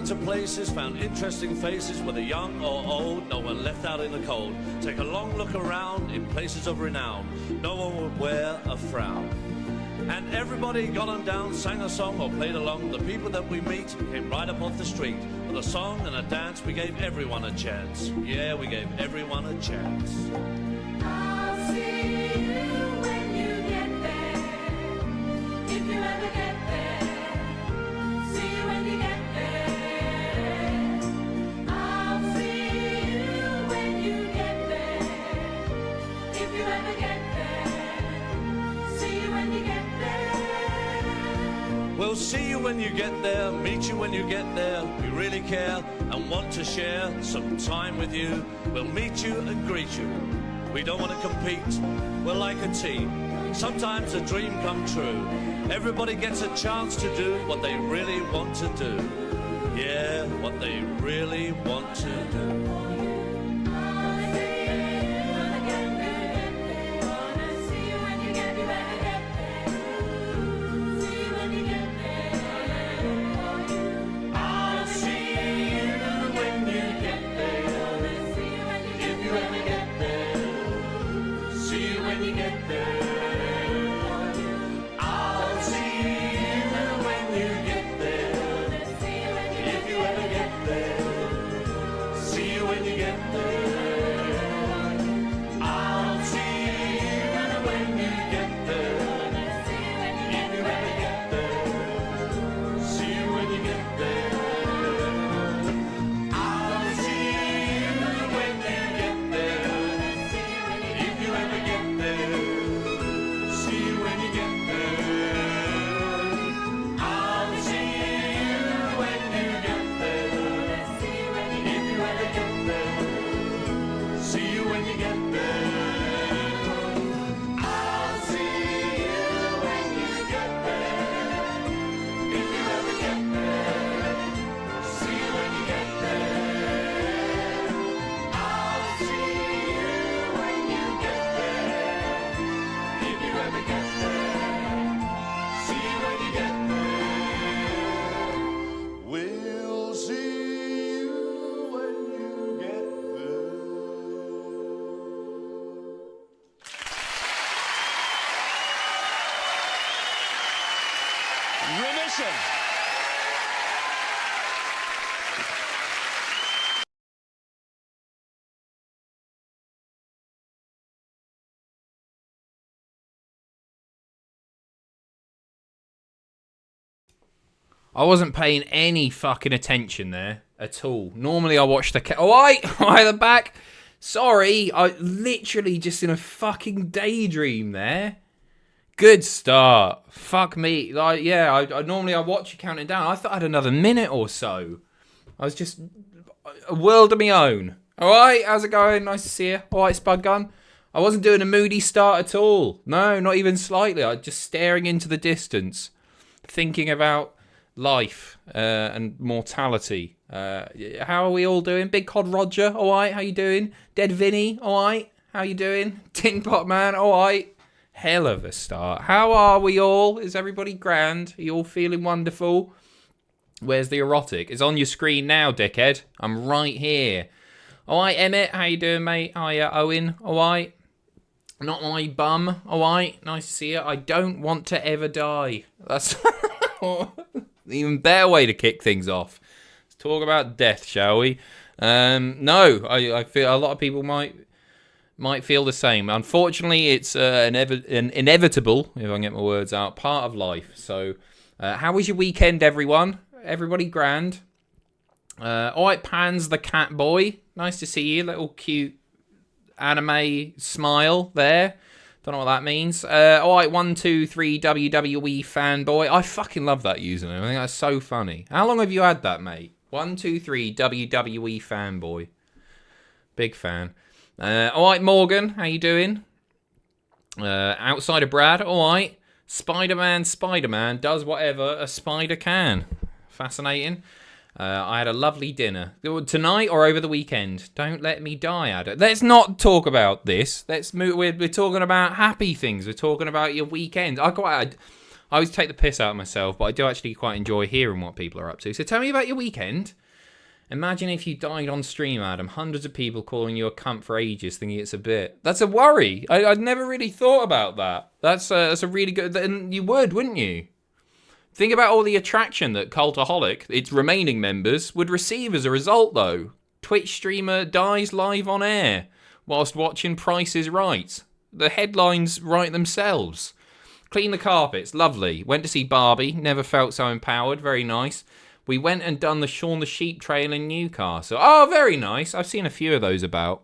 to places, found interesting faces, whether young or old, no one left out in the cold. Take a long look around in places of renown, no one would wear a frown. And everybody got on down, sang a song or played along. The people that we meet came right up off the street. With a song and a dance, we gave everyone a chance. Yeah, we gave everyone a chance. I'll see you when you get there, if you ever get there. See you when you get there. I'll see you when you get there, if you ever get there. See you when you get there. We'll see you when you get there, meet you when you get there. We really care and want to share some time with you. We'll meet you and greet you. We don't want to compete, we're like a team. Sometimes a dream come true. Everybody gets a chance to do what they really want to do. Yeah, what they really want to do. Remission. I wasn't paying any fucking attention there at all. Normally I watch the... Oh, I the back. Sorry, I literally just in a fucking daydream there. Good start. Fuck me. Like, yeah, I normally I watch you counting down. I thought I had another minute or so. I was just a world of my own. All right, how's it going? Nice to see you. All right, Spud Gun. I wasn't doing a moody start at all. No, not even slightly. I was just staring into the distance, thinking about life and mortality. How are we all doing? Big Cod Roger, all right? How you doing? Dead Vinny, all right? How you doing? Tin Pot Man, all right? Hell of a start. How are we all? Is everybody grand? Are you all feeling wonderful? Where's the erotic? It's on your screen now, dickhead. I'm right here. All right, Emmett, how you doing, mate? Hiya, Owen, all right? Not my bum, all right? Nice to see you. I don't want to ever die. That's even better way to kick things off. Let's talk about death, shall we? No, I feel a lot of people might feel the same. Unfortunately, it's an inevitable, if I can get my words out, part of life. So, how was your weekend, everyone? Everybody grand? All right, Pans the cat boy. Nice to see you. Little cute anime smile there. Don't know what that means. All right, 123 WWE fanboy. I fucking love that username. I think that's so funny. How long have you had that, mate? 123 WWE fanboy. Big fan. All right, Morgan, how you doing? Outside of Brad, all right. Spider-Man does whatever a spider can. Fascinating. I had a lovely dinner. Tonight or over the weekend? Don't let me die, Adam. Let's not talk about this. Let's move. We're talking about happy things. We're talking about your weekend. I always take the piss out of myself, but I do actually quite enjoy hearing what people are up to. So tell me about your weekend. Imagine if you died on stream, Adam. Hundreds of people calling you a cunt for ages, thinking it's a bit. That's a worry. I'd never really thought about that. That's a really good... And you would, wouldn't you? Think about all the attraction that Cultaholic, its remaining members, would receive as a result, though. Twitch streamer dies live on air whilst watching Price is Right. The headlines write themselves. Clean the carpets, lovely. Went to see Barbie, never felt so empowered, very nice. We went and done the Shaun the Sheep trail in Newcastle. Oh, very nice. I've seen a few of those about.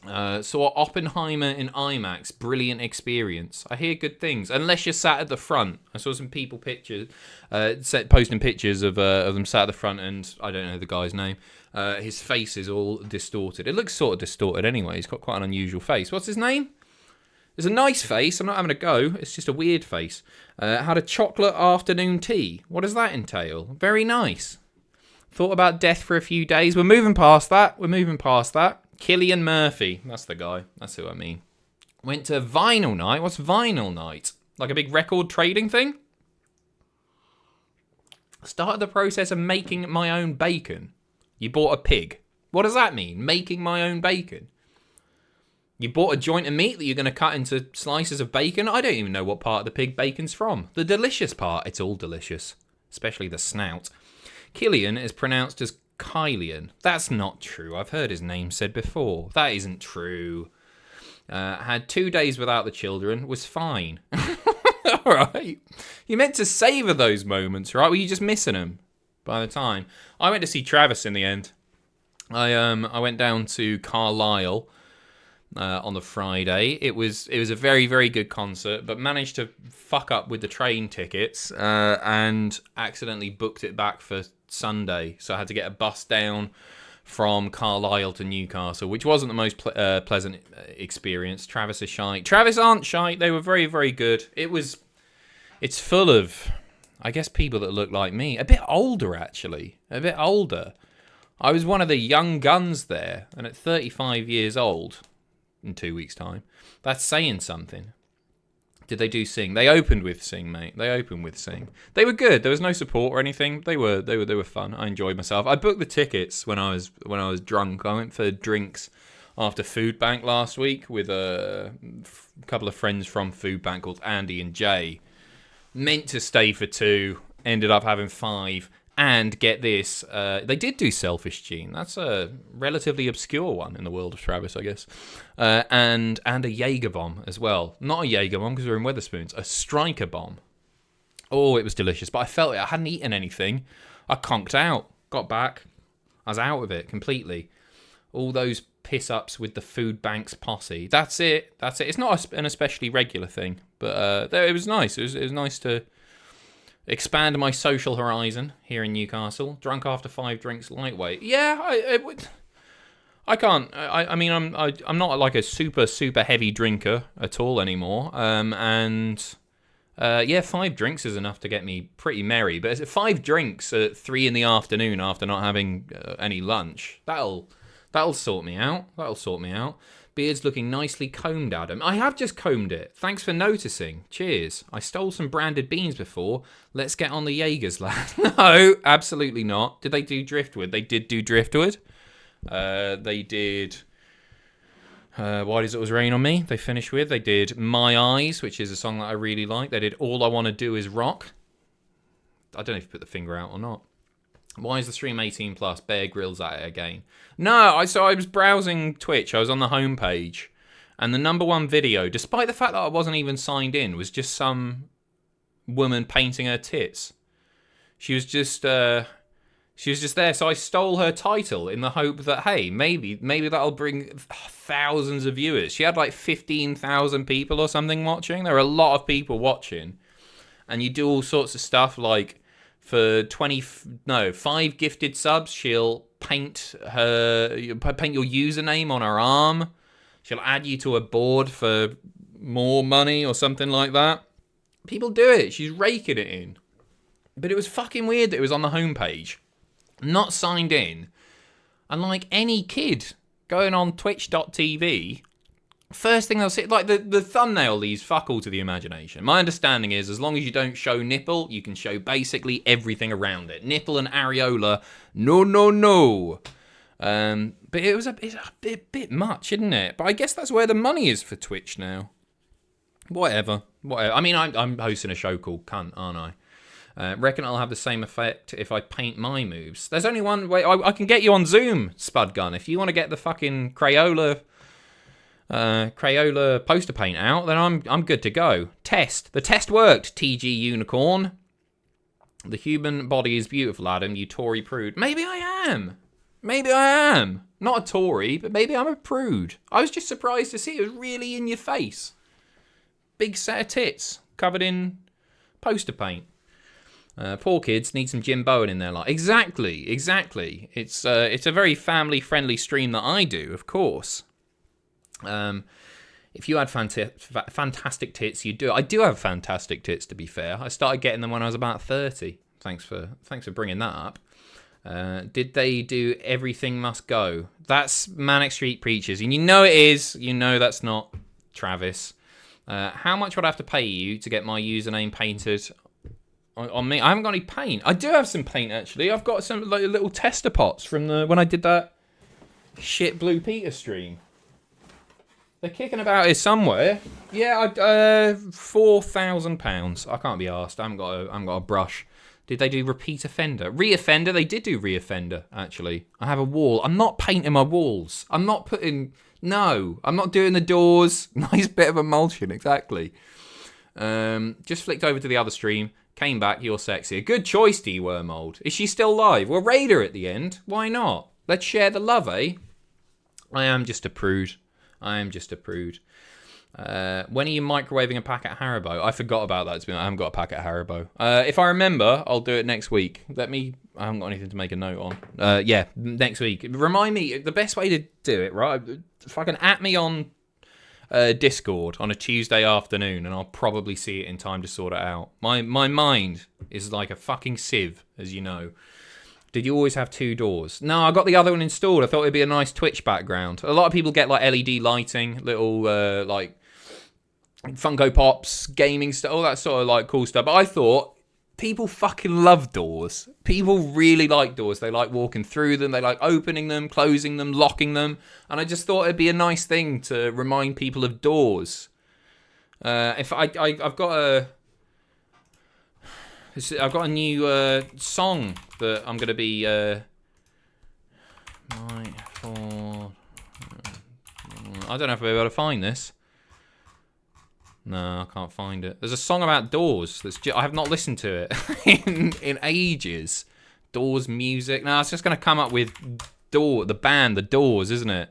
Saw Oppenheimer in IMAX. Brilliant experience. I hear good things. Unless you're sat at the front. I saw some people posting pictures of them sat at the front, and I don't know the guy's name. His face is all distorted. It looks sort of distorted anyway. He's got quite an unusual face. What's his name? It's a nice face. I'm not having a go. It's just a weird face. Had a chocolate afternoon tea. What does that entail? Very nice. Thought about death for a few days. We're moving past that. Cillian Murphy. That's the guy. That's who I mean. Went to vinyl night. What's vinyl night? Like a big record trading thing? Started the process of making my own bacon. You bought a pig. What does that mean? Making my own bacon. You bought a joint of meat that you're going to cut into slices of bacon? I don't even know what part of the pig bacon's from. The delicious part. It's all delicious. Especially the snout. Cillian is pronounced as Kylian. That's not true. I've heard his name said before. That isn't true. Had 2 days without the children. Was fine. Alright. You're meant to savour those moments, right? Were you just missing them by the time? I went to see Travis in the end. I went down to Carlisle on the Friday. It was a very, very good concert, but managed to fuck up with the train tickets and accidentally booked it back for Sunday. So I had to get a bus down from Carlisle to Newcastle, which wasn't the most pleasant experience. Travis is shite. Travis aren't shite. They were very, very good. It's full of, I guess, people that look like me. A bit older, actually. A bit older. I was one of the young guns there, and at 35 years old, in 2 weeks' time, that's saying something. Did they do Sing? They opened with Sing, mate. They opened with Sing. They were good. There was no support or anything. They were fun. I enjoyed myself. I booked the tickets when I was drunk. I went for drinks after Food Bank last week with a couple of friends from Food Bank called Andy and Jay. Meant to stay for 2, ended up having 5. And get this, they did do Selfish Gene. That's a relatively obscure one in the world of Travis, I guess. And a Jaeger bomb as well. Not a Jaeger bomb because we were in Wetherspoons. A Striker bomb. Oh, it was delicious. But I felt it. I hadn't eaten anything. I conked out. Got back. I was out of it completely. All those piss-ups with the Food Bank's posse. That's it. It's not an especially regular thing. But it was nice. It was nice to expand my social horizon here in Newcastle. Drunk after 5 drinks, lightweight. Yeah, I can't. I mean, I'm not like a super heavy drinker at all anymore. Yeah, 5 drinks is enough to get me pretty merry. But 5 drinks at 3 in the afternoon after not having any lunch, that'll sort me out. Beard's looking nicely combed, Adam. I have just combed it. Thanks for noticing. Cheers. I stole some branded beans before. Let's get on the Jaegers, lad. No, absolutely not. Did they do Driftwood? They did do Driftwood. They did Why Does It Always Rain on Me? They finished with. They did My Eyes, which is a song that I really like. They did All I Want to Do Is Rock. I don't know if you put the finger out or not. Why is the stream 18 plus? Bear Grylls at it again. No, I was browsing Twitch. I was on the homepage, and the #1 video, despite the fact that I wasn't even signed in, was just some woman painting her tits. She was just there. So I stole her title in the hope that, hey, maybe that'll bring thousands of viewers. She had like 15,000 people or something watching. There are a lot of people watching, and you do all sorts of stuff like, for 5 gifted subs, she'll paint your username on her arm. She'll add you to a board for more money or something like that. People do it. She's raking it in. But it was fucking weird that it was on the homepage, not signed in. And like any kid going on twitch.tv First thing they'll see, like the thumbnail leaves fuck all to the imagination. My understanding is, as long as you don't show nipple, you can show basically everything around it. Nipple and areola, no. But it's a bit much, isn't it? But I guess that's where the money is for Twitch now. Whatever. I mean, I'm hosting a show called Cunt, aren't I? Reckon I'll have the same effect if I paint my moves. There's only one way. I can get you on Zoom, Spud Gun. If you want to get the fucking Crayola poster paint out, then I'm good to go. The test worked. TG Unicorn. The human body is beautiful, Adam. You Tory prude. Maybe I am. Not a Tory, but maybe I'm a prude. I was just surprised to see it was really in your face. Big set of tits covered in poster paint. Poor kids need some Jim Bowen in their life. Exactly. It's a very family-friendly stream that I do, of course. If you had fantastic tits, you'd do it. I do have fantastic tits, to be fair. I started getting them when I was about 30. Thanks for bringing that up. Did they do Everything Must Go? That's Manic Street Preachers. And you know it is. You know that's not Travis. How much would I have to pay you to get my username painted on me? I haven't got any paint. I do have some paint, actually. I've got some like, little tester pots from when I did that shit Blue Peter stream. They're kicking about here somewhere. Yeah, £4,000. I can't be arsed. I haven't got a brush. Did they do repeat offender? Re-offender? They did do re-offender, actually. I have a wall. I'm not painting my walls. I'm not doing the doors. Nice bit of emulsion, exactly. Just flicked over to the other stream. Came back, you're sexy. Good choice, D-Wormold. Is she still live? We'll raid her at the end. Why not? Let's share the love, eh? I am just a prude. When are you microwaving a packet of Haribo? I forgot about that. I haven't got a packet of Haribo. If I remember, I'll do it next week. I haven't got anything to make a note on. Yeah, next week. Remind me, the best way to do it, right? Fucking at me on Discord on a Tuesday afternoon, and I'll probably see it in time to sort it out. My mind is like a fucking sieve, as you know. Did you always have two doors? No, I got the other one installed. I thought it'd be a nice Twitch background. A lot of people get like LED lighting, little like Funko Pops, gaming stuff, all that sort of like cool stuff. But I thought people fucking love doors. People really like doors. They like walking through them. They like opening them, closing them, locking them. And I just thought it'd be a nice thing to remind people of doors. I've got a new song that I'm going to be... I don't know if I'll be able to find this. No, I can't find it. There's a song about doors. I have not listened to it in ages. Doors music. No, it's just going to come up with the band, The Doors, isn't it?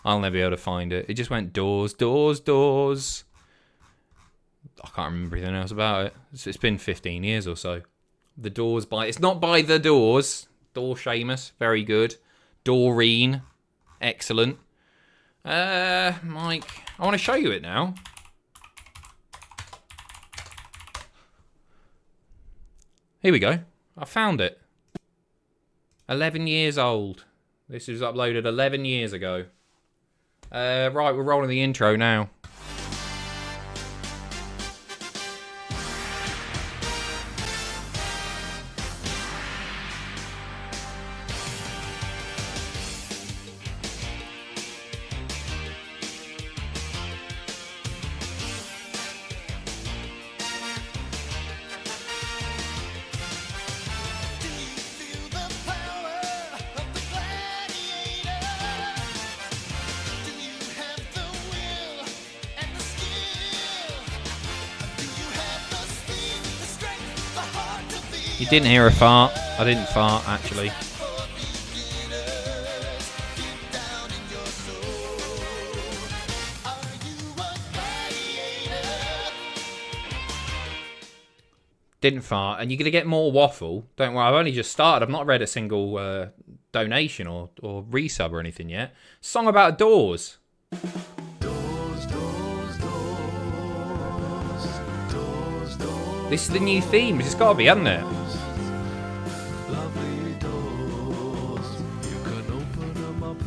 I'll never be able to find it. It just went doors, doors, doors. I can't remember anything else about it. It's been 15 years or so. The Doors it's not by The Doors. Door Seamus, very good. Doreen, excellent. Mike, I want to show you it now. Here we go. I found it. 11 years old. This was uploaded 11 years ago. Right, we're rolling the intro now. You didn't hear a fart. I didn't fart, actually. Didn't fart. And you're going to get more waffle. Don't worry, I've only just started. I've not read a single donation or resub or anything yet. Song about doors. This is the new theme. It's got to be, hasn't it? Lovely doors. You can open them up,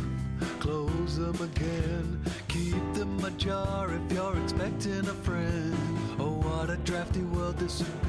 close them again, keep them ajar if you're expecting a friend. Oh, what a drafty world this would be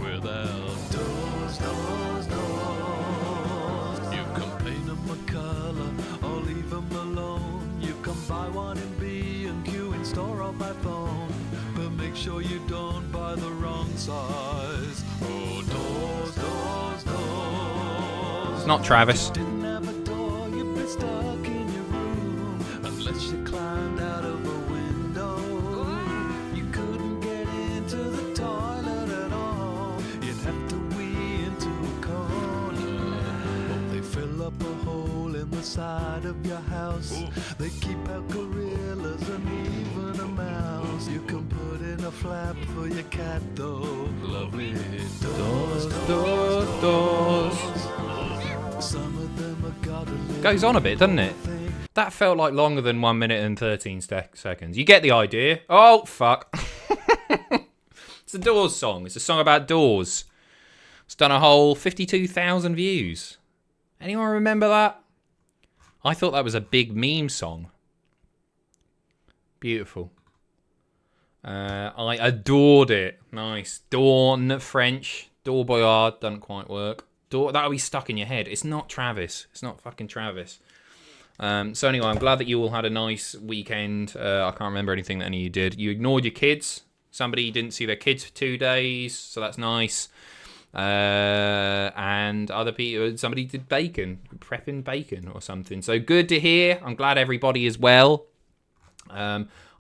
without doors, doors, doors. You can paint them a color or leave them alone. You can buy one in B and Q in store or by phone, but make sure you don't buy the wrong size. Oh, doors, doors, doors. It's not Travis. Didn't have a door, you'd be stuck in your room unless you climbed out of a window. You couldn't get into the toilet at all. You'd have to wee into a corner. Oh, they fill up a hole in the side of your house. They keep out gorillas and even a mouse. You can put in a flap for your cat though. Lovely doors, doors, doors. Some of them are godly. Goes on a bit, doesn't it? That felt like longer than 1 minute and 13 seconds. You get the idea. Oh, fuck. It's a Doors song. It's a song about doors. It's done a whole 52,000 views. Anyone remember that? I thought that was a big meme song. Beautiful. I adored it. Nice. Dawn, French. Door Boyard. Doesn't quite work. That'll be stuck in your head. It's not Travis. It's not fucking Travis. So anyway, I'm glad that you all had a nice weekend. I can't remember anything that any of you did. You ignored your kids. Somebody didn't see their kids for 2 days, so that's nice. And other people, somebody did prepping bacon or something. So good to hear. I'm glad everybody is well.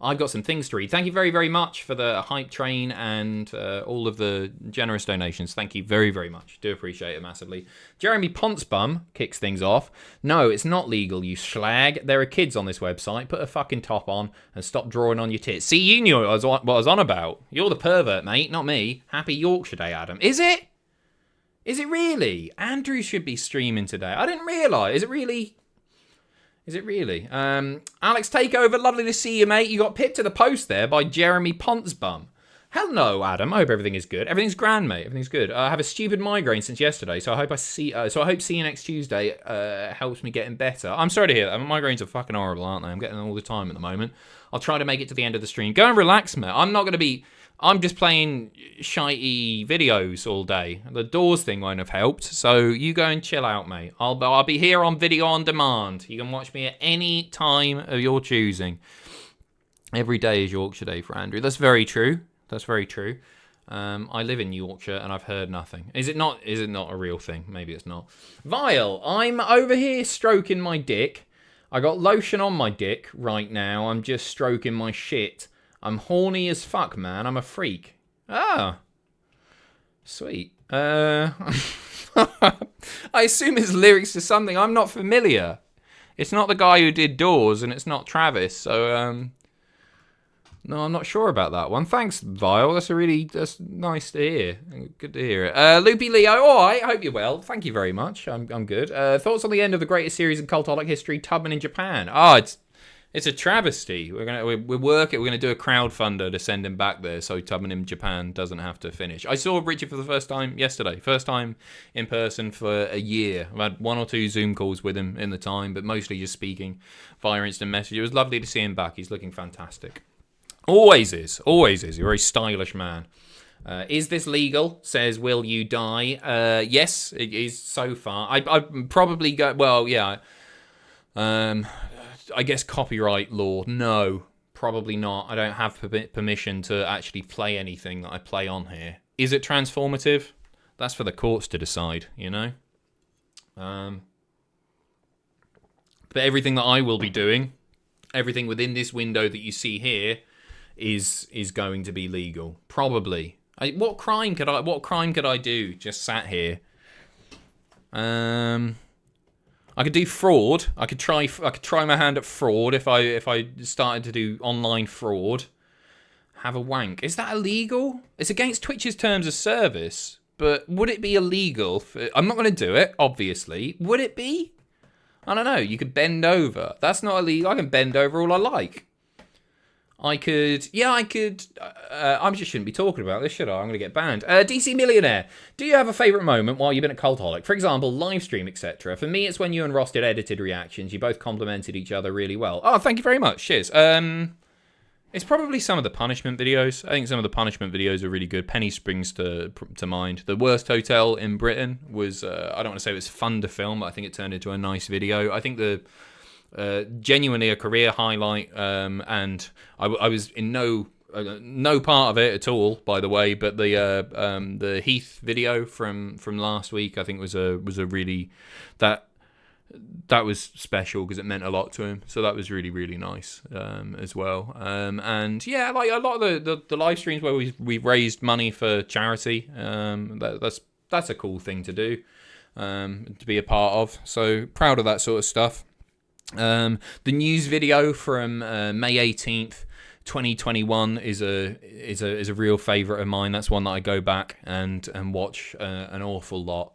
I've got some things to read. Thank you very, very much for the hype train and all of the generous donations. Thank you very, very much. Do appreciate it massively. Jeremy Pontsbum kicks things off. No, it's not legal, you slag. There are kids on this website. Put a fucking top on and stop drawing on your tits. See, you knew what I was on about. You're the pervert, mate, not me. Happy Yorkshire Day, Adam. Is it? Is it really? Andrew should be streaming today. I didn't realise. Is it really? Is it really? Alex Takeover, lovely to see you, mate. You got pipped to the post there by Jeremy Pontsbum. Hello, Adam. I hope everything is good. Everything's grand, mate. Everything's good. I have a stupid migraine since yesterday, so I hope seeing you next Tuesday helps me getting better. I'm sorry to hear that. Migraines are fucking horrible, aren't they? I'm getting them all the time at the moment. I'll try to make it to the end of the stream. Go and relax, mate. I'm just playing shitey videos all day. The Doors thing won't have helped, so you go and chill out, mate. I'll be here on video on demand. You can watch me at any time of your choosing. Every day is Yorkshire Day for Andrew. That's very true. That's very true. I live in Yorkshire and I've heard nothing. Is it not a real thing? Maybe it's not. Vile, I'm over here stroking my dick. I got lotion on my dick right now. I'm just stroking my shit. I'm horny as fuck, man. I'm a freak. Ah. Sweet. I assume it's lyrics to something I'm not familiar. It's not the guy who did Doors, and it's not Travis, so, no, I'm not sure about that one. Thanks, Vile. That's nice to hear. Good to hear it. Loopy Leo, alright, hope you're well. Thank you very much. I'm good. Thoughts on the end of the greatest series in cultaholic history, Tubman in Japan? It's a travesty. We're gonna do a crowdfunder to send him back there so Tubman in Japan doesn't have to finish. I saw Richard for the first time yesterday. First time in person for a year. I've had 1 or 2 Zoom calls with him in the time, but mostly just speaking via instant message. It was lovely to see him back. He's looking fantastic. Always is. You're a very stylish man. Is this legal? Says, will you die? Yes, it is so far. I probably go, well, yeah. I guess copyright law. No, probably not. I don't have permission to actually play anything that I play on here. Is it transformative? That's for the courts to decide, you know? But everything that I will be doing, everything within this window that you see here, is going to be legal. Probably. What crime could I do just sat here? I could do fraud. I could try my hand at fraud if I started to do online fraud. Have a wank. Is that illegal? It's against Twitch's terms of service, but would it be illegal? I'm not going to do it, obviously. Would it be? I don't know. You could bend over. That's not illegal. I can bend over all I like. I could. I just shouldn't be talking about this, should I? I'm going to get banned. DC Millionaire, do you have a favourite moment while you've been at Cultaholic? For example, live stream, etc. For me, it's when you and Ross did edited reactions. You both complimented each other really well. Oh, thank you very much. Cheers. It's probably some of the punishment videos. I think some of the punishment videos are really good. Penny springs to mind. The worst hotel in Britain was, I don't want to say it was fun to film, but I think it turned into a nice video. I think genuinely a career highlight, and I was in no part of it at all, by the way. But the Heath video from last week, I think was a really that was special because it meant a lot to him. So that was really, really nice as well. And yeah, like a lot of the live streams where we've raised money for charity. That's a cool thing to do, to be a part of. So proud of that sort of stuff. The news video from May 18th, 2021 is a real favourite of mine. That's one that I go back and watch an awful lot.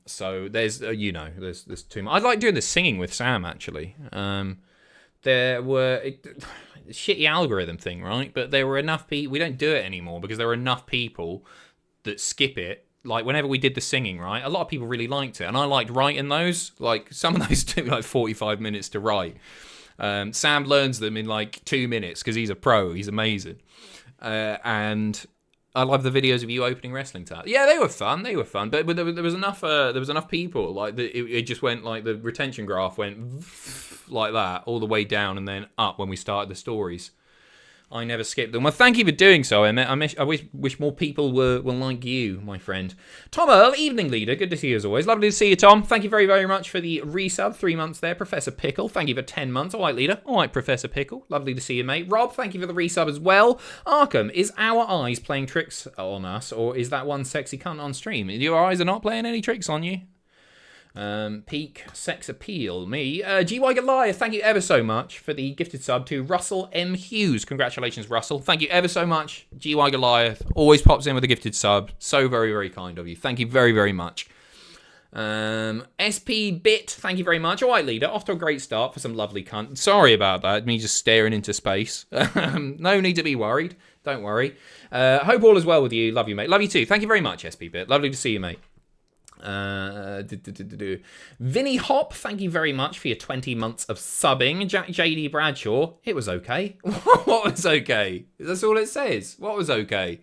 So there's there's too much. I like doing the singing with Sam actually. There were shitty algorithm thing, right? But there were enough people. We don't do it anymore because there were enough people that skip it. Like, whenever we did the singing, right, a lot of people really liked it. And I liked writing those. Like, some of those took, like, 45 minutes to write. Sam learns them in, like, 2 minutes because he's a pro. He's amazing. And I love the videos of you opening wrestling tabs. Yeah, they were fun. But there was enough people. Like, it just went, like, the retention graph went like that all the way down and then up when we started the stories. I never skipped them. Well, thank you for doing so, Emmett. I wish more people were like you, my friend. Tom Earl, evening leader. Good to see you as always. Lovely to see you, Tom. Thank you very, very much for the resub. 3 months there. Professor Pickle, thank you for 10 months. All right, leader. All right, Professor Pickle. Lovely to see you, mate. Rob, thank you for the resub as well. Arkham, is our eyes playing tricks on us, or is that one sexy cunt on stream? Your eyes are not playing any tricks on you. Peak sex appeal, me. GY Goliath, thank you ever so much for the gifted sub to Russell M. Hughes. Congratulations, Russell. Thank you ever so much. GY Goliath always pops in with a gifted sub. So very, very kind of you. Thank you very, very much. SP Bit, thank you very much. All right, leader, off to a great start for some lovely cunt. Sorry about that, me just staring into space. No need to be worried. Don't worry. Hope all is well with you. Love you, mate. Love you too. Thank you very much, SP Bit. Lovely to see you, mate. Vinny Hop, thank you very much for your 20 months of subbing. Jack JD Bradshaw, it was okay. What was okay? That's all it says. What was okay?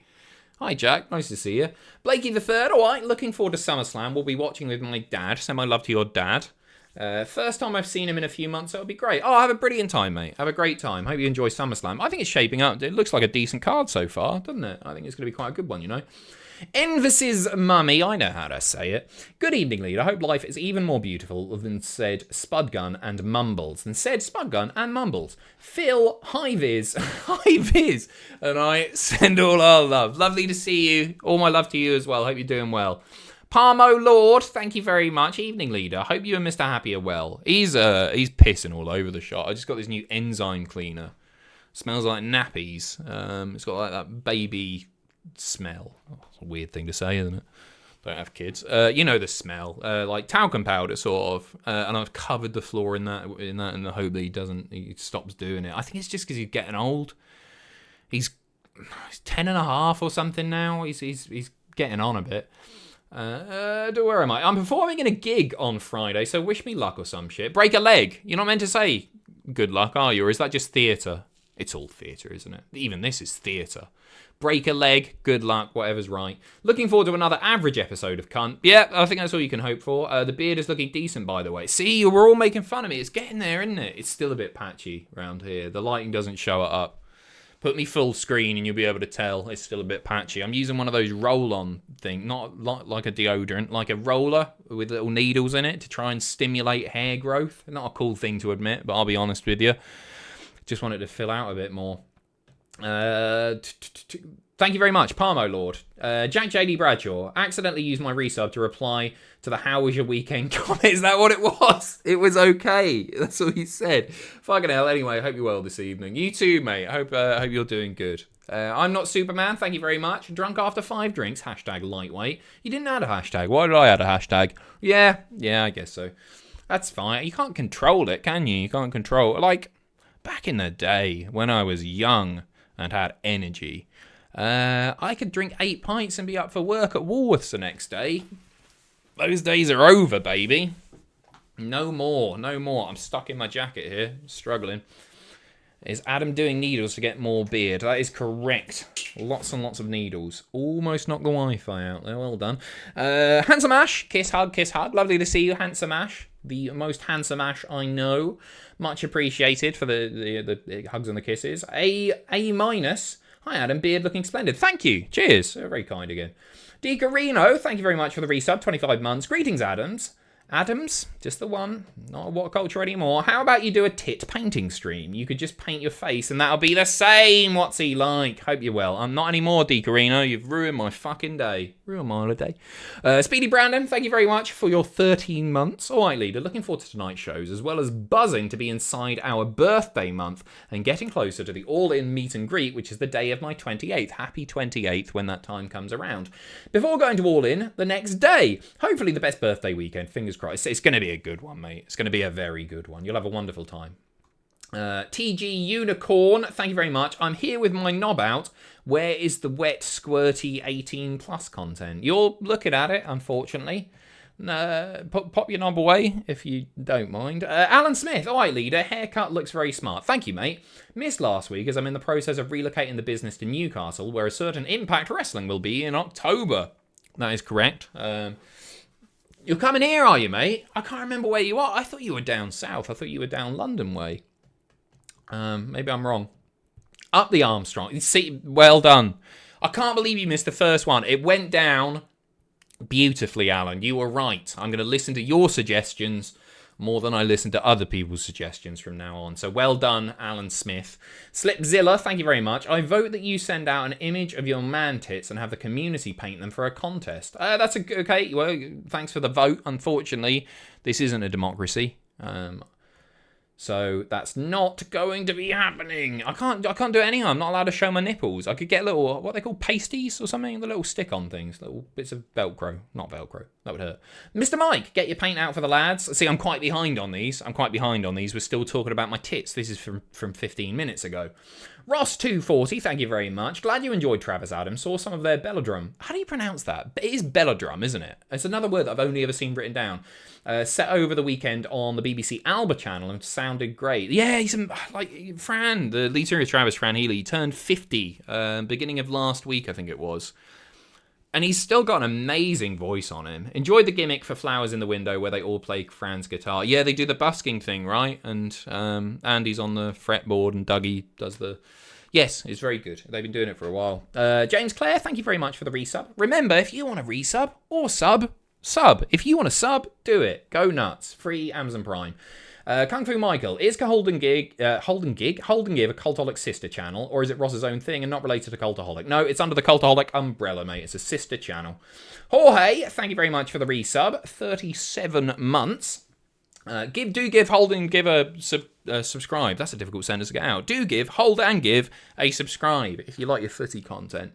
Hi Jack, nice to see you. Blakey the Third, alright, looking forward to SummerSlam. We'll be watching with my dad. Send my love to your dad. First time I've seen him in a few months, that'll be great. Oh, have a brilliant time, mate. Have a great time. Hope you enjoy SummerSlam. I think it's shaping up. It looks like a decent card so far, doesn't it? I think it's going to be quite a good one, you know. Envis's mummy, I know how to say it. Good evening, leader. I hope life is even more beautiful than said Spudgun and Mumbles. Phil, hi Viz, hi Viz, and I send all our love. Lovely to see you. All my love to you as well. Hope you're doing well. Parmo Lord, thank you very much. Evening, leader. Hope you and Mr. Happy are well. He's pissing all over the shop. I just got this new enzyme cleaner. Smells like nappies. It's got like that baby smell. Oh, it's a weird thing to say, isn't it? Don't have kids. You know the smell, like talcum powder, sort of. And I've covered the floor in that in the hope that he stops doing it. I think it's just because he's getting old. He's 10 and a half or something now. He's getting on a bit. Where am I? I'm performing in a gig on Friday, so wish me luck or some shit. Break a leg. You're not meant to say good luck, are you? Or is that just theatre? It's all theatre, isn't it? Even this is theatre. Break a leg, good luck, whatever's right. Looking forward to another average episode of Cunt. Yeah, I think that's all you can hope for. The beard is looking decent, by the way. See, we're all making fun of me. It's getting there, isn't it? It's still a bit patchy around here. The lighting doesn't show it up. Put me full screen and you'll be able to tell it's still a bit patchy. I'm using one of those roll-on thing, not like a deodorant, like a roller with little needles in it to try and stimulate hair growth. Not a cool thing to admit, but I'll be honest with you. Just wanted to fill out a bit more. Thank you very much, Parmo Lord. Jack JD Bradshaw accidentally used my resub to reply to the "How was your weekend?" comment. Is that what it was? It was okay. That's all he said. Fucking hell. Anyway, I hope you're well this evening. You too, mate. I hope you're doing good. I'm not Superman. Thank you very much. Drunk after 5 drinks. Hashtag lightweight. You didn't add a hashtag. Why did I add a hashtag? Yeah, I guess so. That's fine. You can't control it, can you? You can't control. Like, back in the day when I was young and had energy, I could drink 8 pints and be up for work at Woolworths the next day. Those days are over, baby. No more, no more. I'm stuck in my jacket here, struggling. Is Adam doing needles to get more beard? That is correct. Lots and lots of needles. Almost knocked the Wi-Fi out there. Well done. Handsome Ash, kiss, hug, kiss, hug. Lovely to see you, Handsome Ash. The most handsome Ash I know. Much appreciated for the hugs and the kisses. A minus. Hi, Adam. Beard looking splendid. Thank you. Cheers. Very kind again. D. Carino, thank you very much for the resub. 25 months. Greetings, Adams. Adams, just the one, not a what culture anymore. How about you do a tit painting stream? You could just paint your face and that'll be the same. What's he like? Hope you're well. I'm not anymore, D. Carino. You've ruined my fucking day. Ruined my holiday. Speedy Brandon, thank you very much for your 13 months. All right, leader, looking forward to tonight's shows, as well as buzzing to be inside our birthday month and getting closer to the all-in meet and greet, which is the day of my 28th. Happy 28th when that time comes around. Before going to all-in the next day, hopefully the best birthday weekend, fingers crossed. It's going to be a good one, mate. It's going to be a very good one. You'll have a wonderful time. TG Unicorn, thank you very much. I'm here with my knob out. Where is the wet, squirty 18 plus content? You're looking at it, unfortunately. Pop your knob away if you don't mind. Alan Smith, all right, leader. Haircut looks very smart. Thank you, mate. Missed last week as I'm in the process of relocating the business to Newcastle, where a certain Impact Wrestling will be in October. That is correct. You're coming here, are you, mate? I can't remember where you are. I thought you were down south. I thought you were down London way. Maybe I'm wrong. Up the Armstrong. See, well done. I can't believe you missed the first one. It went down beautifully, Alan. You were right. I'm going to listen to your suggestions more than I listen to other people's suggestions from now on. So well done, Alan Smith. Slipzilla, thank you very much. I vote that you send out an image of your man tits and have the community paint them for a contest. That's okay. Well, thanks for the vote. Unfortunately, this isn't a democracy. So that's not going to be happening. I can't do it anyhow. I'm not allowed to show my nipples. I could get little, what are they called, pasties or something? The little stick-on things, little bits of Velcro. Not Velcro. That would hurt. Mr. Mike, get your paint out for the lads. See, I'm quite behind on these. We're still talking about my tits. This is from 15 minutes ago. Ross240, thank you very much. Glad you enjoyed Travis Adams. Saw some of their Bellodrum. How do you pronounce that? It is Bellodrum, isn't it? It's another word that I've only ever seen written down. Set over the weekend on the BBC Alba channel and sounded great. Yeah, he's like Fran, the lead singer of Travis, Fran Healy, turned 50 beginning of last week, I think it was. And he's still got an amazing voice on him. Enjoyed the gimmick for Flowers in the Window where they all play Fran's guitar. Yeah, they do the busking thing, right? And Andy's on the fretboard and Dougie does the... Yes, it's very good. They've been doing it for a while. James Clare, thank you very much for the resub. Remember, if you want to resub or sub. If you want to sub, do it. Go nuts. Free Amazon Prime. Kung Fu Michael, is Holden Give a Cultaholic sister channel, or is it Ross's own thing and not related to Cultaholic? No, it's under the Cultaholic umbrella, mate. It's a sister channel. Jorge, thank you very much for the resub. 37 months. Give Holden give a subscribe. That's a difficult sentence to get out. Do give, hold and give a subscribe if you like your footy content.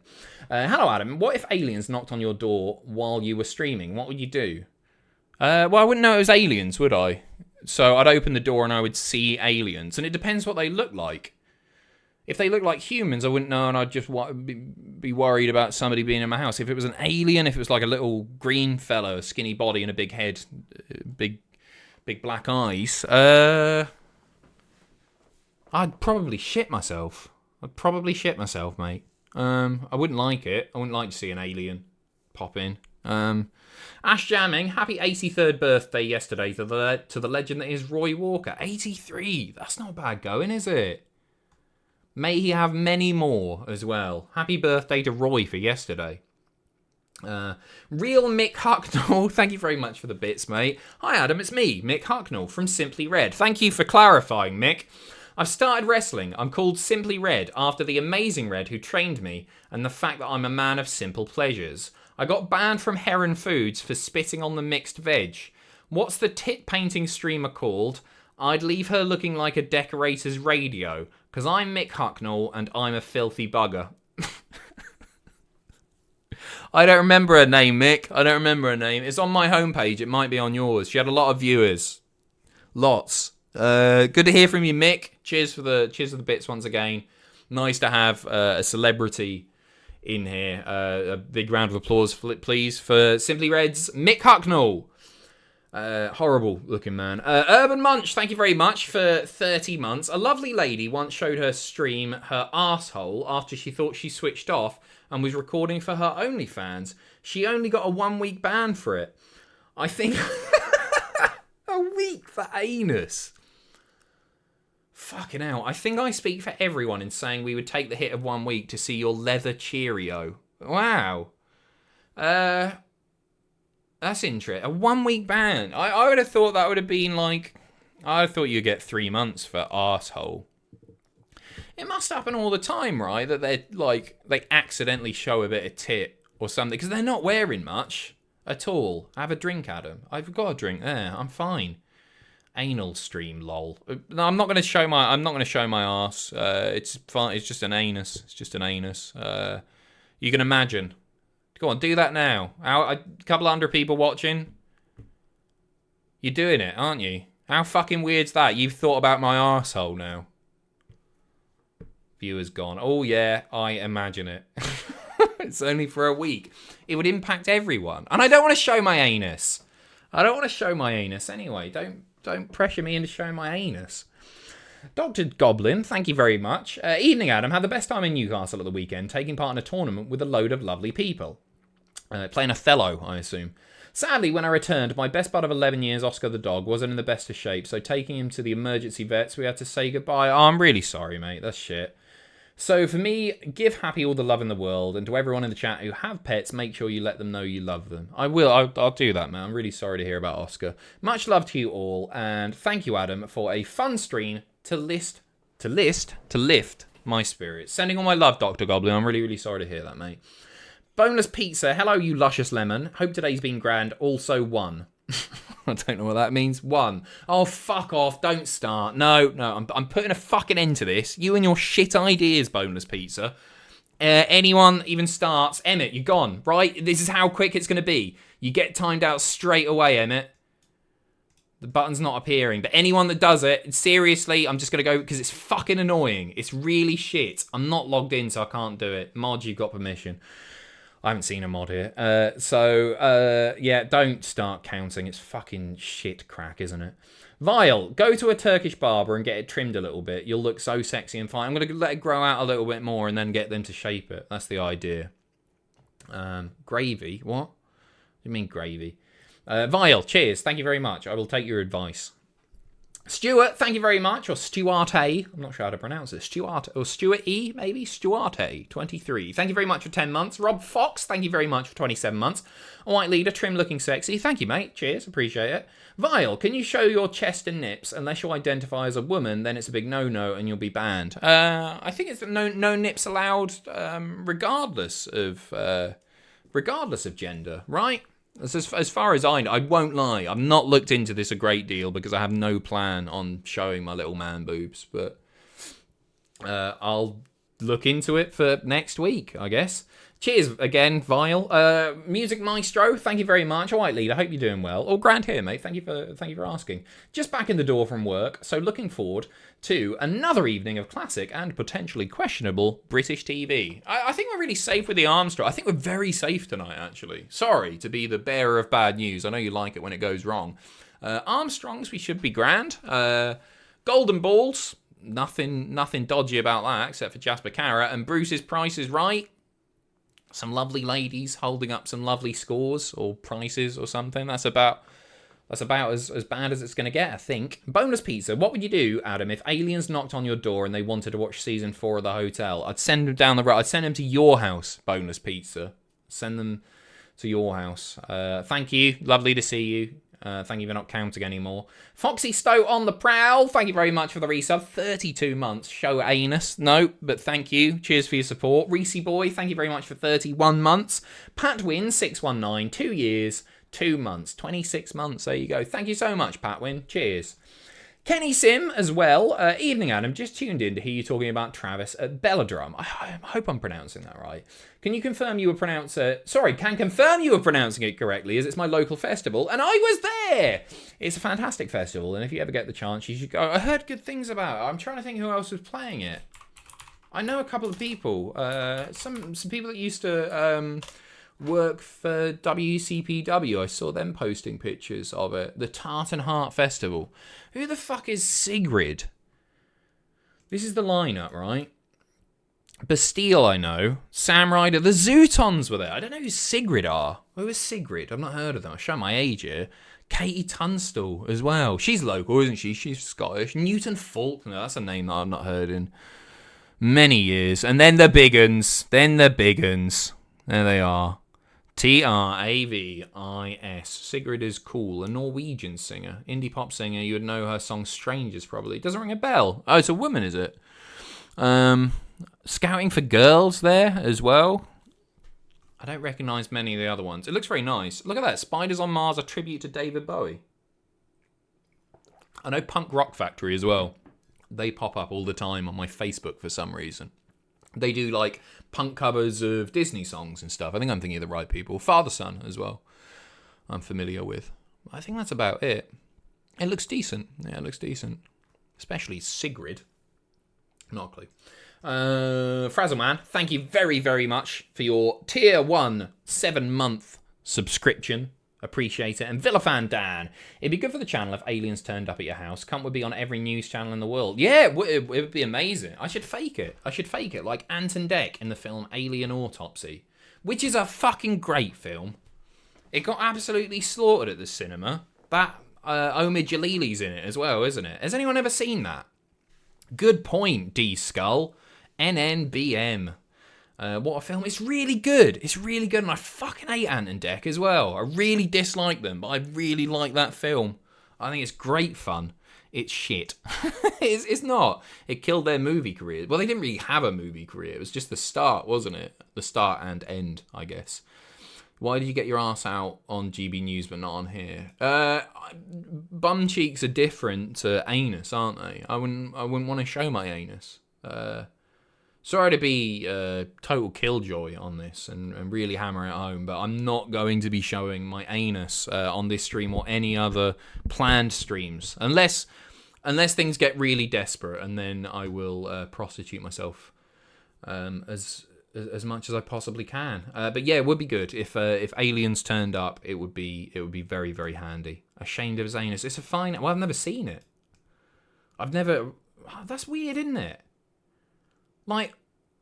Hello, Adam. What if aliens knocked on your door while you were streaming? What would you do? Well, I wouldn't know it was aliens, would I? So I'd open the door and I would see aliens. And it depends what they look like. If they look like humans, I wouldn't know, and I'd just be worried about somebody being in my house. If it was an alien, if it was like a little green fellow, a skinny body and a big head, big black eyes, I'd probably shit myself. Mate. I wouldn't like it. I wouldn't like to see an alien pop in. Ash Jamming, happy 83rd birthday yesterday to the legend that is Roy Walker. 83. That's not bad going, is it? May he have many more as well. Happy birthday to Roy for yesterday. Real Mick Hucknall, thank you very much for the bits, mate. Hi, Adam, it's me, Mick Hucknall from Simply Red. Thank you for clarifying, Mick. I've started wrestling. I'm called Simply Red after the amazing Red who trained me and the fact that I'm a man of simple pleasures. I got banned from Heron Foods for spitting on the mixed veg. What's the tit painting streamer called? I'd leave her looking like a decorator's radio, because I'm Mick Hucknall and I'm a filthy bugger. I don't remember her name, Mick. I don't remember her name. It's on my homepage. It might be on yours. She had a lot of viewers. Lots. Good to hear from you, Mick. Cheers for the bits once again. Nice to have a celebrity in here. A big round of applause, please, for Simply Red's Mick Hucknall. Horrible looking man. Urban Munch, thank you very much for 30 months. A lovely lady once showed her stream her arsehole after she thought she switched off and was recording for her OnlyFans. She only got a 1 week ban for it. I think... A week for anus. Fucking hell. I think I speak for everyone in saying we would take the hit of 1 week to see your leather Cheerio. Wow. That's interesting. A 1 week ban. I would have thought that would have been like... I thought you'd get 3 months for arsehole. It must happen all the time, right? That they accidentally show a bit of tit or something. Because they're not wearing much at all. Have a drink, Adam. I've got a drink there. I'm fine. Anal stream, lol. No, I'm not going to show my arse. It's fine. It's just an anus. It's just an anus. You can imagine. Go on, do that now. A couple hundred people watching. You're doing it, aren't you? How fucking weird's that? You've thought about my arsehole now. Viewers gone. Oh yeah, I imagine it. It's only for a week. It would impact everyone. And I don't want to show my anus. Anyway. Don't pressure me into showing my anus. Dr. Goblin, thank you very much. Evening, Adam. Had the best time in Newcastle at the weekend, taking part in a tournament with a load of lovely people. Playing Othello, I assume. Sadly, when I returned, my best bud of 11 years, Oscar the dog, wasn't in the best of shape, so taking him to the emergency vets, we had to say goodbye. Oh, I'm really sorry, mate. That's shit. So for me, give Happy all the love in the world, and to everyone in the chat who have pets, make sure you let them know you love them. I will. I'll do that, man. I'm really sorry to hear about Oscar. Much love to you all, and thank you, Adam, for a fun stream to lift my spirits. Sending all my love, Dr. Goblin. I'm really, really sorry to hear that, mate. Boneless Pizza. Hello, you luscious lemon. Hope today's been grand. Also won. I don't know what that means. One. Oh, fuck off. Don't start. No. I'm putting a fucking end to this. You and your shit ideas, Boneless Pizza. Anyone even starts. Emmett, you're gone, right? This is how quick it's going to be. You get timed out straight away, Emmett. The button's not appearing. But anyone that does it, seriously, I'm just going to go because it's fucking annoying. It's really shit. I'm not logged in, so I can't do it. Mod, you've got permission. I haven't seen a mod here. Yeah, don't start counting. It's fucking shit crack, isn't it? Vile, go to a Turkish barber and get it trimmed a little bit. You'll look so sexy and fine. I'm going to let it grow out a little bit more and then get them to shape it. That's the idea. Gravy? What? What do you mean gravy? Vile, cheers. Thank you very much. I will take your advice. Stuart, thank you very much. Or Stuart A. I'm not sure how to pronounce it. Stuart or Stuart E, maybe? Stuart A, 23. Thank you very much for 10 months. Rob Fox, thank you very much for 27 months. A white leader, trim looking sexy. Thank you, mate. Cheers, appreciate it. Vile, can you show your chest and nips? Unless you identify as a woman, then it's a big no-no and you'll be banned. I think it's no nips allowed regardless of gender, right? As far as I know, I won't lie. I've not looked into this a great deal because I have no plan on showing my little man boobs. But I'll look into it for next week, I guess. Cheers again, Vile. Music Maestro, thank you very much. All right, Lead, I hope you're doing well. Oh, grand here, mate. Thank you for asking. Just back in the door from work, so looking forward to another evening of classic and potentially questionable British TV. I think we're really safe with the Armstrong. I think we're very safe tonight, actually. Sorry to be the bearer of bad news. I know you like it when it goes wrong. Armstrongs, we should be grand. Golden Balls, nothing dodgy about that except for Jasper Carrot. And Bruce's Price is Right. Some lovely ladies holding up some lovely scores or prices or something. That's about as bad as it's going to get, I think. Boneless Pizza. What would you do, Adam, if aliens knocked on your door and they wanted to watch season 4 of The Hotel? I'd send them down the road. I'd send them to your house, Boneless Pizza. Send them to your house. Thank you. Lovely to see you. Thank you for not counting anymore. Foxy Stoat on the prowl. Thank you very much for the resub. 32 months. Show anus. No, but thank you. Cheers for your support. Reese Boy, thank you very much for 31 months. Patwin 619, 2 years, 2 months, 26 months. There you go. Thank you so much, Patwin. Cheers. Kenny Sim as well. Evening, Adam. Just tuned in to hear you talking about Travis at Belladrum. I hope I'm pronouncing that right. Can you confirm you were confirm you were pronouncing it correctly, as it's my local festival, and I was there. It's a fantastic festival, and if you ever get the chance, you should go. I heard good things about it. I'm trying to think who else was playing it. I know a couple of people. Some people that used to work for WCPW. I saw them posting pictures of it. The Tartan Heart Festival. Who the fuck is Sigrid? This is the lineup, right? Bastille, I know. Sam Ryder. The Zootons were there. I don't know who Sigrid are. Who is Sigrid? I've not heard of them. I'll show my age here. Katie Tunstall as well. She's local, isn't she? She's Scottish. Newton Faulkner. That's a name that I've not heard in many years. And then the big uns. There they are. Travis. Sigrid is cool. A Norwegian singer. Indie pop singer. You would know her song Strangers, probably. Doesn't ring a bell. Oh, it's a woman, is it? Scouting for Girls there as well. I don't recognise many of the other ones. It looks very nice. Look at that. Spiders on Mars, a tribute to David Bowie. I know Punk Rock Factory as well. They pop up all the time on my Facebook for some reason. They do like punk covers of Disney songs and stuff. I think I'm thinking of the right people. Father Son as well. I'm familiar with. I think that's about it. It looks decent. Yeah, it looks decent. Especially Sigrid. Not a clue. Frazzleman, thank you very, very much for your tier 1 7-month subscription. Appreciate it. And Villafan Dan, it'd be good for the channel if aliens turned up at your house. Cunt would be on every news channel in the world. Yeah, it would be amazing. I should fake it. Like Anton Deck in the film Alien Autopsy, which is a fucking great film. It got absolutely slaughtered at the cinema. That Omid Jalili's in it as well, isn't it? Has anyone ever seen that? Good point, D Skull. NNBM. What a film. It's really good. And I fucking hate Ant and Dec as well. I really dislike them, but I really like that film. I think it's great fun. It's shit. It's not. It killed their movie career. Well, they didn't really have a movie career. It was just the start, wasn't it? The start and end, I guess. Why did you get your ass out on GB News but not on here? Bum cheeks are different to anus, aren't they? I wouldn't want to show my anus. Sorry to be total killjoy on this and really hammer it home, but I'm not going to be showing my anus on this stream or any other planned streams. Unless things get really desperate, and then I will prostitute myself as much as I possibly can. But yeah, it would be good if aliens turned up. It would be very, very handy. Ashamed of his anus. It's a fine. Well, I've never seen it. That's weird, isn't it? Like,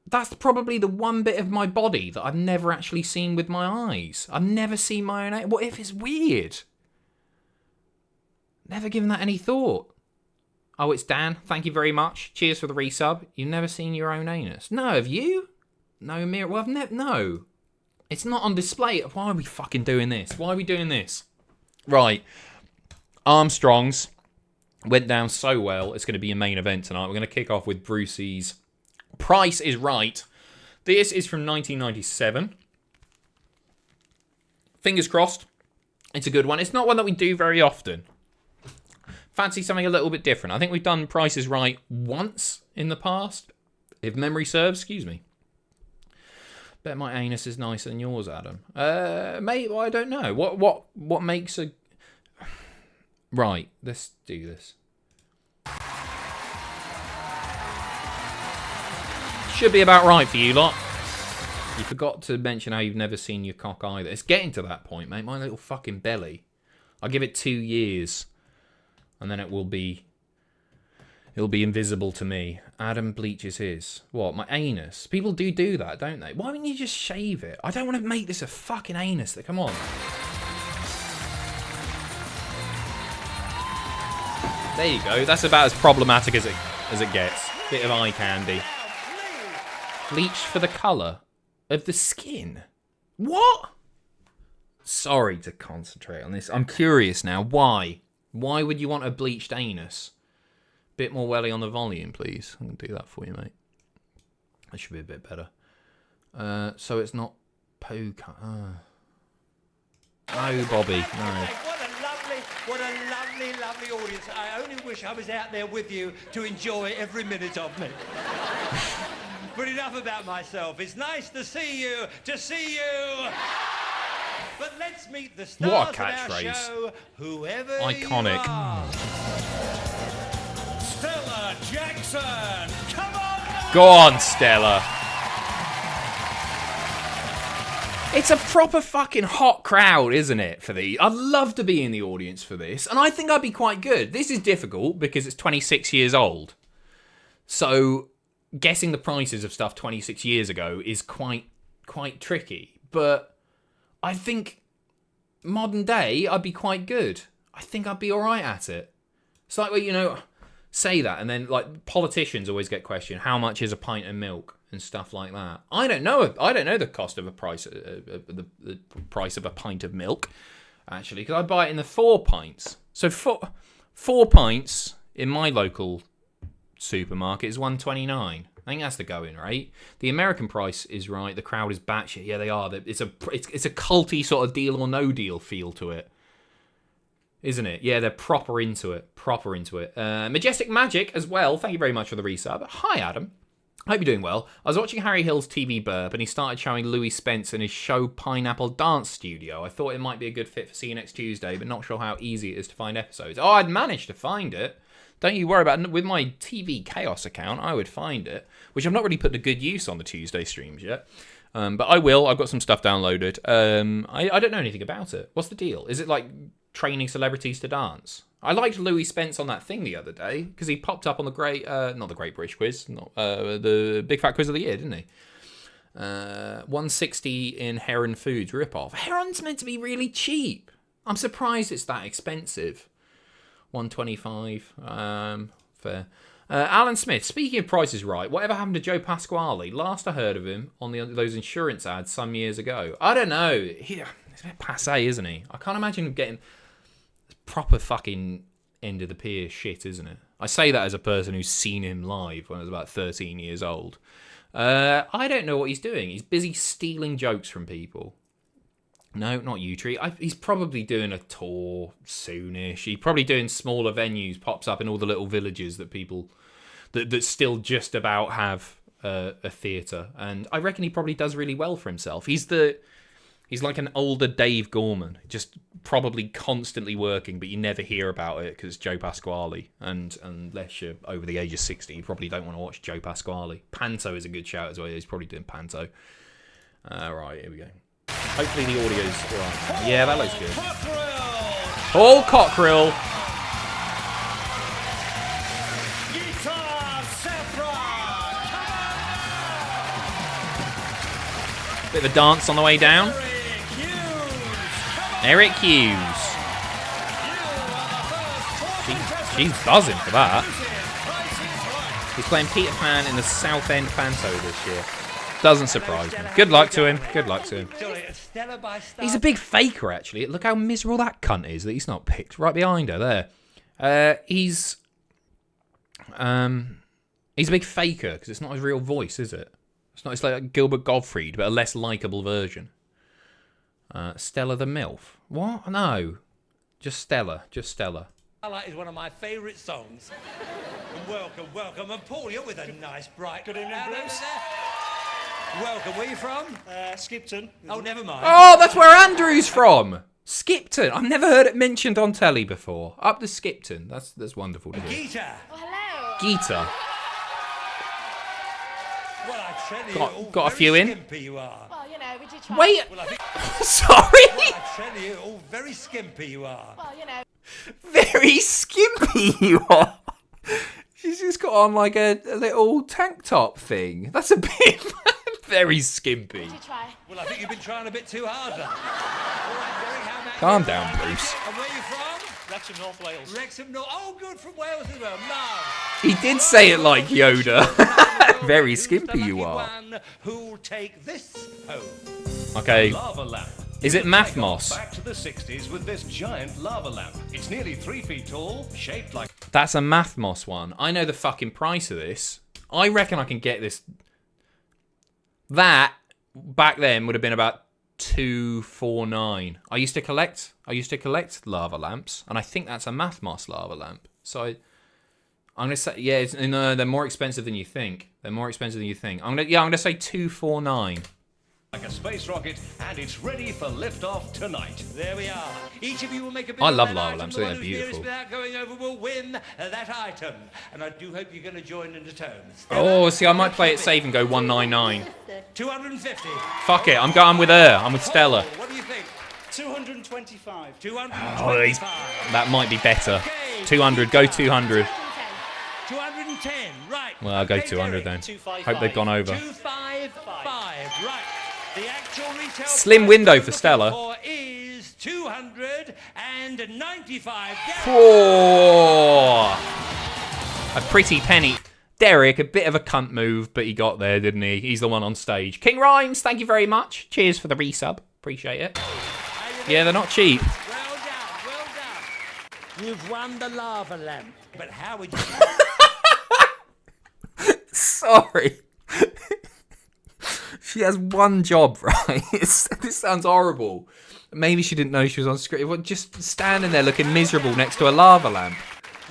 that's probably the one bit of my body that I've never actually seen with my eyes. I've never seen my own anus. What if it's weird? Never given that any thought. Oh, it's Dan. Thank you very much. Cheers for the resub. You've never seen your own anus? No, have you? No mirror. Well, no. It's not on display. Why are we fucking doing this? Right. Armstrongs went down so well. It's going to be a main event tonight. We're going to kick off with Brucey's Price is Right. This is from 1997. Fingers crossed. It's a good one. It's not one that we do very often. Fancy something a little bit different. I think we've done Price is Right once in the past, if memory serves. Excuse me. Bet my anus is nicer than yours, Adam. Mate, well, I don't know. What makes a... Right, let's do this. Should be about right for you lot. You forgot to mention how you've never seen your cock either. It's getting to that point, mate. My little fucking belly. I'll give it 2 years. And then it'll be invisible to me. Adam bleaches his. What, my anus? People do that, don't they? Why wouldn't you just shave it? I don't want to make this a fucking anus. Come on. There you go. That's about as problematic as it gets. Bit of eye candy. Bleach for the colour of the skin. What? Sorry to concentrate on this. I'm curious now. Why? Why would you want a bleached anus? Bit more welly on the volume, please. I'm going to do that for you, mate. That should be a bit better. So it's not poker. No, Bobby. No. What a lovely, lovely audience. I only wish I was out there with you to enjoy every minute of me. But enough about myself. It's nice to see you, But let's meet the stars What a of our catchphrase. show, whoever Iconic. you are. Stella Jackson, come on! Go on, Stella. It's a proper fucking hot crowd, isn't it, for these? I'd love to be in the audience for this, and I think I'd be quite good. This is difficult because it's 26 years old. So, guessing the prices of stuff 26 years ago is quite tricky. But I think modern day, I'd be quite good. I think I'd be alright at it. It's like, well, you know, say that, and then, like, politicians always get questioned, how much is a pint of milk? And stuff like that. I don't know the cost of the price of a pint of milk, actually, because I buy it in the 4 pints. So 4 pints in my local supermarket is $1.29. I think that's the going rate. The American price is right. The crowd is batshit. Yeah, they are. It's a culty sort of deal or no deal feel to it, isn't it? Yeah, they're proper into it. Majestic Magic as well. Thank you very much for the resub. Hi, Adam. Hope you're doing well. I was watching Harry Hill's TV Burp and he started showing Louis Spence in his show Pineapple Dance Studio. I thought it might be a good fit for See You Next Tuesday, but not sure how easy it is to find episodes. Oh, I'd managed to find it. Don't you worry about it. With my TV Chaos account, I would find it, which I've not really put to good use on the Tuesday streams yet. But I will. I've got some stuff downloaded. I don't know anything about it. What's the deal? Is it like training celebrities to dance? I liked Louis Spence on that thing the other day because he popped up on the not the Great British Quiz, the Big Fat Quiz of the Year, didn't he? 160 in Heron Foods ripoff. Heron's meant to be really cheap. I'm surprised it's that expensive. 125. Fair. Alan Smith. Speaking of prices right, whatever happened to Joe Pasquale? Last I heard of him on those insurance ads some years ago. I don't know. He's a bit passé, isn't he? I can't imagine him getting proper fucking end of the pier shit, isn't it? I say that as a person who's seen him live when I was about 13 years old. I don't know what he's doing. He's busy stealing jokes from people. No, not you, Tree. He's probably doing a tour soonish. He's probably doing smaller venues, pops up in all the little villages that people that still just about have a theatre. And I reckon he probably does really well for himself. He's like an older Dave Gorman, just probably constantly working, but you never hear about it because it's Joe Pasquale. And unless you're over the age of 60, you probably don't want to watch Joe Pasquale. Panto is a good shout as well. He's probably doing Panto. Right, here we go. Hopefully the audio's all right. Yeah, that looks good. Paul Cockrell. Bit of a dance on the way down. Eric Hughes. She's buzzing for that. He's playing Peter Pan in the Southend Panto this year. Doesn't surprise me. Good luck to him. Good luck to him. He's a big faker, actually. Look how miserable that cunt is that he's not picked. Right behind her, there. He's a big faker because it's not his real voice, is it? It's like Gilbert Gottfried, but a less likeable version. Stella the MILF. What? No. Just Stella. Just Stella. Starlight is one of my favourite songs. And welcome. And Paul, you're with a nice, bright... Good evening, Bruce. Welcome. Where are you from? Skipton. Oh, never mind. Oh, that's where Andrew's from. Skipton. I've never heard it mentioned on telly before. Up to Skipton. That's wonderful to hear. Gita. Oh, hello. Gita. Well, I tell you, Got a very few in. skimpy you are. Well, you know, we did try. Wait. Well, I think, Sorry. I tell you, all very skimpy you are. Well, you know. Very skimpy you are. She's just got on like a little tank top thing. That's a bit very skimpy. Did you try? Well, I think you've been trying a bit too hard, then. All right, Derek, how about Calm you? down, Bruce. And where are you from? Wrexham, North Wales. Wrexham, no. Oh, good, from Wales as well. No. He did say it like Yoda. Very skimpy you are. Who'll take this home? Okay. Lava lamp. Is it Mathmos? Back to the 60s with this giant lava lamp. It's nearly 3 feet tall, shaped like... That's a Mathmos one. I know the fucking price of this. I reckon I can get this. That, back then, would have been about 249. I used to collect lava lamps, and I think that's a Mathmos lava lamp. So I'm gonna say, yeah, they're more expensive than you think. I'm gonna say 249. Like a space rocket, and it's ready for liftoff tonight. There we are. Each of you will make a bid I on love that lava item. lamps, The they're one who's nearest beautiful. without going over will win that item. And I do hope you're going to join in the tones. Oh, see, I might play it safe and go 199. 250. Fuck it, I'm going with her. I'm with Stella. What do you think? 225. 225. That might be better. Okay, 200, go 200. 210. Right. Well, I'll go Okay, 200 Derek. then. 255. Hope they've gone over. 255. Right. The actual retail Slim price window we're for looking Stella. for is 295. Oh, a pretty penny. Derek, a bit of a cunt move, but he got there, didn't he? He's the one on stage. King Rhymes, thank you very much. Cheers for the resub. Appreciate it. Yeah, they're not cheap. Well done, well done. You've won the lava lamp. But how would you... Sorry. She has one job, right? This sounds horrible. Maybe she didn't know she was on screen. Well, just standing there looking miserable next to a lava lamp.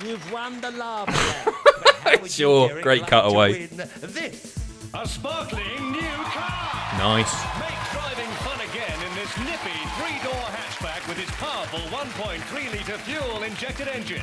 You've won the lava lamp. But how would Sure, you, Derek, great like cutaway. to win this? A sparkling new car. Nice. Make driving fun again in this nippy 3-door hatchback with its powerful 1.3-litre fuel-injected engine.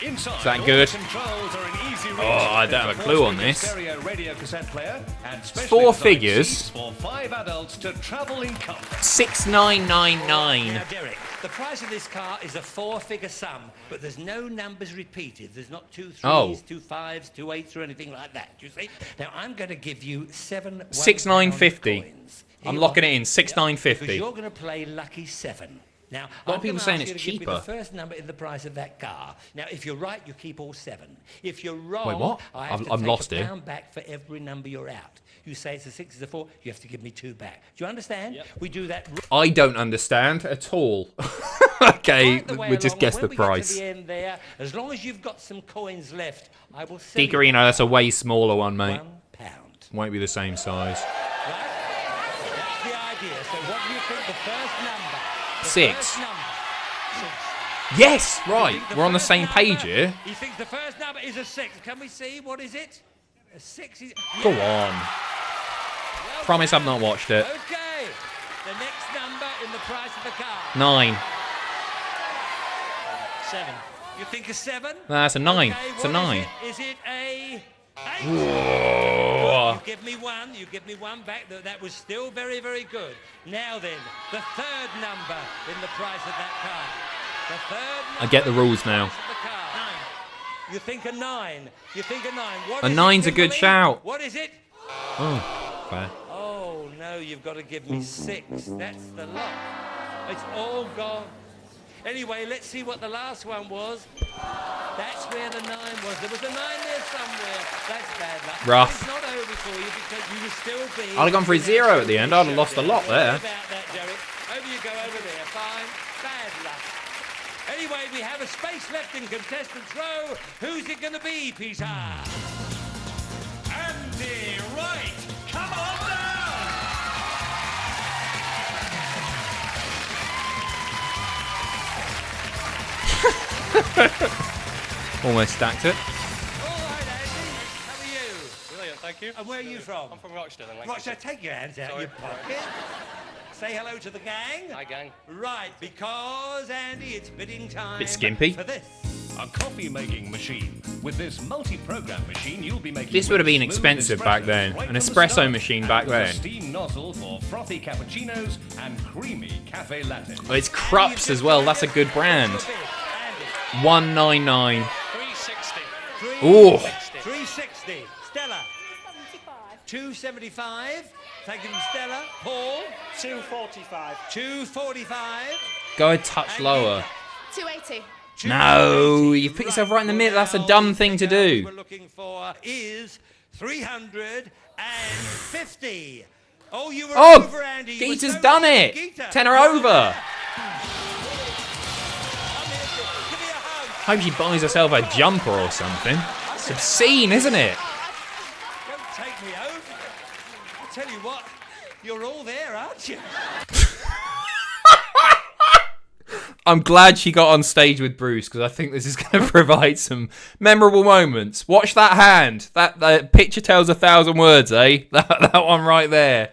Inside, Is that all good? the controls are an easy reach. I don't have a clue on this. Stereo radio cassette player and specially 4 designed figures. seats for 5 adults to travel in comfort. 6999. Now, Derek, the price of this car is a 4-figure sum, but there's no numbers repeated. There's not 2 3s, Oh. 2 5s, 2 8s, or anything like that. Do you see? Now, I'm going to give you 7 6,950. coins. I'm Here locking are- it in, 6,950. Because you're going to play lucky 7. Now, A lot of people saying it's you to cheaper. Give me the first number in the price of that car. Now, if you're right, you keep all 7. If you're wrong, Wait, what? I have to I'm take lost a here. pound back for every number you're out. You say it's a 6, it's a 4, you have to give me 2 back. Do you understand? Yep. We do that. I don't understand at all. Okay, Right the way we'll just along. guess When the we price. Get to the end there, as long as you've got some coins left, I will sell you Dicarino, that's a way smaller one, mate. £1. Won't be the same size. Right? That's the idea. So what do you think the first number? The 6. First number. Yes, You right. think We're on the first same number- page here. You think the first number is a 6? Can we see? What is it? A 6 is... Go Yeah. on. Well Promise I've done. not watched it. Okay. The next number in the price of the car. 9. 7. You think a 7? That's a 9. Okay, It's a what 9. Is it a 8? Whoa. You give me one. You give me one back. That was still very, very good. Now then, the third number in the price of that car. The third number I get the in rules price now. of the car. 9. You think a 9. You think a 9. What A is it, 9's a good Kimberly? shout. What is it? Oh, fair. Oh, no, you've got to give me 6. That's the lot. It's all gone. Anyway, let's see what the last one was. That's where the 9 was. There was a 9 there somewhere. That's bad luck. Rough. It's not over for you because you will still be... I'd have gone for a 0 at the end. I'd have lost a lot there. What about that, Derek? Over you go, over there. Fine. Bad luck. Anyway, we have a space left in contestants' row. Who's it going to be, Peter? Andy Wright, come on down! Almost stacked it. All right, Andy. How are you? Brilliant, thank you. And where are you from? I'm from Rochdale in Right, Lancashire. so take your hands out of Sorry. your pocket. Say hello to the gang. Hi, gang. Right, because, Andy, it's bidding time Bit skimpy. for this. A coffee-making machine. With this multi-program machine, you'll be making... This would have been smooth expensive back espressos then. right An from the espresso start. machine And back with a then. steam nozzle for frothy cappuccinos and creamy cafe lattes. Oh, it's Krups as well. That's a good brand. What's your bid, Andy? 199. 360. Ooh. 360. Stella. 275. Thank you, Stella. Paul. 245. 245. Go a touch lower. 280. No, you put yourself right in the middle. That's a dumb thing to do. We're looking for is 350. Oh, you were Oh, over, Andy. You were Geeta's so done close. it. Geeta. Tenner You're over. there. Come here, give me a hug. Hope she buys herself a jumper or something. It's obscene, isn't it? Don't take me over. I'll tell you what, you're all there, aren't you? I'm glad she got on stage with Bruce because I think this is going to provide some memorable moments. Watch that hand. That picture tells 1,000 words, eh? That one right there.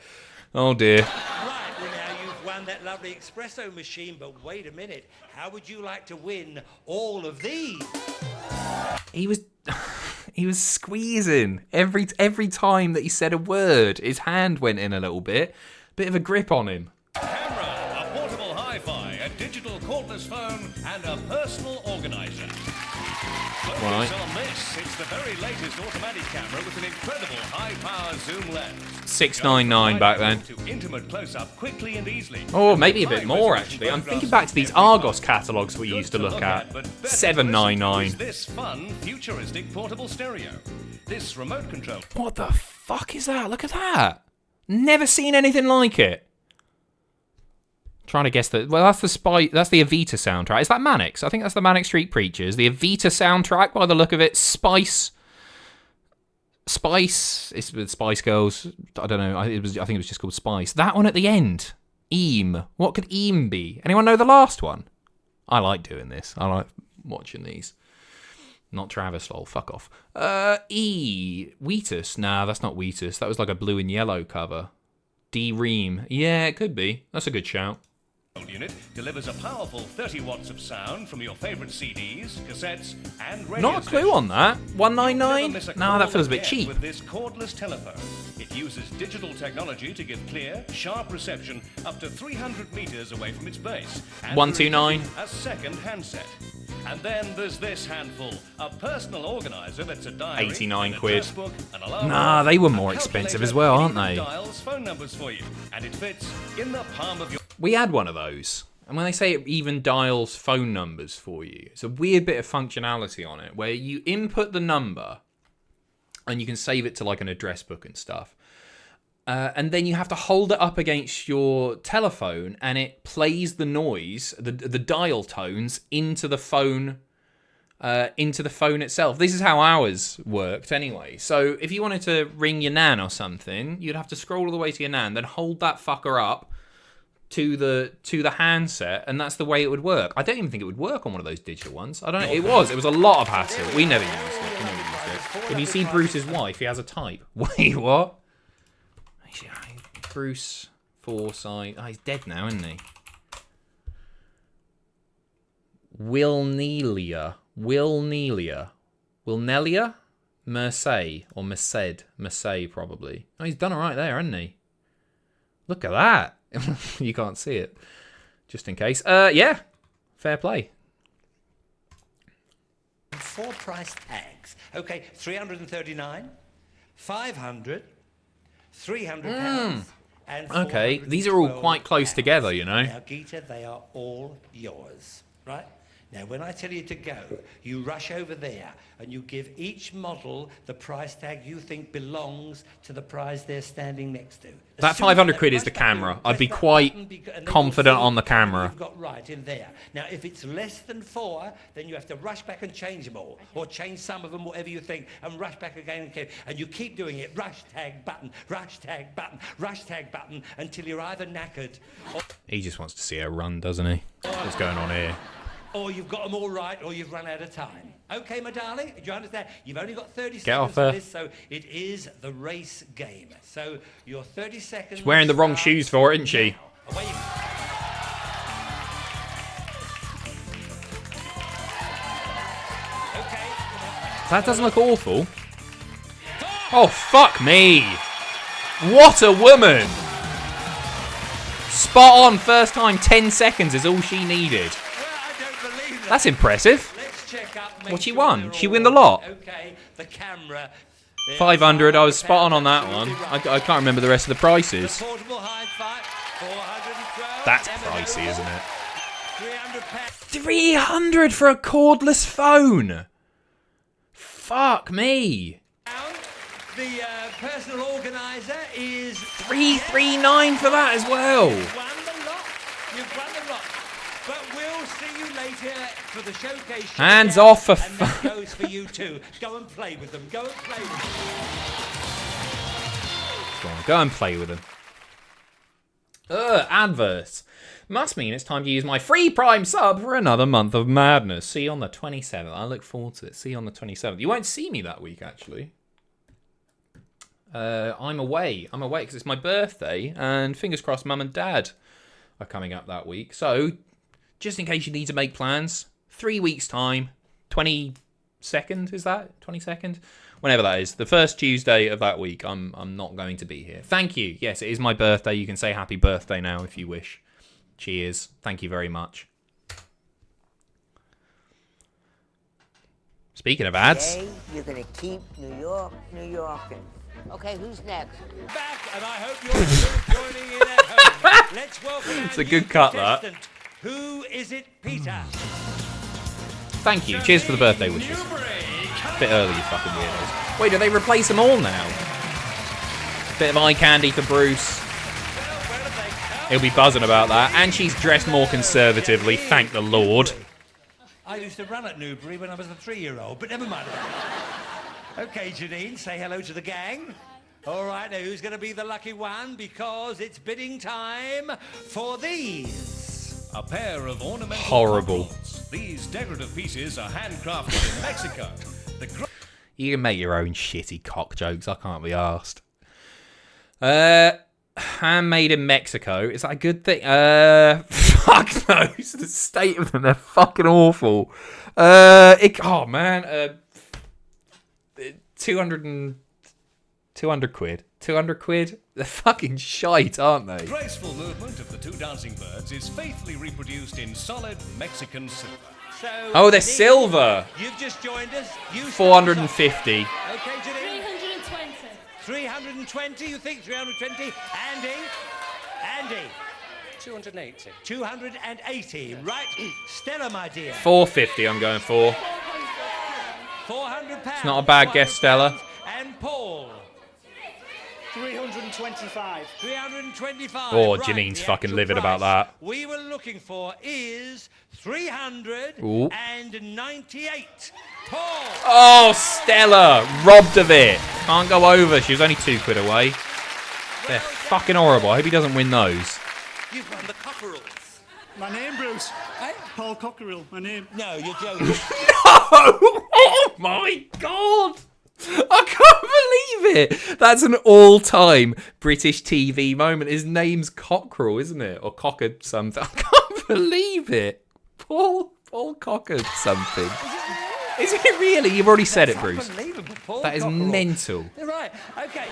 Oh dear. Right, well now you've won that lovely espresso machine, but wait a minute. How would you like to win all of these? He was squeezing every time that he said a word. His hand went in a little bit. Bit of a grip on him. Camera, a portable hi-fi, a digital cordless phone, and a personal organizer. Focus Right. on this. It's the very latest automatic camera with an incredible high-power zoom lens. $699 back then. To intimate close-up quickly and easily. Oh, maybe a bit more actually. I'm thinking back to these Argos catalogues we used to look at. $799. This fun, futuristic portable stereo. This remote control. What the fuck is that? Look at that. Never seen anything like it. Trying to guess that. Well, that's the Evita soundtrack. Is that Mannix? I think that's the Manic Street Preachers. The Evita soundtrack, by the look of it. Spice. It's with Spice Girls. I don't know. I think it was just called Spice. That one at the end. Eam. What could Eam be? Anyone know the last one? I like doing this. I like watching these. Not Travis, lol. Fuck off. Wheatus. Nah, that's not Wheatus. That was like a blue and yellow cover. D-Ream. Yeah, it could be. That's a good shout. Unit delivers a powerful 30 watts of sound from your favorite CDs, cassettes, and radio Not a clue on that. $199? Nah, that feels a bit cheap. With this cordless telephone, it uses digital technology to give clear, sharp reception up to 300 meters away from its base. And $129. a second handset. And then there's this handful, a personal organizer that's a diary, 89 an quid. address book, an alarm Nah, clock, they were a more calculator, expensive as well, aren't it they? even dials phone numbers for you, and it fits in the palm of your. We had one of those. And when they say it even dials phone numbers for you, it's a weird bit of functionality on it where you input the number and you can save it to like an address book and stuff. And then you have to hold it up against your telephone and it plays the noise, the dial tones into the phone itself. This is how ours worked anyway. So if you wanted to ring your nan or something, you'd have to scroll all the way to your nan, then hold that fucker up to the handset, and that's the way it would work. I don't even think it would work on one of those digital ones. I don't know. It was a lot of hassle. We never used it. If you see Bruce's wife, he has a type. Wait, what? Bruce Forsyth. Oh, he's dead now, isn't he? Wilnelia. Merced or Merced probably. Oh, he's done all right there, hasn't he? Look at that. You can't see it. Just in case. Yeah. Fair play. 4 price tags. Okay, 339, 500, 300 pounds, and Okay, these are all quite close £412. together, you know. Now, Geeta, they are all yours, right? Now, when I tell you to go, you rush over there and you give each model the price tag you think belongs to the prize they're standing next to. That 500 quid is the camera. I'd be quite confident on the camera. You've got right in there. Now, if it's less than 4, then you have to rush back and change them all, or change some of them, whatever you think, and rush back again and you keep doing it. Rush tag button, rush tag button, rush tag button, until you're either knackered He just wants to see her run, doesn't he? What's going on here? or you've got them all right, or you've run out of time. Okay, my darling, do you understand? You've only got 30 Get off seconds for her. this, so it is the race game. So your 30 seconds. She's wearing the wrong starts shoes for it, isn't she? now. Away you go. Okay. That doesn't look awful. Oh, fuck me. What a woman. Spot on first time, 10 seconds is all she needed. Well, I don't believe that. That's impressive. Let's check up. make What she sure won? they're She all win the lot? Okay, the camera. 500, I was spot on that one. I can't remember the rest of the prices. The portable hi-fi, 412. That's M&O pricey, isn't it? 300 pounds. 300 for a cordless phone. Fuck me. The personal organizer is 339 for that as well. You've won the lot. You've won the lot. But we'll see you later for the showcase. Hands showdown, off for and that goes for you too. Go and play with them. Go and play with them. Go on, go and play with them. Adverse. Must mean it's time to use my free Prime sub for another month of madness. See you on the 27th. I look forward to it. See you on the 27th. You won't see me that week, actually. I'm away. I'm away because it's my birthday, and fingers crossed Mum and Dad are coming up that week. So, just in case you need to make plans, 3 weeks' time, 22nd, is that? 22nd? Whenever that is. The first Tuesday of that week, I'm not going to be here. Thank you. Yes, it is my birthday. You can say happy birthday now if you wish. Cheers. Thank you very much. Speaking of ads. Today, you're going to keep New York, New Yorkin'. Okay, who's next? Back, and I hope you're still joining in at home. Let's welcome It's our a good new cut, that. contestant. Who is it, Peter? Thank you. Cheers for the birthday wishes. Bit early, you fucking weirdos. Wait, do they replace them all now? Bit of eye candy for Bruce. He'll be buzzing about that. And she's dressed more conservatively, thank the Lord. I used to run at Newbury when I was a 3-year-old, but never mind. Okay, Janine, say hello to the gang. All right, now who's going to be the lucky one? Because it's bidding time for these. A pair of ornamental Horrible. cockles. These decorative pieces are handcrafted in Mexico. You can make your own shitty cock jokes. I can't be arsed. Handmade in Mexico. Is that a good thing? Fuck knows. The state of them, they're fucking awful. Oh, man. 200 quid. 200 quid? They're fucking shite, aren't they? Graceful movement of the two dancing birds is faithfully reproduced in solid Mexican silver. So, Oh, they're Janine, silver. You've just joined us. You 450. Okay, Janine. 320. 320, you think 320? Andy. 280. 280. Right. Stella, my dear. 450 I'm going for. 400 pounds. It's not a bad guess, Stella. And Paul. 325. 325. Oh, Right, Janine's the fucking actual livid about price that. we were looking for is 398. Paul. Oh, Stella. Robbed of it. Can't go over. She was only 2 quid away. They're fucking horrible. I hope he doesn't win those. You've won the cockerels. My name, Bruce. Paul Cockerill, my name. No, you're joking. Oh my god! I can't believe it! That's an all-time British TV moment. His name's Cockerel, isn't it? Or Cocker something. I can't believe it. Paul Cocker something. Is it really? You've already said it, Bruce. Unbelievable, Paul That is Cockerell. mental. Right, okay.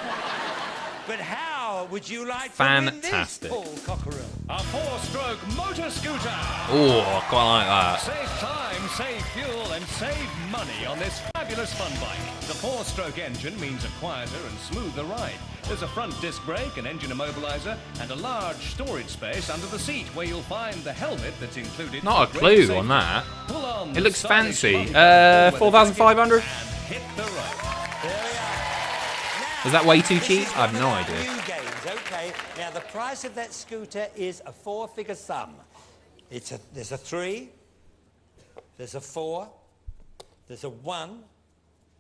But how would you like Fantastic. to win this, Paul Cockerell? A 4-stroke motor scooter. Oh, I quite like that. Save time, save fuel, and save money on this fabulous fun bike. The 4-stroke engine means a quieter and smoother ride. There's a front disc brake, an engine immobilizer, and a large storage space under the seat where you'll find the helmet that's included. Not a for clue great safety. on that. Pull on It the looks stylish fancy. body bag, 4,500? and hit the road. There we are. Now, Is that way too this cheap? is I have one no of our idea. New games, okay. Now the price of that scooter is a 4-figure sum. There's a 3, there's a 4, there's a 1,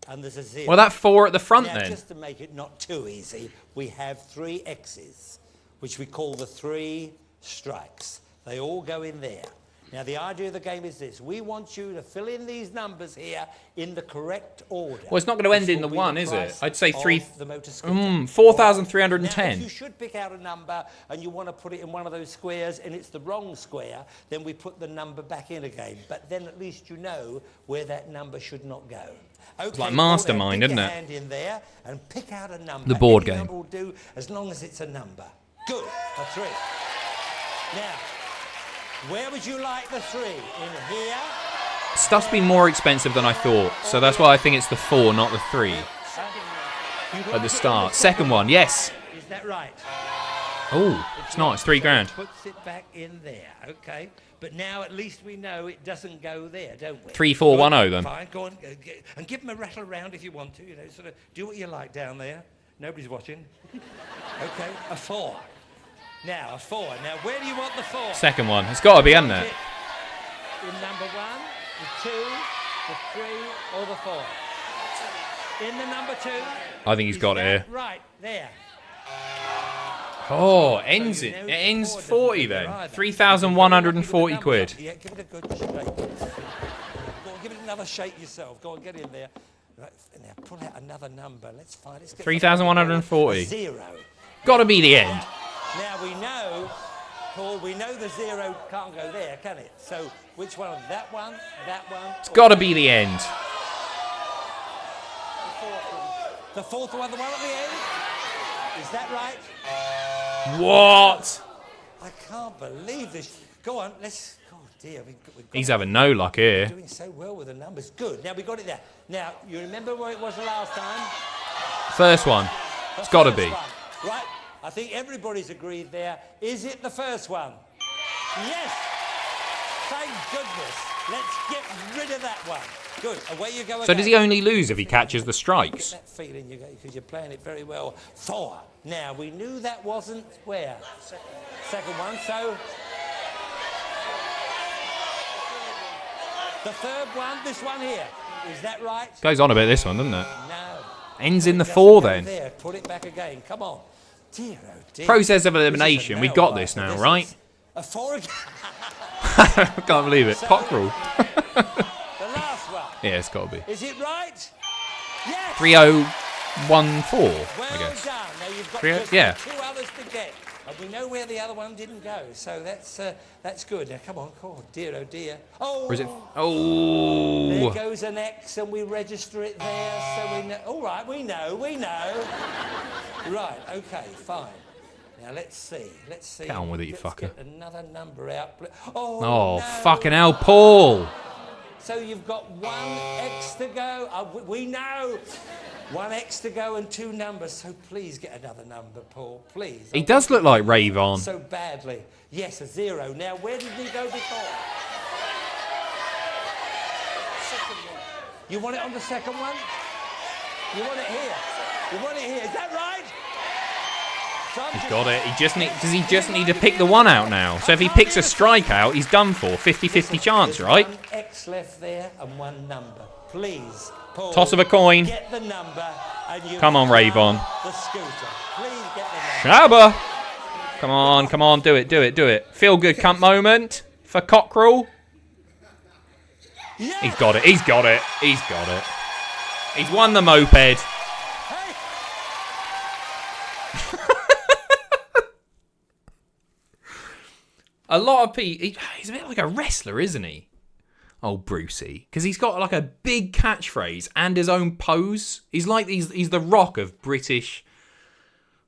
and there's a 0. Well, that 4 at the front Now, then. just to make it not too easy, we have 3 X's, which we call the 3 strikes. They all go in there. Now, the idea of the game is this. We want you to fill in these numbers here in the correct order. Well, it's not going to end which in the will be 1, is it? price I'd say of 3. the motor scooter. 4,310. Now, if you should pick out a number and you want to put it in one of those squares and it's the wrong square, then we put the number back in again. But then at least you know where that number should not go. Okay, like Paul, Mastermind, now, isn't pick it? your hand in there and pick out a number. The board Any game. number will do as long as it's a number. Good. A 3. Now, where would you like the 3? In here? Stuff's been more expensive than I thought, so that's why I think it's the 4, not the 3 at the start. Second one, yes. Is that right? Oh, it's not. It's 3 grand. Puts it back in there, okay. But now at least we know it doesn't go there, don't we? 3410 then. Fine, go on, and give them a rattle around if you want to. You know, sort of do what you like down there. Nobody's watching. Okay, a 4. Now a 4. Now where do you want the 4? Second one. It's got to be, hasn't it? In number 1, the 2, the 3, or the 4? In the number 2. I think he's got it here. Right there. Oh, ends it. It ends 40 then. 3,140 quid. Yeah, give it a good shake. Go on, give it another shake yourself. Go on, get in there. Right, now pull out another number. Let's find it. 3,140. 0. Gotta be the end. Now we know, Paul, we know the 0 can't go there, can it? So which one? That one? That one? It's gotta be the end. The fourth one, the one at the end? Is that right? What? I can't believe this. Go on, let's. Oh dear, we've got He's having no luck here. doing so well with the numbers. Good. Now we got it there. Now you remember where it was the last time? First one. It's gotta be. Right. I think everybody's agreed there. Is it the first one? Yes. Thank goodness. Let's get rid of that one. Good. Away you go again. So does he only lose if he catches the strikes? That feeling you get because you're playing it very well. 4. Now we knew that wasn't where. Second one. So the third one. This one here. Is that right? Goes on a bit this one, doesn't it? No. Ends in the Just 4 go then. There. Put it back again. Come on. Dear, oh dear. Process of This is a elimination. We nail got biter. this now, This right? is a 4 again. Can't believe it. Cockerel. The last one. Yeah, it's gotta be. Is it right? Yes. 3014, Well I guess. done. Now you've got 30 just yeah. 2 others to get. And we know where the other one didn't go. So that's good. Now come on. Oh dear, oh dear. Oh. Or is it? There Oh. goes an X and we register it there. So we know. All right, we know. Right, okay, fine. Now let's see. Get on with it, you Let's fucker. get another number out. Oh, Oh, no. fucking hell, Paul. So you've got 1 X to go. We know. 1 X to go and 2 numbers. So please get another number, Paul. Please. He does look like Ravon. So badly. Yes, a 0. Now, where did we go before? Second one. You want it on the second one? You want it here? You want it here? Is that right? So I'm He's just- got it. Does he just need to pick the 1 out now? So if he picks a strike out, he's done for. 50-50 chance, There's right? 1 X left there and 1 number. Please, Paul. Toss of a coin. Get the number and you Come on, Ravon. the scooter. Please get the number. Shabba. Come on, do it. Feel good cunt moment for Cockerel. Yes! He's got it. He's won the moped. Hey! A lot of people. He's a bit like a wrestler, isn't he? Oh, Brucey, because he's got like a big catchphrase and his own pose. He's like he's the Rock of British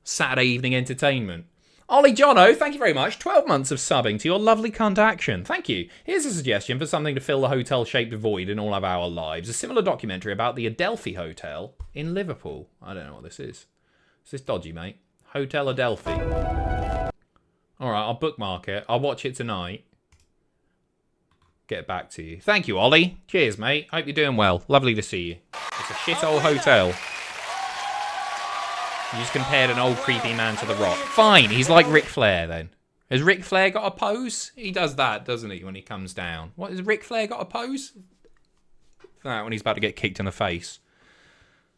Saturday evening entertainment. Ollie Jono, thank you very much. 12 months of subbing to your lovely cunt action. Thank you. Here's a suggestion for something to fill the hotel-shaped void in all of our lives. A similar documentary about the Adelphi Hotel in Liverpool. I don't know what this is. Is this dodgy, mate? Hotel Adelphi. All right, I'll bookmark it. I'll watch it tonight. Get back to you. Thank you, Ollie. Cheers, mate. Hope you're doing well. Lovely to see you. It's a shithole hotel. You just compared an old creepy man to The Rock. Fine, he's like Ric Flair then. Has Ric Flair got a pose? He does that, doesn't he, when he comes down? What, has Ric Flair got a pose? That when he's about to get kicked in the face.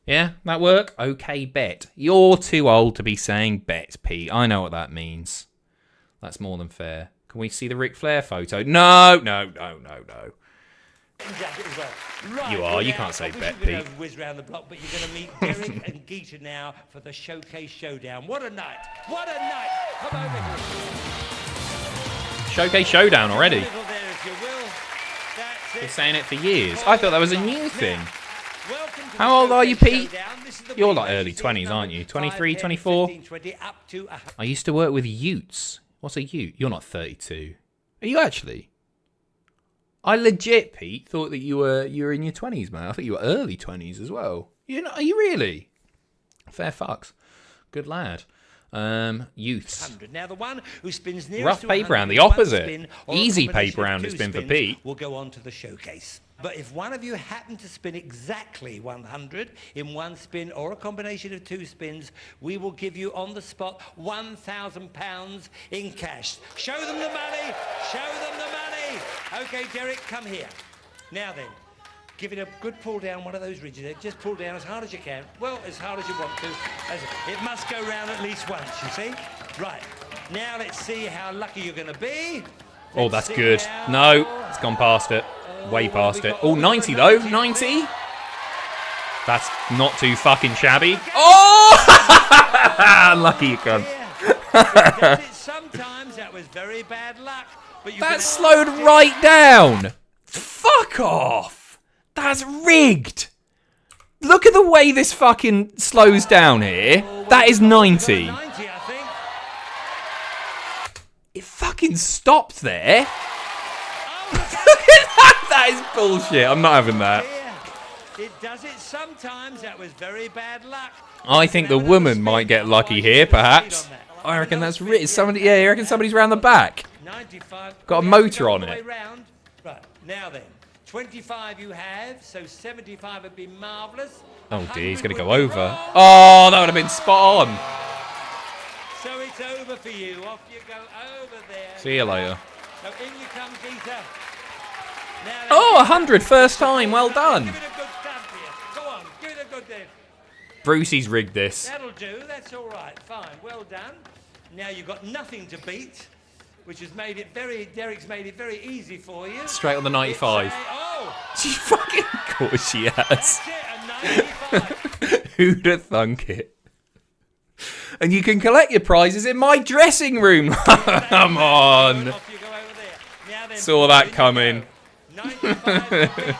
Yeah, that work? Okay, bet. You're too old to be saying bet, Pete. I know what that means. That's more than fair. Can we see the Ric Flair photo? No. Jacket as well. Right, You are, well, you now, can't say I wish bet, you could Pete. have whizzed round the block, but you're going to meet Derek and Geeta now for the Showcase Showdown. What a night! What a night! Come over here. Showcase Showdown already. A little there, if you will. That's Been it. saying it for years. I thought that was a new thing. Welcome to How the old are you, Showcase Pete? Showdown. This is the You're like relay. early You see 20s, the aren't you? numbers 23, 5, 10, 24? 15, 20, up to 100. I used to work with Utes. What's a Ute? You're not 32. Are you actually? I legit, Pete, thought that you were in your 20s, man. I thought you were early 20s as well. Are you really? Fair fucks. Good lad. Youths. 100. Now the one who spins nearest Rough to paper 100 round, the in one opposite. spin or a Easy combination paper of round 2 it's been for spins Pete. will go on to the showcase. But if one of you happen to spin exactly 100 in one spin or a combination of 2 spins, we will give you on the spot £1,000 in cash. Show them the money. Show them the money. Okay, Derek, come here. Now then, Give it a good pull down one of those ridges there. Just pull down as hard as you can. Well, as hard as you want to. It must go round at least once, you see? Right. Now let's see how lucky you're going to be. Oh, that's good. No, it's gone past it. Way past it. Oh, 90 though. 90. That's not too fucking shabby. Oh! Unlucky you cunt. Sometimes that was very bad luck. But That slowed right down. Fuck off. That's rigged. Look at the way this fucking slows down here. That is 90. 90, I think. It fucking stopped there. Look at that. That is bullshit. I'm not having that. It does it sometimes. That was very bad luck. I think the woman might get lucky here, perhaps. I reckon that's rigged. Somebody, yeah, I reckon somebody's round the back. 95. Got a motor on it. Right, now then. 25 you have, so 75 would be marvellous. Oh dear, he's going to go over. Oh, that would have been spot on. So it's over for you. Off you go over there. See you later. So in you come, Peter. Now, Oh, 100, first time. Well done. give it a good stamp here. Go on, give it a good then. Brucey's rigged this. That'll do. That's all right. Fine. Well done. Now you've got nothing to beat, which has made it very. Derek's made it very easy for you. Straight on the 95. Oh, She fucking, of course she has. that's it. A 95. Who'd have thunk it? And you can collect your prizes in my dressing room. Come on. Off you go over there. Now then, Saw that coming. 95.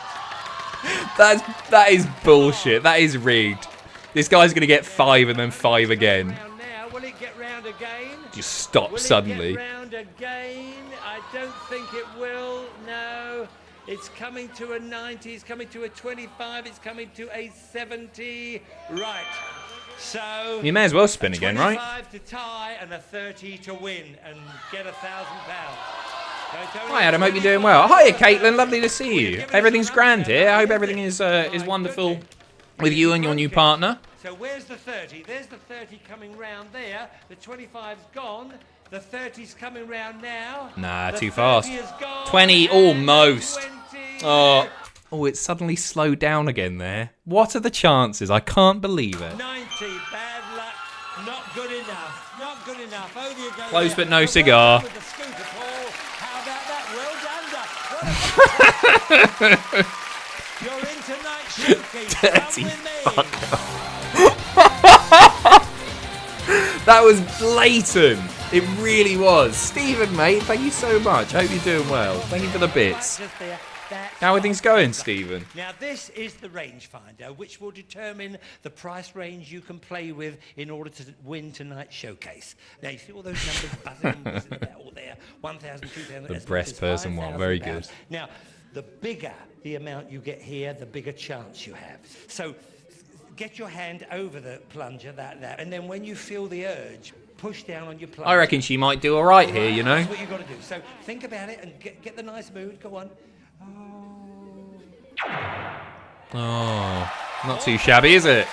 That is bullshit. That is rigged. This guy's gonna get 5 and then 5 again. Round now. Will it get round again? Just stop Will suddenly. it get round again? I don't think it will. No. It's coming to a 90. It's coming to a 25. It's coming to a 70. Right. So You may as well spin again, right? 25 to tie and a 30 to win and get £1,000. Hi Adam, hope you're doing well. Hiya Caitlin, lovely to see you. Everything's grand here. I hope everything is wonderful with you and your new partner. So where's the 30? There's the 30 coming round there. The 25's gone. The 30's coming round now. Nah, The too 30 fast. is gone. 20 And almost. 20. Oh, it suddenly slowed down again there. What are the chances? I can't believe it. 90, bad luck, not good enough, not good enough. Over you go. Close there. but no The cigar. one with the scooter, Paul. How about that? Well done, Doc. You're in tonight's showcase. Dirty Come with me. That was blatant. It really was. Stephen, mate, thank you so much. I hope you're doing well. Thank you for the bits. Just there. That's How are things right. going, Stephen? Now, this is the rangefinder, which will determine the price range you can play with in order to win tonight's showcase. Now, you see all those numbers buzzing all there? 1,000, 2,000. The as much breast as person one, very £5,000. good. Now, the bigger the amount you get here, the bigger chance you have. So, get your hand over the plunger, and then when you feel the urge, push down on your plunger. I reckon she might do all right here, you know. That's what you've got to do. So, think about it and get the nice mood. Go on. Oh, not too shabby, is it?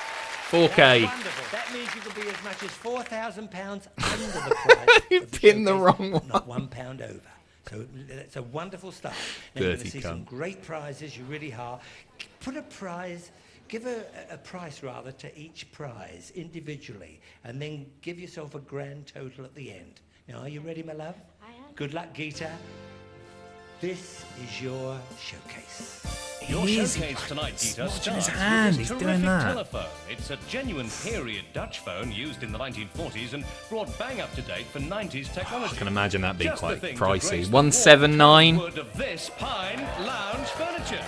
4K. Wonderful. That means you could be as much as £4,000 under the price. You of the pinned the showcase, wrong one. Not £1 over. So it's a wonderful start. Now you're going to Dirty see some cunt. great prizes. You really are. Put a prize. Give a price rather to each prize individually, and then give yourself a grand total at the end. Now, are you ready, my love? I am. Good luck, Gita. This is your showcase. Your Easy. showcase tonight, Gita, watching his starts hand, with he's this doing terrific that. telephone. It's a genuine period Dutch phone used in the 1940s and brought bang up to date for 90s technology. I can imagine that being Just the quite thing to pricey. grace the 179. wood of this pine lounge furniture.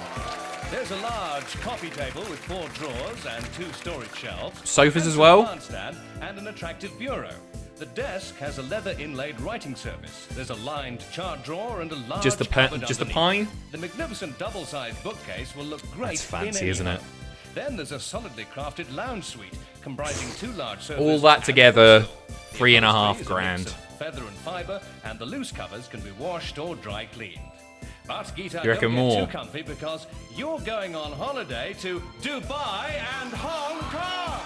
There's a large coffee table with 4 drawers and 2 storage shelves. Sofas as a well. plant stand and an attractive bureau. The desk has a leather inlaid writing surface. There's a lined chart drawer and a large Just the cupboard just the underneath. pine. The magnificent double-sized bookcase will look great. That's fancy, in isn't any it? home. Then there's a solidly crafted lounge suite comprising 2 large sofas. All that and a together, footstool. 3.5 The upholstery is a mix grand. of feather and fibre, and the loose covers can be washed or dry cleaned. But Gita, You reckon don't get more? too comfy because you're going on holiday to Dubai and Hong Kong.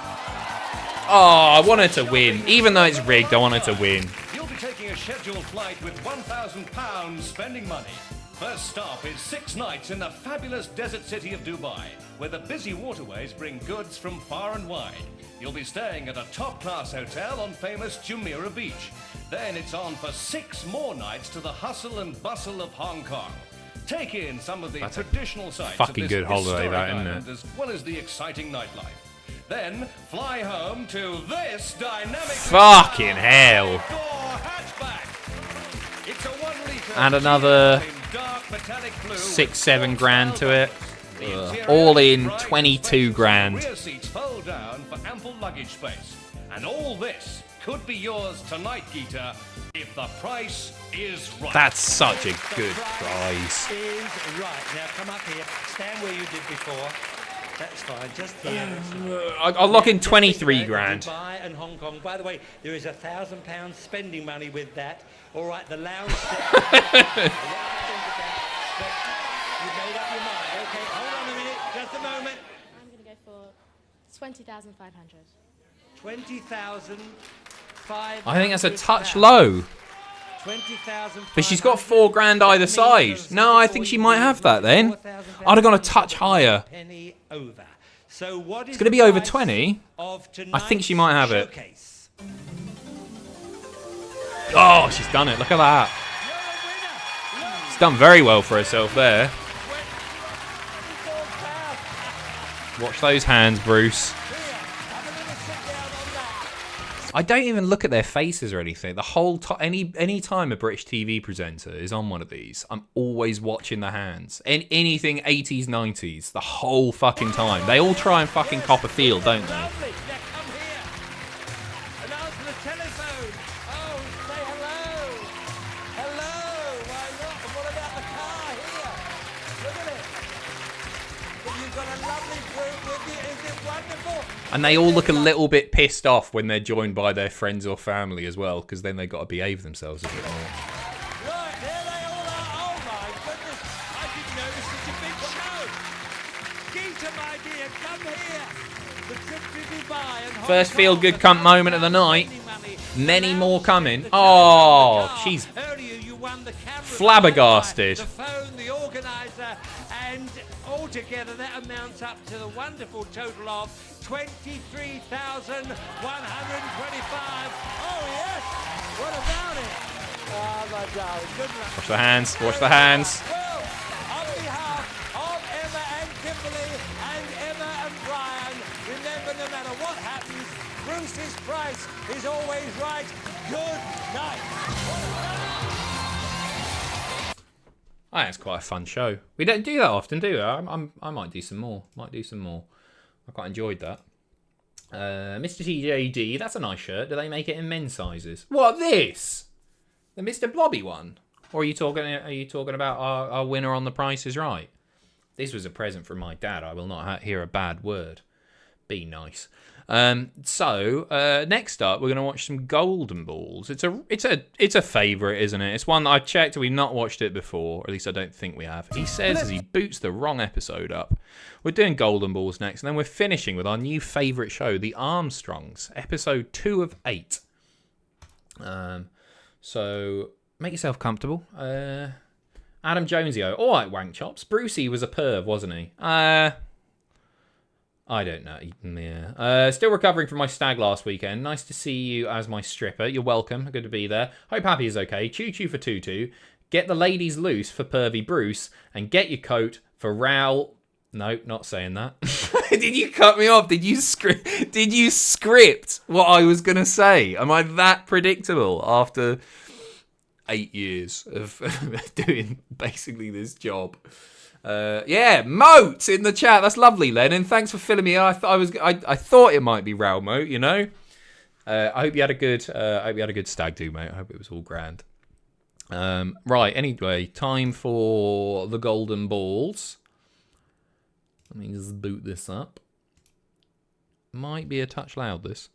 Oh, I want her to win. Even though it's rigged, I want her to win. You'll be taking a scheduled flight with £1,000 spending money. First stop is 6 nights in the fabulous desert city of Dubai, where the busy waterways bring goods from far and wide. You'll be staying at a top-class hotel on famous Jumeirah Beach. Then it's on for 6 more nights to the hustle and bustle of Hong Kong. Take in some of the traditional sights fucking of this good holiday, historic that, isn't island, it? as well as the exciting nightlife. Then fly home to this dynamic Fucking hell. hatchback. It's a 1 litre And another in dark metallic blue 6-7 grand to it. The interior All is in bright 22 spacious, grand. Rear seats fold down for ample luggage space. And all this could be yours tonight, Geeta, if the price is right. That's such a good price. Is right. Now come up here. Stand where you did before. That's fine. Just here. I'll lock in 23 grand. Dubai and Hong Kong. By the way, there is £1,000 spending money with that. All right, the lounge set. You made up your mind. Okay, hold on a minute. Just a moment. I'm going to go for 20,500. 20,500. I think that's a touch low. 20,000. But she's got 4 grand either side. No, I think she might have that then. I'd have gone a touch higher. Penny over. So what is It's going to be the over price 20. of I think she might have it. showcase? Oh, she's done it. Look at that. She's done very well for herself there. Watch those hands, Bruce. I don't even look at their faces or anything. The whole time, any time a British TV presenter is on one of these, I'm always watching the hands. Anything 80s, 90s, the whole fucking time. They all try and fucking cop a feel, don't they? Lovely. Now come here. And answer the telephone. Oh, say hello. Hello. Why not? And what about the car here? Look at it. Well, you've got a lovely group with you. Is it wonderful? And they all look a little bit pissed off when they're joined by their friends or family as well, because then they've got to behave themselves a bit more. Right, there they all are. Oh my goodness. I didn't know this was a big show. Geeta, my dear, come here. The trip to Dubai and Hong First Kong, feel-good the cunt moment of the night. money. Many Now more the coming. trip, Oh, the car. she's Earlier you won the camera, flabbergasted. the phone, the organizer, and altogether that amounts up to the wonderful total of 23,125. Oh yes, what about it? Oh my darling, good luck. Watch the hands. Watch the hands. Well, on behalf of Emma and Kimberly and Emma and Brian, remember no matter what happens, Bruce's price is always right. Good night. I think it's quite a fun show. We don't do that often, do we? I might do some more. I quite enjoyed that. Mr. TJD, that's a nice shirt. Do they make it in men's sizes? What, this? The Mr. Blobby one? Or are you talking about our winner on The Price is Right? This was a present from my dad. I will not hear a bad word. Be nice. So next up, we're going to watch some Golden Balls. It's a favourite, isn't it? It's one that I checked and we've not watched it before. Or at least I don't think we have. He says as he boots the wrong episode up. We're doing Golden Balls next, and then we're finishing with our new favourite show, the Armstrongs, episode 2 of 8. So make yourself comfortable. Adam Jonesio, all right, wank chops. Brucey was a perv, wasn't he? I don't know. Yeah. Still recovering from my stag last weekend. Nice to see you as my stripper. You're welcome. Good to be there. Hope Happy is okay. Choo choo for Tutu. Get the ladies loose for pervy Bruce. And get your coat for Raoul. No, not saying that. Did you cut me off? Did you script what I was going to say? Am I that predictable after 8 years of doing basically this job? Yeah, Moat in the chat. That's lovely, Lennon. Thanks for filling me in. I thought it might be Raoul Moat, you know. I hope you had a good stag do, mate. I hope it was all grand. Right, anyway, time for the Golden Balls. Let me just boot this up. Might be a touch loud, this.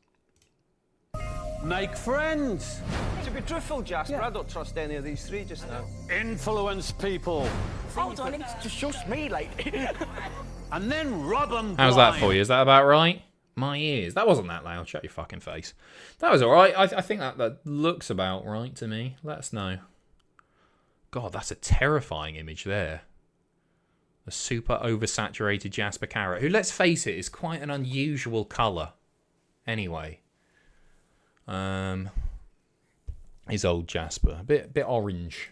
Make friends. To be truthful, Jasper, I don't trust any of these three just now. Influence people. Hold on, it's just me, like. And then rob them. How's that for you? Is that about right? My ears. That wasn't that loud. Shut your fucking face. That was all right. I think that looks about right to me. Let us know. God, that's a terrifying image there. A super oversaturated Jasper carrot, who, let's face it, is quite an unusual colour. Anyway. Is old Jasper. A bit orange.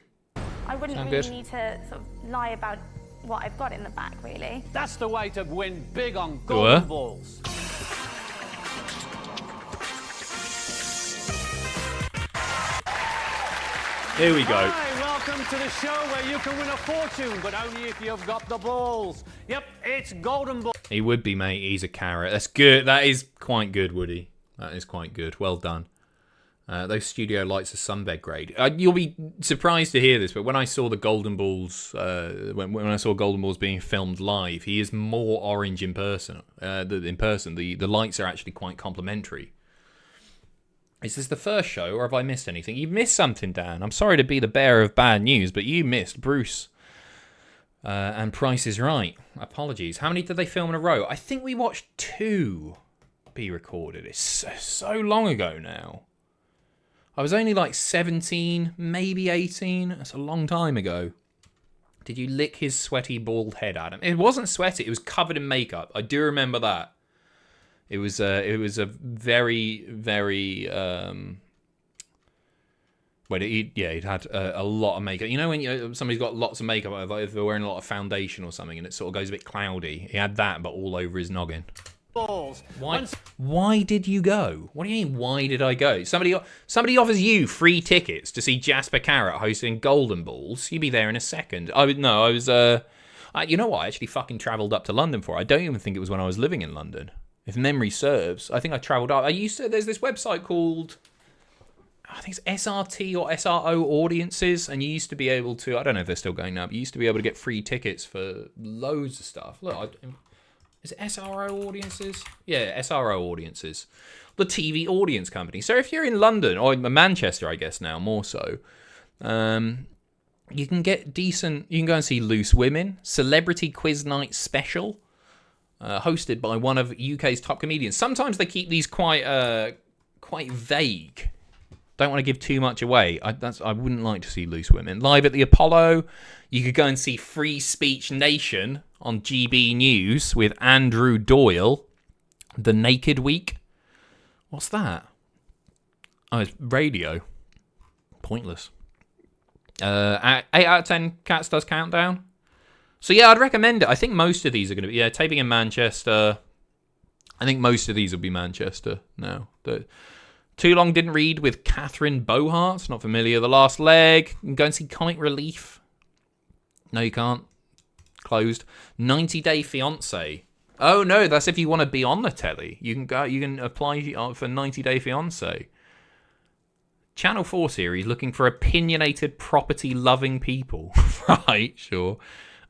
I wouldn't Sound really good? need to sort of lie about what I've got in the back, really. That's the way to win big on Go golden on. balls. Here we go. Hi, welcome to the show where you can win a fortune, but only if you've got the balls. Yep, it's golden balls. He would be, mate. He's a carrot. That's good. That is quite good, Woody. That is quite good. Well done. Those studio lights are sunbed grade. You'll be surprised to hear this, but when I saw the Golden Balls, when I saw Golden Balls being filmed live, he is more orange in person. The lights are actually quite complimentary. Is this the first show, or have I missed anything? You've missed something, Dan. I'm sorry to be the bearer of bad news, but you missed Bruce and Price is Right. Apologies. How many did they film in a row? I think we watched 2 be recorded. It's so long ago now. I was only like 17, maybe 18. That's a long time ago. Did you lick his sweaty bald head, Adam? It wasn't sweaty. It was covered in makeup. I do remember that. It was a very, very he'd had a lot of makeup. You know when somebody's got lots of makeup, like if they're wearing a lot of foundation or something, and it sort of goes a bit cloudy. He had that, but all over his noggin. Balls. Why did you go? What do you mean? Why did I go? Somebody offers you free tickets to see Jasper Carrot hosting Golden Balls. You'd be there in a second. I was. You know what? I actually fucking travelled up to London for it. I don't even think it was when I was living in London. If memory serves, I think I travelled up. There's this website called, I think it's SRT or SRO Audiences, and you used to be able to, I don't know if they're still going now, but you used to be able to get free tickets for loads of stuff. Look, is it SRO Audiences? Yeah, SRO Audiences. The TV audience company. So if you're in London, or Manchester, I guess now, more so, you can get decent, you can go and see Loose Women, Celebrity Quiz Night Special, hosted by one of UK's top comedians. Sometimes they keep these quite vague. Don't want to give too much away. I wouldn't like to see Loose Women. Live at the Apollo. You could go and see Free Speech Nation on GB News with Andrew Doyle. The Naked Week. What's that? Oh, it's radio. Pointless. 8 out of 10 Cats Does Countdown. So yeah, I'd recommend it. I think most of these are going to be taping in Manchester. I think most of these will be Manchester now. Too Long Didn't Read with Catherine Bohart. Not familiar. The Last Leg. You can go and see Comic Relief. No, you can't. Closed. 90 Day Fiancé. Oh no, that's if you want to be on the telly. You can go. You can apply for 90 Day Fiancé. Channel 4 series looking for opinionated, property-loving people. Right, sure.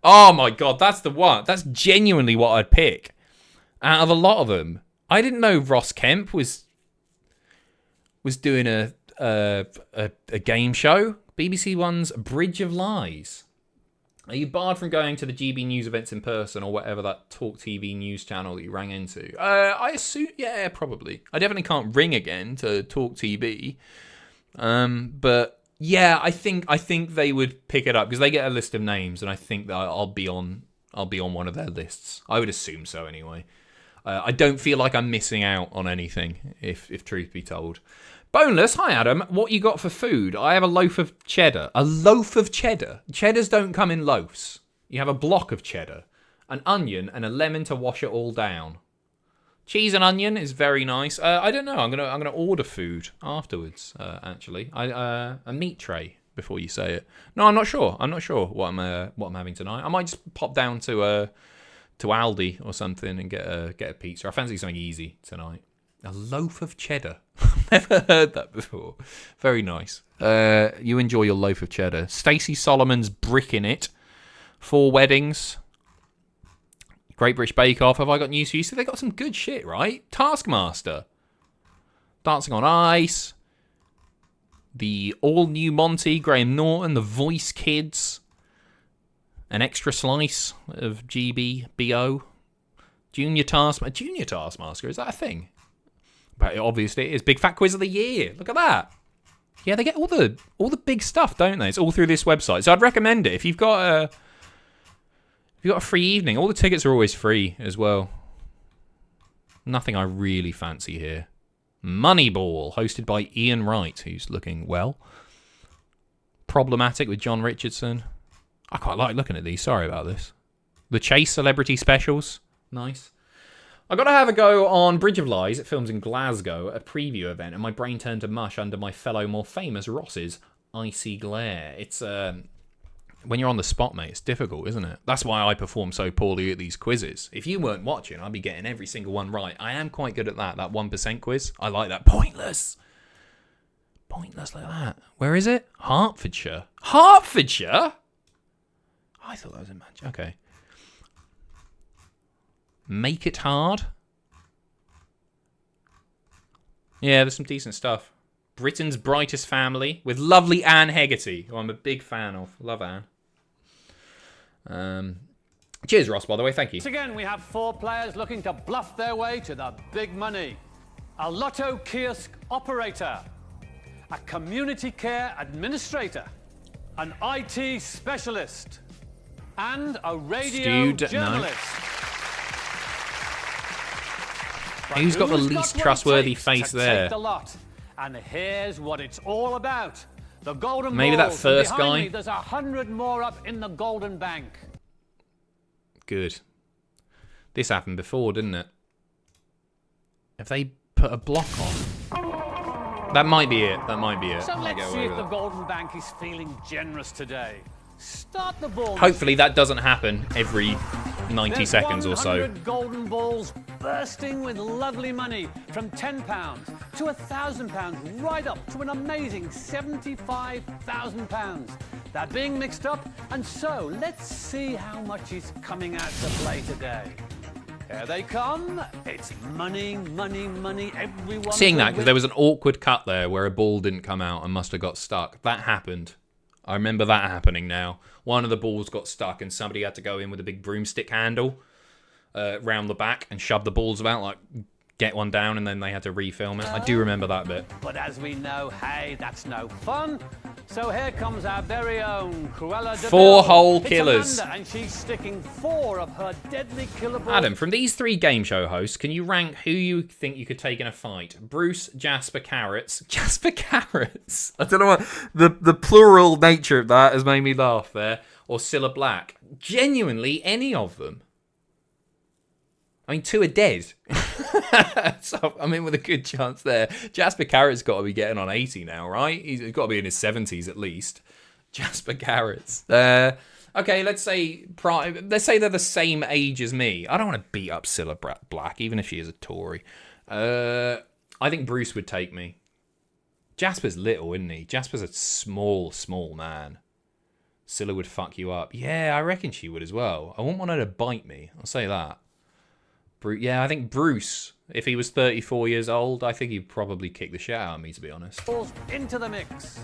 Oh my god, that's the one. That's genuinely what I'd pick. Out of a lot of them. I didn't know Ross Kemp was doing a game show. BBC One's Bridge of Lies. Are you barred from going to the GB News events in person or whatever that Talk TV news channel that you rang into? I assume, yeah, probably. I definitely can't ring again to Talk TV. But yeah, I think they would pick it up because they get a list of names, and I think that I'll be on one of their lists. I would assume so anyway. I don't feel like I'm missing out on anything, if truth be told. Boneless, hi Adam. What you got for food? I have a loaf of cheddar. A loaf of cheddar? Cheddars don't come in loaves. You have a block of cheddar, an onion, and a lemon to wash it all down. Cheese and onion is very nice. I don't know. I'm gonna order food afterwards. Actually, a meat tray before you say it. No, I'm not sure. I'm not sure what I'm having tonight. I might just pop down to Aldi or something and get a pizza. I fancy something easy tonight. A loaf of cheddar. Never heard that before. Very nice. You enjoy your loaf of cheddar. Stacey Solomon's Bricking It. 4 Weddings. Great British Bake Off. Have I got news for you? So they got some good shit, right? Taskmaster. Dancing on Ice. The all-new Monty, Graham Norton, The Voice Kids. An extra slice of GBBO. Junior Taskmaster, is that a thing? But obviously it is. Big Fat Quiz of the Year. Look at that. Yeah, they get all the big stuff, don't they? It's all through this website. So I'd recommend it if you've got a free evening. All the tickets are always free as well. Nothing I really fancy here. Moneyball, hosted by Ian Wright, who's looking well. Problematic with John Richardson. I quite like looking at these. Sorry about this. The Chase Celebrity Specials. Nice. I got to have a go on Bridge of Lies. It films in Glasgow, a preview event, and my brain turned to mush under my fellow more famous Ross's icy glare. It's when you're on the spot, mate, it's difficult, isn't it? That's why I perform so poorly at these quizzes. If you weren't watching, I'd be getting every single one right. I am quite good at that 1% quiz. I like that. Pointless. Pointless like that. Where is it? Hertfordshire. Hertfordshire? I thought that was in Manchester. Okay. Make It Hard. Yeah, there's some decent stuff. Britain's Brightest Family with lovely Anne Hegarty, who I'm a big fan of. Love Anne. Cheers, Ross, by the way. Thank you. Once again, we have 4 players looking to bluff their way to the big money. A lotto kiosk operator, a community care administrator, an IT specialist, and a radio journalist. Who's got the least trustworthy face there? And here's what it's all about. The golden Maybe that balls. first Behind guy. me, there's 100 more up in the golden bank. Good. This happened before, didn't it? Have they put a block on? That might be it. That might be it. So I'll let's get see away if with the it. golden bank is feeling generous today. Start the ball. Hopefully that doesn't happen every 90 seconds or so. 100 golden balls bursting with lovely money from £10 to £1,000, right up to an amazing £75,000. They're being mixed up, and so let's see how much is coming out to play today. Here they come. It's money, money, money. Everyone. Seeing that, because there was an awkward cut there where a ball didn't come out and must have got stuck. That happened. I remember that happening now. One of the balls got stuck and somebody had to go in with a big broomstick handle round the back and shove the balls about, like get one down, and then they had to refilm it. I do remember that bit. But as we know, hey, that's no fun. So here comes our very own Cruella de Vil. 4-hole It's killers. Amanda, and she's sticking 4 of her deadly killer balls. Adam, from these 3 game show hosts, can you rank who you think you could take in a fight? Bruce, Jasper Carrots. Jasper Carrots? I don't know what... The plural nature of that has made me laugh there. Or Cilla Black. Genuinely, any of them. I mean, 2 are dead. So I'm in with a good chance there. Jasper Carrots got to be getting on 80 now, right? He's got to be in his 70s at least. Jasper Carrots. Okay, let's say they're the same age as me. I don't want to beat up Cilla Black, even if she is a Tory. I think Bruce would take me. Jasper's little, isn't he? Jasper's a small man. Cilla would fuck you up. Yeah, I reckon she would as well. I wouldn't want her to bite me. I'll say that. Yeah, I think Bruce, if he was 34 years old, I think he'd probably kick the shit out of me, to be honest. Balls into the mix.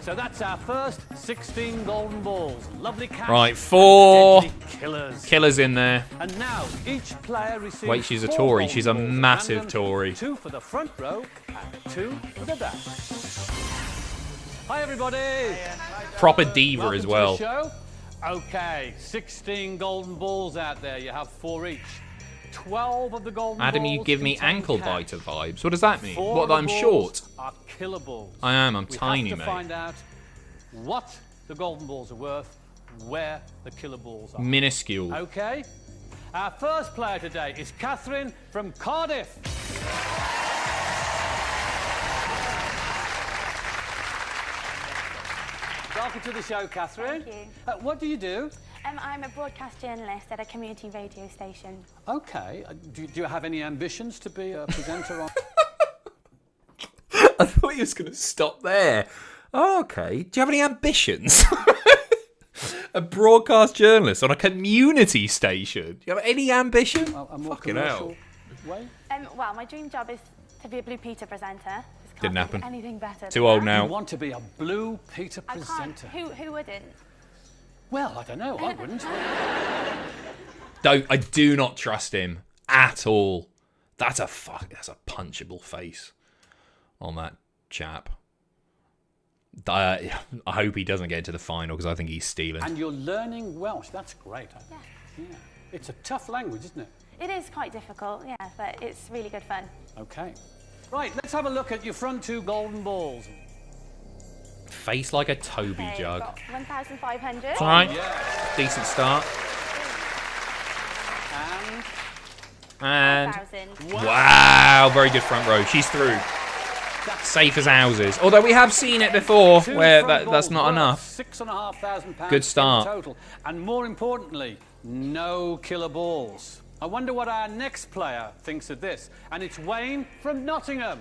So that's our first 16 golden balls. Lovely cash. Right, 4 killers. Killers in there. And now each player receives. Wait, she's a 4 Tory. golden She's a balls at massive random, Tory. 2 for the front row and 2 for the back. Hi, everybody. Proper diva Welcome as to well. the show. Okay, 16 golden balls out there. You have 4 each. 12 of the golden Adam, balls you give me contain ankle cash. biter vibes. What does that mean? 4 What, of that the I'm balls short? Are killer balls. I am. I'm We tiny, have to mate. find out what the golden balls are worth, where the killer balls are. Minuscule. Okay. Our first player today is Catherine from Cardiff. Welcome to the show, Catherine. Thank you. What do you do? I'm a broadcast journalist at a community radio station. Okay. Do you have any ambitions to be a presenter on? I thought he was going to stop there. Oh, okay. Do you have any ambitions? A broadcast journalist on a community station. Do you have any ambition? A more Fucking hell. commercial way? Well, my dream job is to be a Blue Peter presenter. Just can't Didn't think of happen. Anything better. Too than old that. now. You want to be a Blue Peter I can't. presenter? Who wouldn't? Well, I don't know. I wouldn't. I do not trust him at all. That's a punchable face on that chap. I hope he doesn't get to the final because I think he's stealing. And you're learning Welsh. That's great. Yeah. It's a tough language, isn't it? It is quite difficult, yeah, but it's really good fun. Okay. Right, let's have a look at your front 2 golden balls. Face like a Toby Okay, jug. got 1,500. It's all right. Yeah. Decent start. And 1,000. wow, very good front row. She's through. Safe as houses. Although we have seen it before, where that's not enough. £6,500 Good start. total, and more importantly, no killer balls. I wonder what our next player thinks of this, and it's Wayne from Nottingham.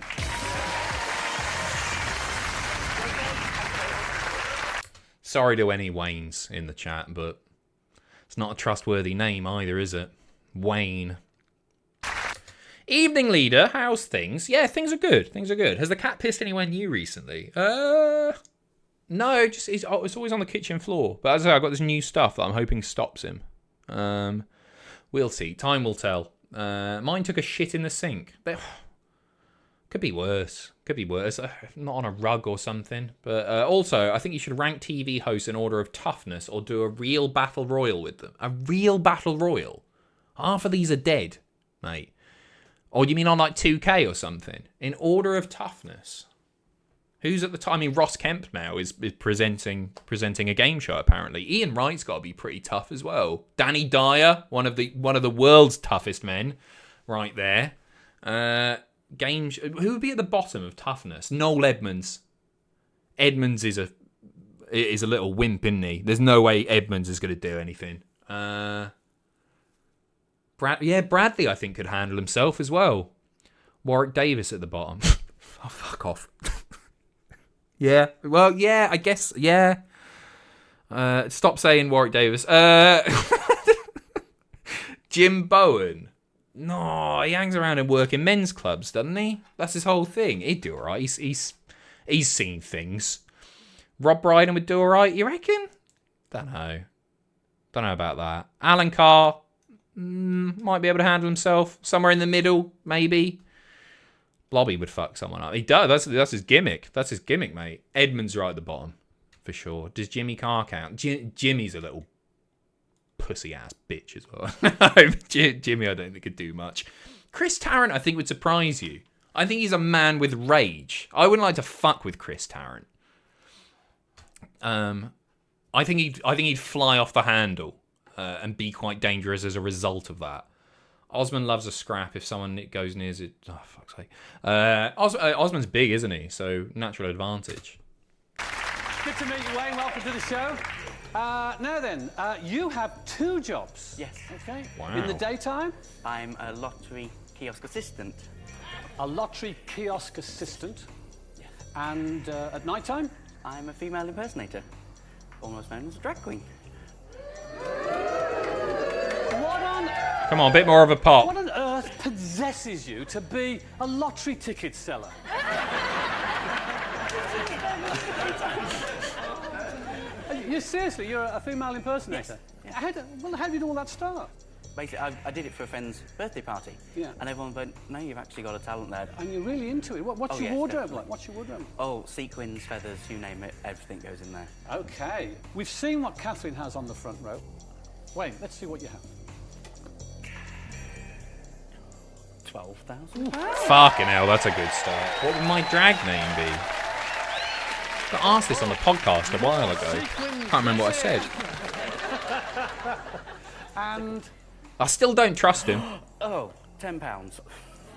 Sorry to any Waynes in the chat, but it's not a trustworthy name either, is it? Wayne. Evening leader, how's things? Yeah, things are good. Things are good. Has the cat pissed anywhere new recently? No, just it's always on the kitchen floor. But as I say, I've got this new stuff that I'm hoping stops him. We'll see. Time will tell. Mine took a shit in the sink. Could be worse. Could be worse. Not on a rug or something. But also, I think you should rank TV hosts in order of toughness or do a real battle royal with them. A real battle royal? Half of these are dead, mate. Or do you mean on like 2K or something? In order of toughness. Who's at the time? I mean, Ross Kemp now is presenting a game show, apparently. Ian Wright's got to be pretty tough as well. Danny Dyer, one of the world's toughest men, right there. Who would be at the bottom of toughness? Noel Edmonds. Edmonds is a little wimp, isn't he? There's no way Edmonds is going to do anything. Bradley, I think, could handle himself as well. Warwick Davis at the bottom. Oh, fuck off. Yeah. Well, yeah, I guess, yeah. Stop saying Warwick Davis. Jim Bowen. No, he hangs around and work in men's clubs, doesn't he? That's his whole thing. He'd do all right. He's seen things. Rob Brydon would do all right, you reckon? Don't know about that. Alan Carr might be able to handle himself. Somewhere in the middle, maybe. Blobby would fuck someone up. He does. That's his gimmick. That's his gimmick, mate. Edmund's right at the bottom, for sure. Does Jimmy Carr count? Jimmy's a little pussy-ass bitch as well. Jimmy, I don't think could do much. Chris Tarrant, I think, would surprise you. I think he's a man with rage. I wouldn't like to fuck with Chris Tarrant. I think he'd fly off the handle and be quite dangerous as a result of that. Osman loves a scrap if someone goes near it. Oh, fuck's sake. Osman's big, isn't he? So, natural advantage. Good to meet you, Wayne. Welcome to the show. Now then, you have 2 jobs. Yes. Okay. Wow. In the daytime? I'm a lottery kiosk assistant. A lottery kiosk assistant. Yes. And at night time? I'm a female impersonator, almost known as a drag queen. Come on, a bit more of a pop. What on earth possesses you to be a lottery ticket seller? You're a female impersonator? Yes. How did you do all that start? Basically, I did it for a friend's birthday party. Yeah. And everyone went, no, you've actually got a talent there. And you're really into it. What's your yes, wardrobe definitely. like? What's your wardrobe? Oh, sequins, feathers, you name it, everything goes in there. Okay. We've seen what Catherine has on the front row. Wayne, let's see what you have. 12,000. Fucking hell, that's a good start. What would my drag name be? I asked this on the podcast a while ago. Can't remember what I said. And I still don't trust him. Oh, £10.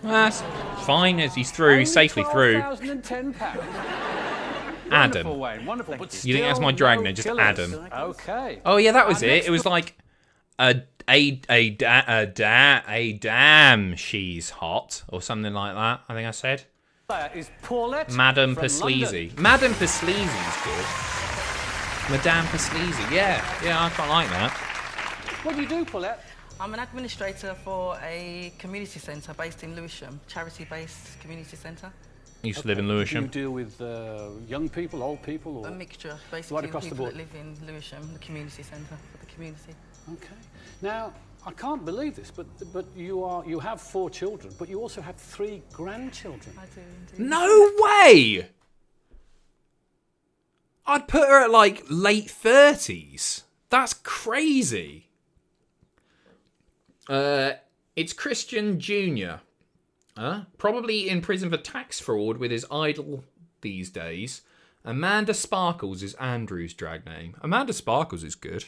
That's fine as he's through. He's safely through. £12,010. Adam. Wonderful, Wayne. Wonderful. But You think that's my still drag no name? Just killers. Adam. Okay. Oh yeah, that was Our it. next It was like a damn she's hot or something like that. I think I said. player is Paulette Madame from Pasleazy. London. Madame Pasleazy's good. Madame Pasleazy. Yeah, I quite like that. What do you do, Paulette? I'm an administrator for a community centre based in Lewisham, charity-based community centre. Used to live in Do Lewisham. you deal with young people, old people, or A mixture, basically, right across the people board? that live in Lewisham, the community centre for the community. Okay. Now, I can't believe this, but you have 4 children, but you also have 3 grandchildren. I do indeed. No way! I'd put her at like late 30s. That's crazy. It's Christian Jr. Probably in prison for tax fraud with his idol these days. Amanda Sparkles is Andrew's drag name. Amanda Sparkles is good.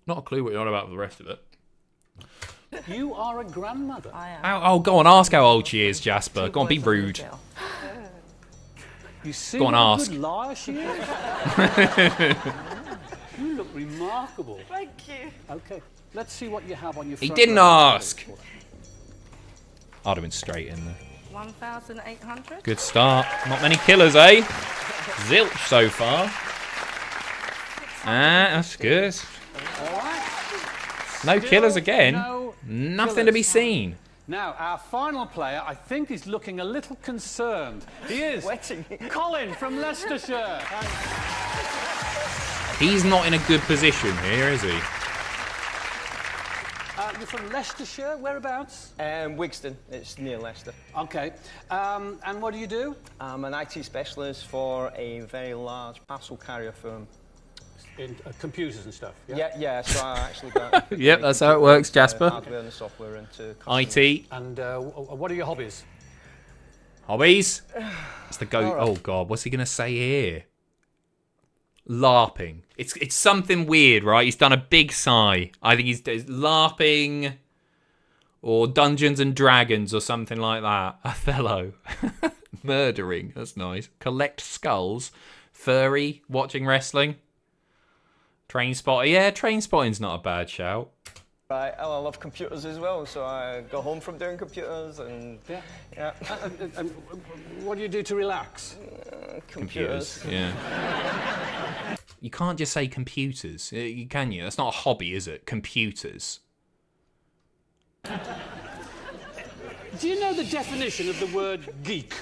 Not a clue what you're on about for the rest of it. You are a grandmother. I am. Oh, go on, ask how old she is, Jasper. Two Go on, be boys on the rude. bill. You see Go on, what a ask. good liar she is? You look remarkable. Thank you. Okay, let's see what you have on your He front didn't row. ask. I'd have been straight in there. 1,800. Good start. Not many killers, eh? Zilch so far. That's good. All right. No Still killers again. no Nothing to be killers. seen. Now, our final player, I think, is looking a little concerned. He is Colin from Leicestershire. He's not in a good position here, is he? You're from Leicestershire, whereabouts? Wigston, it's near Leicester. Okay. And what do you do? I'm an IT specialist for a very large parcel carrier firm. In computers and stuff. Yeah, so I actually got... Yep, that's how it works, Jasper. Hardware and software into customers. IT. And what are your hobbies? Hobbies? It's the go. Oh, God, what's he going to say here? LARPing. It's something weird, right? He's done a big sigh. I think he's LARPing or Dungeons and Dragons or something like that. Othello. Murdering. That's nice. Collect skulls. Furry. Watching wrestling. Train spotter. Yeah, train spotting's not a bad shout. Right, I love computers as well, so I go home from doing computers and... Yeah. And what do you do to relax? Computers. Yeah. You can't just say computers, can you? That's not a hobby, is it? Computers. Do you know the definition of the word geek?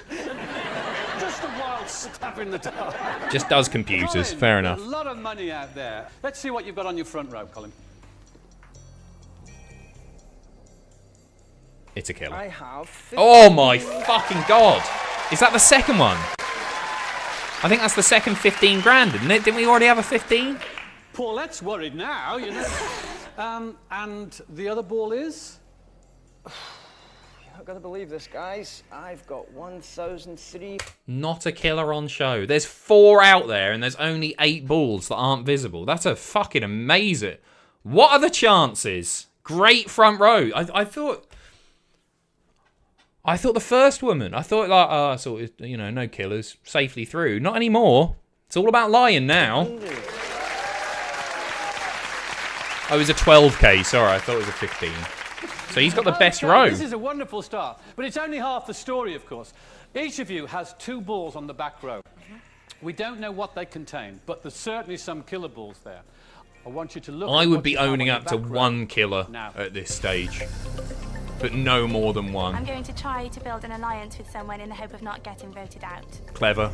Just a wild stab in the dark. Just does computers. Colin, Fair enough. A lot of money out there. Let's see what you've got on your front row, Colin. It's a killer. I have... Oh my fucking God. Is that the second one? I think that's the second 15 grand, isn't it? Didn't we already have a 15? Paulette's worried now, you know. And the other ball is? I've got to believe this, guys. I've got 1,003... Not a killer on show. There's 4 out there and there's only 8 balls that aren't visible. That's a fucking amazing. What are the chances? Great front row. I thought the first woman. I thought like, you know, no killers, safely through. Not anymore. It's all about lying now. Oh, it was a 12k. Sorry, I thought it was a 15. So he's got the best row. This is a wonderful start, but it's only half the story, of course. Each of you has 2 balls on the back row. We don't know what they contain, but there's certainly some killer balls there. I want you to look. I at would what be you have owning on up the to back 1 row. killer Now. at this stage. But no more than 1. I'm going to try to build an alliance with someone in the hope of not getting voted out. Clever.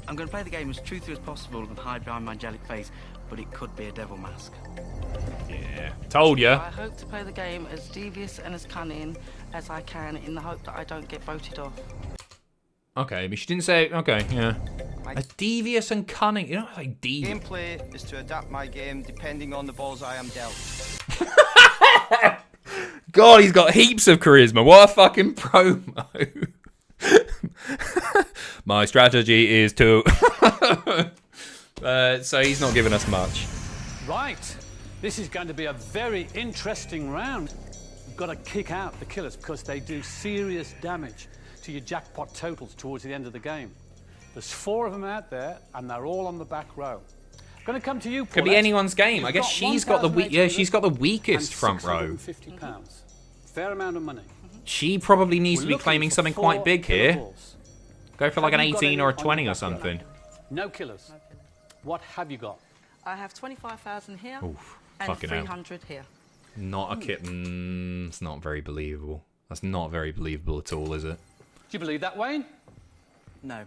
I'm going to play the game as truthfully as possible and hide behind my angelic face, but it could be a devil mask. Yeah. Told ya. I hope to play the game as devious and as cunning as I can in the hope that I don't get voted off. Okay, but she didn't say... Okay, yeah. As devious and cunning. You know, like devious. Gameplay is to adapt my game depending on the balls I am dealt. God, he's got heaps of charisma. What a fucking promo. My strategy is to... so he's not giving us much. Right. This is going to be a very interesting round. You've got to kick out the killers because they do serious damage to your jackpot totals towards the end of the game. There's 4 of them out there, and they're all on the back row. I'm going to come to you, Could be Paulette. anyone's game. I guess she's got the she's got the weakest front row. £650. Fair amount of money. She probably needs to be We're looking claiming for something 4 quite big killer here. balls. Go for like an Have you got 18 or a any on 20 your or back row? something. No killers. What have you got? I have 25,000 here Oof, and fucking hell. 300 here. Not a kit. It's not very believable. That's not very believable at all, is it? Do you believe that, Wayne? No.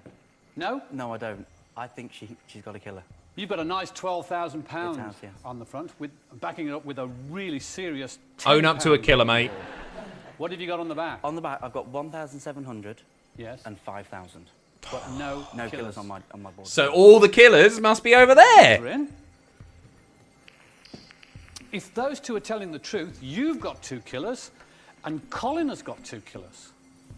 No? No, I don't. I think she's got a killer. You've got a nice £12,000 It has, yeah. on the front, with backing it up with a really serious Own up to a £10 killer, mate. What have you got on the back? On the back, I've got 1,700 Yes. and 5,000. but no killers on my board. So all the killers must be over there. We're in. If those two are telling the truth, you've got 2 killers, and Colin has got 2 killers.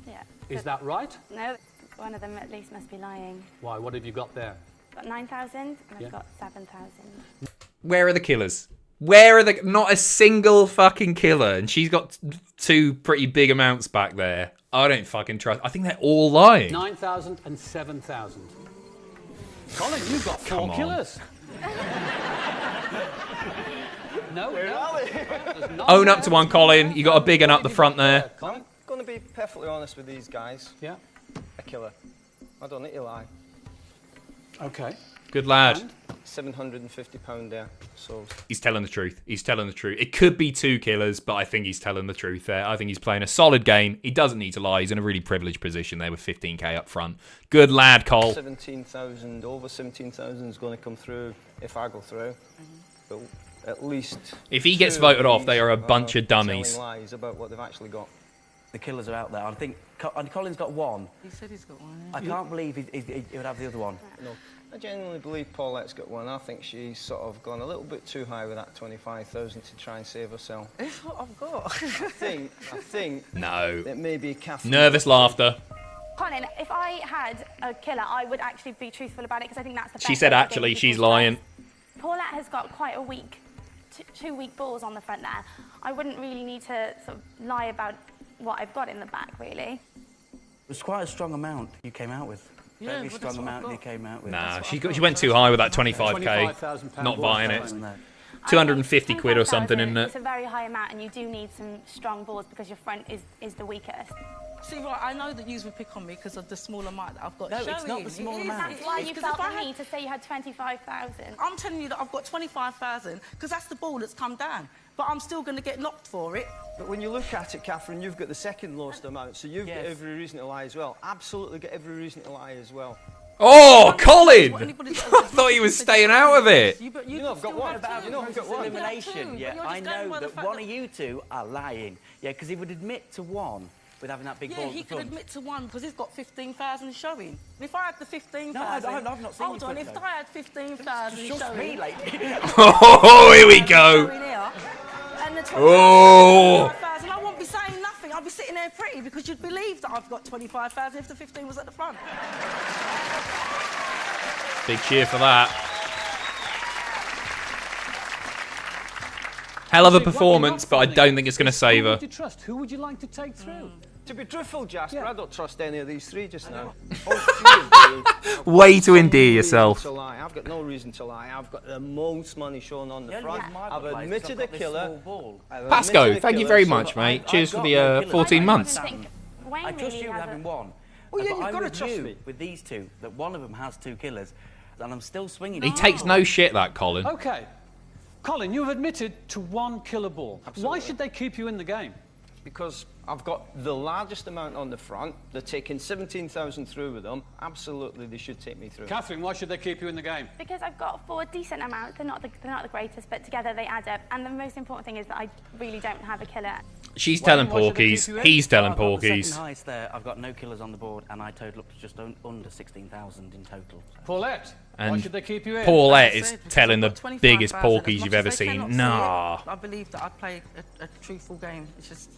Yeah. Is that right? No, one of them at least must be lying. Why? What have you got there? Got 9,000 and Yeah. I've got 7,000. Where are the killers? Where are the... Not a single fucking killer. And she's got 2 pretty big amounts back there. I don't fucking trust... I think they're all lying. 9,000 and 7,000. Colin, you've got 4 Come on. killers. No, Own up to one, Colin. You got a big one up the front there. I'm going to be perfectly honest with these guys. Yeah. A killer. I don't need to lie. Okay. Good lad. £750 there. So He's telling the truth. He's telling the truth. It could be 2 killers, but I think he's telling the truth there. I think he's playing a solid game. He doesn't need to lie. He's in a really privileged position there with 15k up front. Good lad, Cole. 17,000, over 17,000 is going to come through if I go through. But at least... If he gets 2 voted of off, they these are a bunch of dummies. telling lies about what they've actually got. The killers are out there. I think Colin's got 1. He said he's got 1. I can't believe he would have the other one. No, I genuinely believe Paulette's got 1. I think she's sort of gone a little bit too high with that 25,000 to try and save herself. It's what I've got. I think No. it may be Catherine. Nervous laughter. Colin, if I had a killer, I would actually be truthful about it because I think that's the best. She said way to actually gain she's people's lying. trust. Paulette has got quite a weak, 2 weak balls on the front there. I wouldn't really need to sort of lie about what I've got in the back, really. It was quite a strong amount you came out with. Yeah, Very but strong that's what I've amount you got. came out with. Nah, she went too high with that 25k. £25,000 Not buying it. Wasn't there? 250 quid or something, 25,000 isn't it? It's a very high amount, and you do need some strong balls because your front is the weakest. See, right, I know that you would pick on me because of the small amount that I've got. No, it's showing. not the small It is. amount. That's why It's you 'cause felt if I the had- need to say you had 25,000. I'm telling you that I've got 25,000 because that's the ball that's come down. But I'm still going to get knocked for it. But when you look at it, Catherine, you've got the second lowest amount, so you've got Yes. every reason to lie as well. Absolutely got every reason to lie as well. Oh, Colin! I thought he was staying out of it. You know I've got 1. You know I've got 1. Elimination, yeah, I know that one of you 2 are lying. Yeah, because he would admit to 1 with having that big ball Yeah, at he the could front. admit to 1 because he's got 15,000 showing. And if I had the 15,000... No, I've not seen Hold you on, put if those. I had 15,000 Just showing... me lately. Oh, here we go. showing here, and the 25,000, Oh. I won't be saying nothing. I'll be sitting there pretty because you'd believe that I've got 25,000 if the 15 was at the front. Big cheer for that. Hell of a See, what performance, you're but not I finding don't think it's going to is save Who her. would you trust? Who would you like to take through? To be truthful, Jasper, Yeah. I don't trust any of these 3 just now. All 3 of you, Way to endear no yourself. reason to lie. I've got no reason to lie. I've got the most money shown on the The only front. reason why I've got lies is admitted I've a got this killer. small ball. I've admitted Pasco, a thank you killer, very so much, that mate. I've Cheers for got the no killers. 14 I months. I think Wayne I trust really you with has having a... 1. Oh, yeah, but you've I'm gotta with trust you me. with these 2, that one of them has 2 killers, and I'm still swinging. He takes no shit, that Colin. Okay. Colin, you've admitted to 1 killer ball. Why Absolutely. should they keep you in the game? Because I've got the largest amount on the front. They're taking 17,000 through with them. Absolutely, they should take me through. Catherine, why should they keep you in the game? Because I've got 4 decent amounts. They're not the greatest, but together they add up. And the most important thing is that I really don't have a killer. She's Why telling should they keep porkies. you in? He's telling I've got the porkies. second highest there. I've got no killers on the board, and I total up to just under 16,000 in total. Paulette, why And should they keep you in? Paulette As I is said, because telling I've the got 25,000, biggest as porkies much you've as ever they seen. cannot see Nah. it, I believe that I play a truthful game. It's just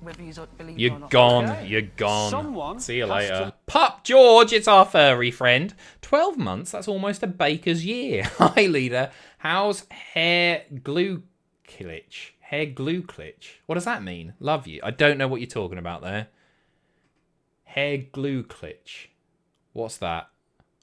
whether you believe it You're or not. gone. Okay. You're gone. Someone See you has later. to- Pup George, it's our furry friend. 12 months, that's almost a baker's year. Hi, leader. How's hair glue glitch? Hair glue glitch? What does that mean? Love you. I don't know what you're talking about there. Hair glue glitch. What's that?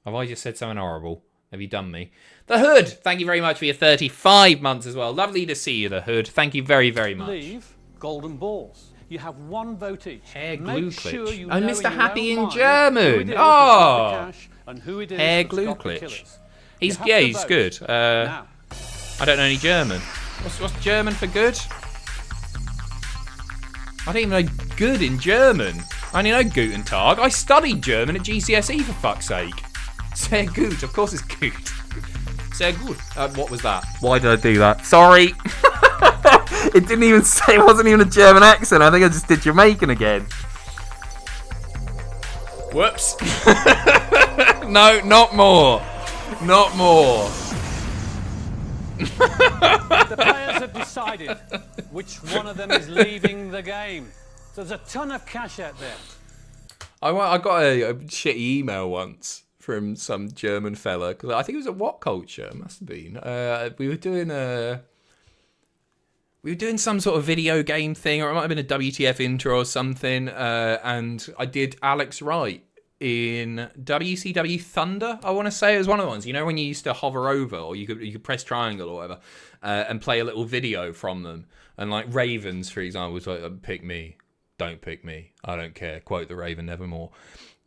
Have I just said something horrible? Have you done me? The Hood, thank you very much for your 35 months as well. Lovely to see you, The Hood. Thank you very, very much. Leave golden balls. You have 1 vote each. Hair Make glue sure glitch. you Oh, know Mr. your Happy own in mind German. who it is that's Oh. got the cash and who it is Hair that's glue got the glitch. killers. He's You have yeah, to he's vote. good. Now, I don't know any German. What's German for good? I don't even know good in German. I only know Guten Tag. I studied German at GCSE for fuck's sake. Sehr gut. Of course it's gut. Sehr gut. What was that? Why did I do that? Sorry. It didn't even say. It wasn't even a German accent. I think I just did Jamaican again. Whoops. No, not more. Not more. The players have decided which one of them is leaving the game. So there's a ton of cash out there. I got a shitty email once from some German fella, because I think it was at What Culture, must have been. We were doing some sort of video game thing, or it might have been a WTF intro or something, and I did Alex Wright in WCW Thunder, I want to say. It was one of the ones, you know, when you used to hover over, or you could press triangle or whatever, and play a little video from them. And like Ravens, for example, was like, pick me, don't pick me, I don't care, quote the Raven nevermore.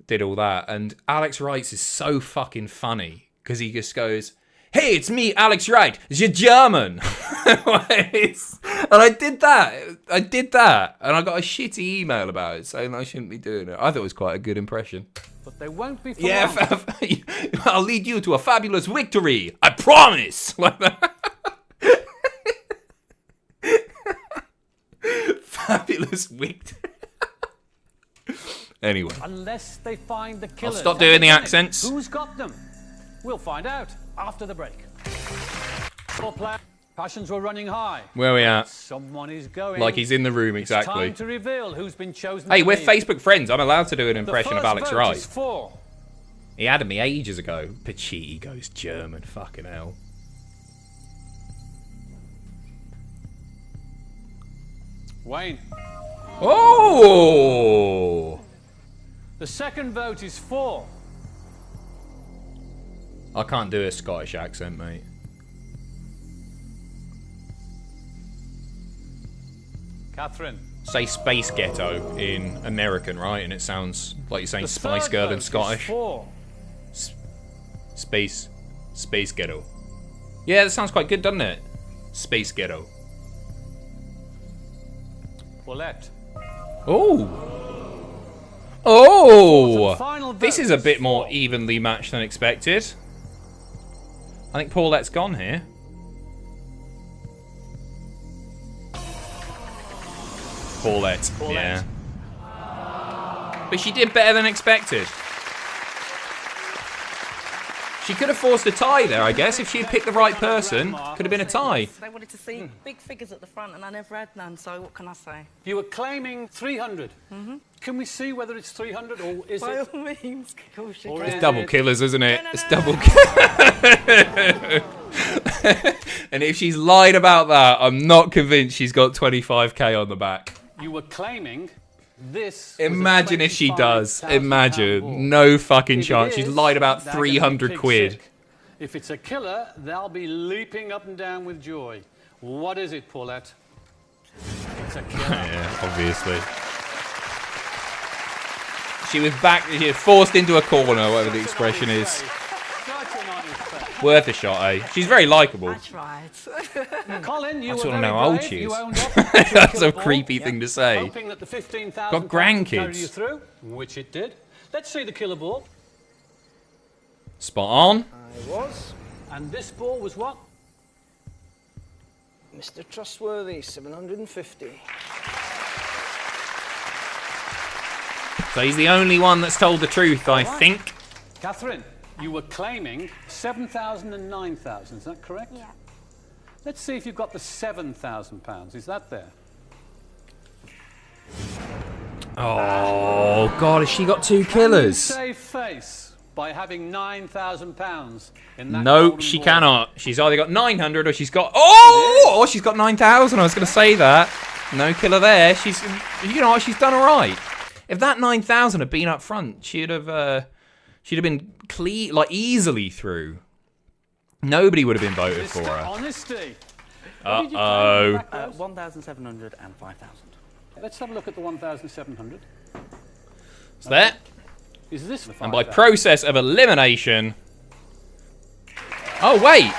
Did all that, and Alex Wright's is so fucking funny, because he just goes, hey, it's me, Alex Wright. You're German. And I did that. And I got a shitty email about it, saying I shouldn't be doing it. I thought it was quite a good impression. But they won't be for long. I'll lead you to a fabulous victory. I promise. Like that. Fabulous victory. Anyway. Unless they find the killers. I'll stop doing the accents. Who's got them? We'll find out after the break. Passions were running high. Where are we at? Someone is going. Like he's in the room, exactly. It's time to reveal who's been chosen. Hey, we're Facebook friends. I'm allowed to do an impression of Alex Wright. For... He added me ages ago. Pacitti goes German. Fucking hell. Wayne. Oh! The second vote is for... I can't do a Scottish accent, mate. Catherine. Say Space Ghetto in American, right? And it sounds like you're saying Spice Girl in Scottish. Space Ghetto. Yeah, that sounds quite good, doesn't it? Space Ghetto. Paulette. Oh! Oh! This is a bit more evenly matched than expected. I think Paulette's gone here. Paulette, yeah. But she did better than expected. She could have forced a tie there, I guess. If she had picked the right person, could have been a tie. They wanted to see big figures at the front, and I never had none, so what can I say? You were claiming 300. Can we see whether it's 300 or is By it? all means, of course you It's can. double killers, isn't it? No. It's double And if she's lied about that, I'm not convinced she's got 25k on the back. You were claiming this. Imagine if she does. Imagine. No fucking chance. She's lied about 300 quid. If it's a killer, they'll be leaping up and down with joy. What is it, Paulette? It's a killer. Yeah, obviously. She was forced into a corner, whatever the expression is. Worth a shot, eh? She's very likeable. I tried. Colin, you I were just want to very know how old brave. she You is. owned up. That's a creepy thing to say. Hoping that the 15,000 Got grandkids. carry you through, which it did. Let's see the killer ball. Spot on. I was. And this ball was what? Mr. Trustworthy, 750. So he's the only one that's told the truth, I think. Catherine, you were claiming 7,000 and 9,000, is that correct? Yeah. Let's see if you've got the £7,000. Is that there? Oh, God, has she got two killers? Can you save face by having £9,000 in that Nope, golden she ball? cannot. She's either got 900 or she's got... Oh! Or she's got 9,000. I was going to say that. No killer there. She's... You know what? She's done all right. If that 9,000 had been up front, she'd have been easily through. Nobody would have been voted for her. Honesty. Uh-oh. 1,700 and 5,000. Let's have a look at the 1,700. It's there. Is this the 5,000? And by process of elimination... Oh, wait.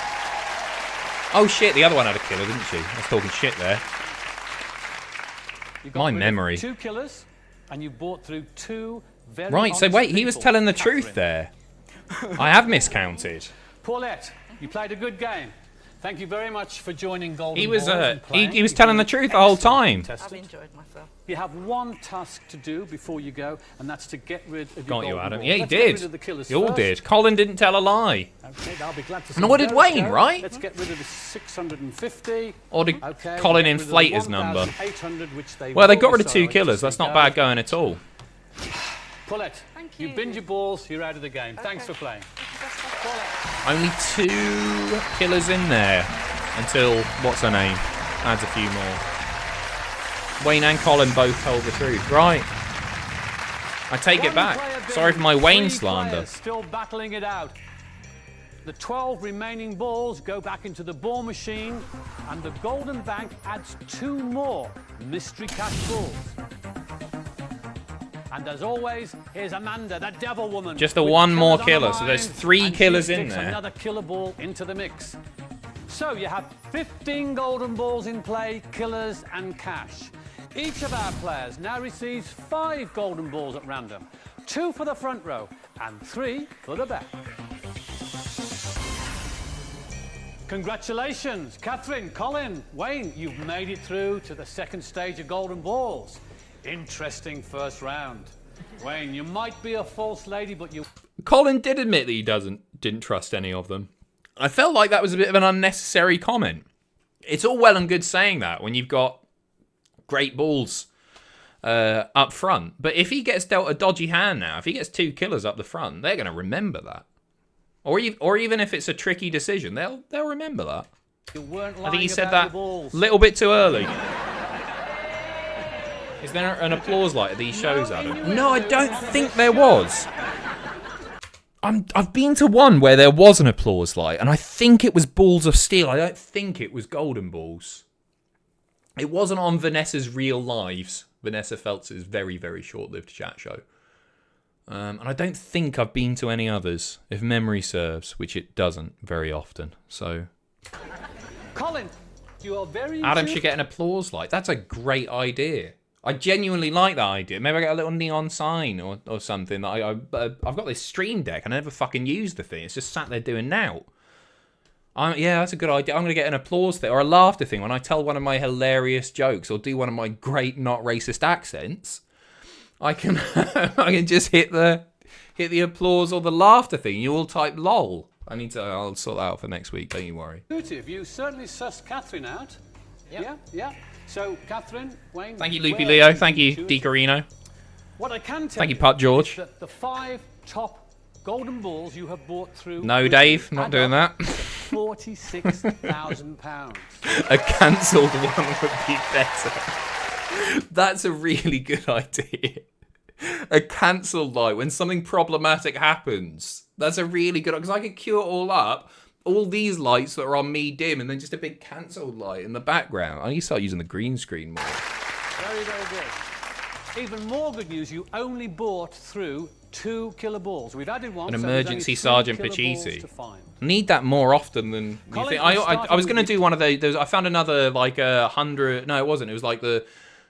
Oh, shit. The other one had a killer, didn't she? I was talking shit there. You got My rid of memory. 2 killers, and you bought through 2 very Right, so honest wait, he was people. telling the Catherine. truth there. I have miscounted. Paulette, you played a good game. Thank you very much for joining Golden He was Balls and playing. he was telling the truth the whole time. I've enjoyed myself. You have one task to do before you go, and that's to get rid of your Got you, golden Adam. balls. Yeah, he Let's get rid did. of the killers You all first. did. Colin didn't tell a lie. Okay, I'll be glad to see Nor did those Wayne, go. right? Let's get rid of the 650. Or did Okay, Colin get rid of the inflate his number? 1,800, which they Well, they will got rid of 2 decide killers. to That's not go. bad going at all. Paulette, you binned your balls, you're out of the game. Thanks for playing. Only 2 killers in there until, what's her name, adds a few more. Wayne and Colin both told the truth. Right. I take it back. Sorry for my Wayne 3 slander. players still battling it out. The 12 remaining balls go back into the ball machine, and the Golden Bank adds 2 more mystery cash balls. And as always, here's Amanda, the devil woman. Just the with one more killers on killer, her so there's mind, 3 and she killers in sticks there. Another killer ball into the mix. So you have 15 golden balls in play, killers and cash. Each of our players now receives 5 golden balls at random. 2 for the front row and 3 for the back. Congratulations, Catherine, Colin, Wayne, you've made it through to the second stage of Golden Balls. Interesting first round. Wayne, you might be a false lady, but you... Colin did admit that he didn't trust any of them. I felt like that was a bit of an unnecessary comment. It's all well and good saying that when you've got great balls up front. But if he gets dealt a dodgy hand now, if he gets 2 killers up the front, they're going to remember that. Or even if it's a tricky decision, they'll remember that. You weren't I think he lying said about that your balls. a little bit too early. Is there an applause light at these shows, Adam? No, I don't think there was. I've been to one where there was an applause light, and I think it was Balls of Steel. I don't think it was Golden Balls. It wasn't on Vanessa's Real Lives, Vanessa Feltz's very, very short-lived chat show. And I don't think I've been to any others, if memory serves, which it doesn't very often. So Colin, you are very... Adam should get an applause light. That's a great idea. I genuinely like that idea. Maybe I get a little neon sign or something. That I've got this Stream Deck. I never fucking use the thing. It's just sat there doing now. Yeah, that's a good idea. I'm going to get an applause thing or a laughter thing when I tell one of my hilarious jokes or do one of my great not racist accents. I can I can just hit the applause or the laughter thing. You all type lol. I'll sort that out for next week. Don't you worry. You certainly sussed Catherine out. Yep. Yeah. So, Catherine, Wayne... Thank you, Loopy Leo. Thank you, DiCarino. What I can tell Thank you, Putt George. is that the 5 top golden balls you have bought through... No, Dave, not doing that. £46,000. A cancelled one would be better. That's a really good idea. A cancelled light when something problematic happens. That's a really good... Because I could queue it all up. All these lights that are on me dim and then just a big cancelled light in the background. I need to start using the green screen more. Very, very good. Even more good news, you only bought through 2 killer balls. We've added one. An so there's emergency only 3 Sergeant killer balls Pacitti. to find. Need that more often than you Colin, think. I'm I starting was going to with do one of those. I found another like 100. No, it wasn't. It was like the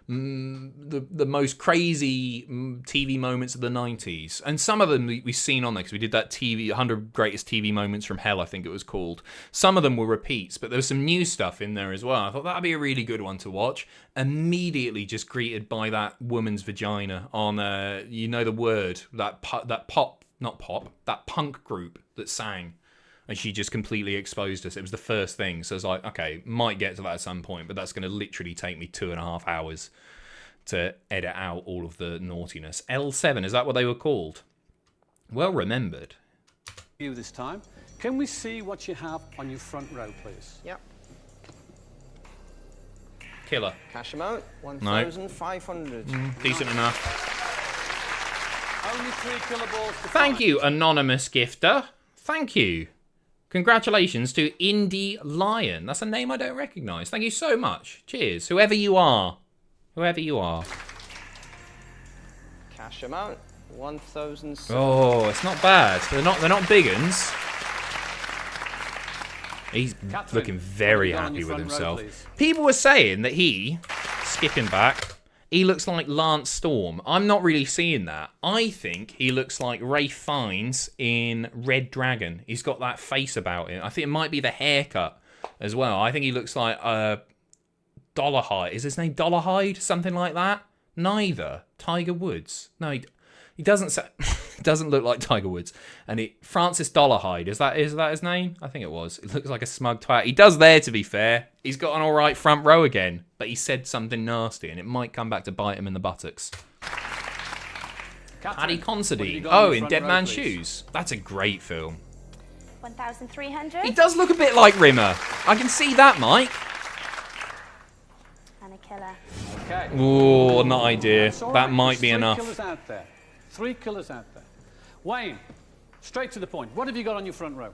most crazy TV moments of the 90s. And some of them we've seen on there because we did that 100 greatest TV moments from hell, I think it was called. Some of them were repeats, but there was some new stuff in there as well. I thought that'd be a really good one to watch. Immediately just greeted by that woman's vagina on, you know the word, that punk group that sang. And she just completely exposed us. It was the first thing. So I was like, okay, might get to that at some point, but that's going to literally take me 2.5 hours to edit out all of the naughtiness. L7, is that what they were called? Well remembered. You this time. Can we see what you have on your front row, please? Yep. Killer. Cash amount, 1,500. Decent enough. Only 3 killer balls to Thank find. you, anonymous gifter. Thank you. Congratulations to Indie Lion. That's a name I don't recognise. Thank you so much. Cheers. Whoever you are. Whoever you are. Cash amount, 1,000. Oh, it's not bad. They're not big uns. He's Catherine, looking very what have happy you got with on your front row, himself. please? People were saying that skipping back, he looks like Lance Storm. I'm not really seeing that. I think he looks like Ralph Fiennes in Red Dragon. He's got that face about him. I think it might be the haircut as well. I think he looks like Dollarhide. Is his name Dollarhide? Something like that? Neither. Tiger Woods. No, he doesn't doesn't look like Tiger Woods. And Francis Dollarhide, is that his name? I think it was. It looks like a smug twat. He does there, to be fair. He's got an alright front row again, but he said something nasty, and it might come back to bite him in the buttocks. Paddy Considine. Oh, in Dead Man's Shoes. That's a great film. 1,300. He does look a bit like Rimmer. I can see that, Mike. And a killer. Okay. Oh, not idea. That's all That right. might be There's enough. 3 killers out there. 3 killers out there. Wayne, straight to the point. What have you got on your front row?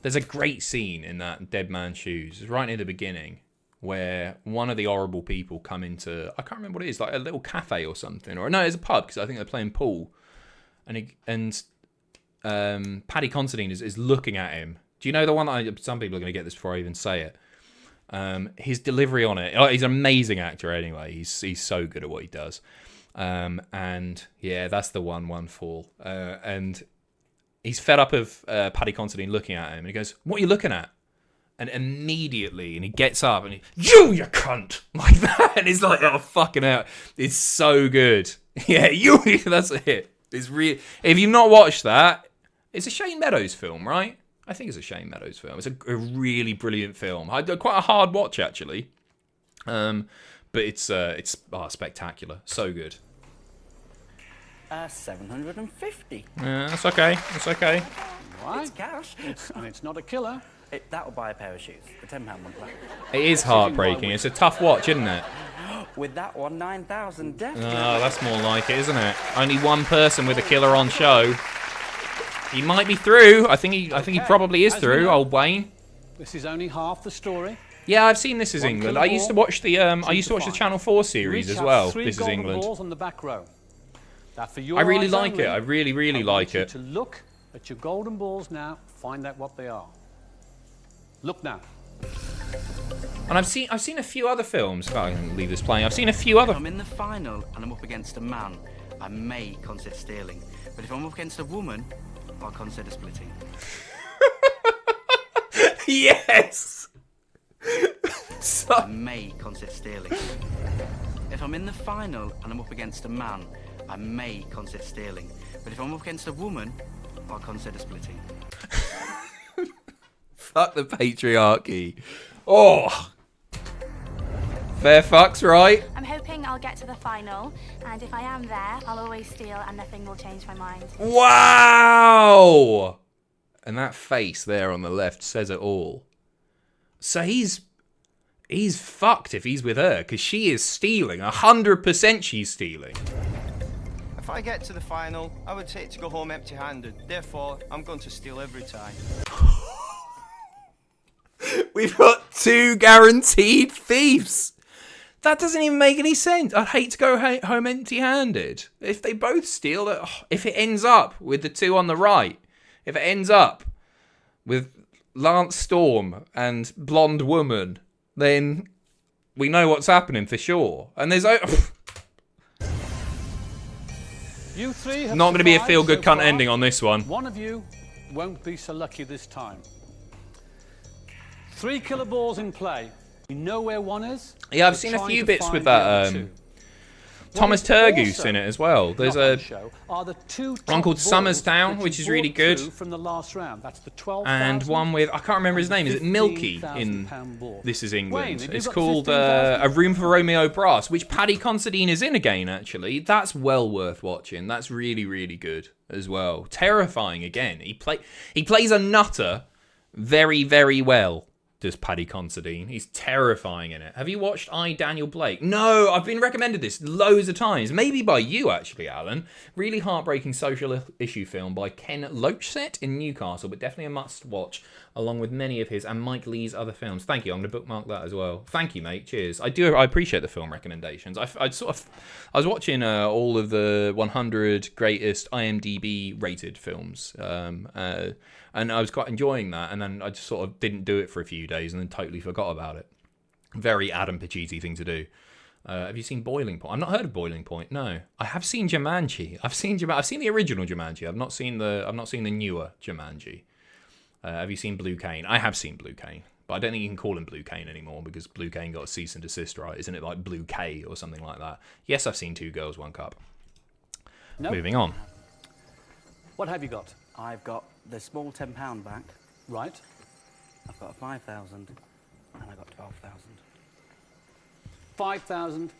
There's a great scene in that Dead Man's Shoes, right near the beginning, where one of the horrible people come into, I can't remember what it is, like a little cafe or something, or no, it's a pub because I think they're playing pool, and Paddy Considine is looking at him. Do you know the one that some people are going to get this before I even say it? His delivery on it. He's an amazing actor anyway. He's so good at what he does. And yeah, that's the one fall. And he's fed up of Paddy Considine looking at him, and he goes, "What are you looking at?" And immediately, and he gets up and you cunt, like that, and he's like, "Oh, fucking hell!" It's so good. Yeah, you. That's it. It's real. If you've not watched that, it's a Shane Meadows film, right? I think it's a Shane Meadows film. It's a really brilliant film. I did quite a hard watch actually, but it's spectacular. So good. 750. Yeah, that's okay. That's okay. Right. It's cash. And it's not a killer. That'll buy a pair of shoes. The £10 one. It is heartbreaking. It's a tough watch, isn't it? With that one, 9,000 definitely. Oh, that's more like it, isn't it? Only one person with a killer on show. He might be through. I think he probably is through. Old Wayne. This is only half the story. Yeah, I've seen This Is One England. killer I used to ball, watch the Channel 4 series You as each well. have 3 This Is golden England. balls on the back row. That for your I really eyes like only. it. I really I like want you it. to look at your golden balls now. Find out what they are. Look now. And I've seen a few other films. If I can leave this playing. I've seen a few other. If I'm in the final and I'm up against a man, I may consider stealing. But if I'm up against a woman, I'll consider splitting. Yes. I may consider stealing. If I'm in the final and I'm up against a man, I may consider stealing. But if I'm up against a woman, I'll consider splitting. Fuck the patriarchy. Oh. Fair fucks, right? I'm hoping I'll get to the final, and if I am there, I'll always steal and nothing will change my mind. Wow! And that face there on the left says it all. So he's fucked if he's with her, because she is stealing. 100% she's stealing. If I get to the final, I would take to go home empty-handed. Therefore, I'm going to steal every time. We've got 2 guaranteed thieves. That doesn't even make any sense. I'd hate to go home empty-handed. If they both steal, if it ends up with the 2 on the right, if it ends up with Lance Storm and Blonde Woman, then we know what's happening for sure. And there's You three have not going to be a survived feel-good so cunt far. ending on this one. One of you won't be so lucky this time. 3 killer balls in play. You know where one is? Yeah, I've We're seen a trying few to bits find with the other that. 2. Thomas What is Turgoose also in it as well. There's not on a the show are the 2 one top called balls Summerstown, that which you is really brought good. through from the last round. That's the 12,000 and one with, I can't remember his name. Is it Milky £15,000 in ball. This Is Wayne, England? have you It's got called 15,000? A Room for Romeo Brass, which Paddy Considine is in again, actually. That's well worth watching. That's really, really good as well. Terrifying again. He plays a nutter very, very well, does Paddy Considine. He's terrifying in it. Have you watched I, Daniel Blake? No, I've been recommended this loads of times. Maybe by you, actually, Alan. Really heartbreaking social issue film by Ken Loachset in Newcastle, but definitely a must-watch, along with many of his and Mike Lee's other films. Thank you. I'm going to bookmark that as well. Thank you, mate. Cheers. I appreciate the film recommendations. I was watching all of the 100 greatest IMDb rated films, and I was quite enjoying that, and then I just sort of didn't do it for a few days and then totally forgot about it. Very Adam Pacitti thing to do. Have you seen Boiling Point? I've not heard of Boiling Point. No, I have seen Jumanji. I've seen the original Jumanji. I've not seen the newer Jumanji. Have you seen Blue Cane? I have seen Blue Cane. But I don't think you can call him Blue Cane anymore because Blue Cane got a cease and desist, right? Isn't it like Blue K or something like that? Yes, I've seen 2 girls, 1 cup. Nope. Moving on. What have you got? I've got the small £10 back. Right. I've got a 5,000, and I got 12,000. 5,000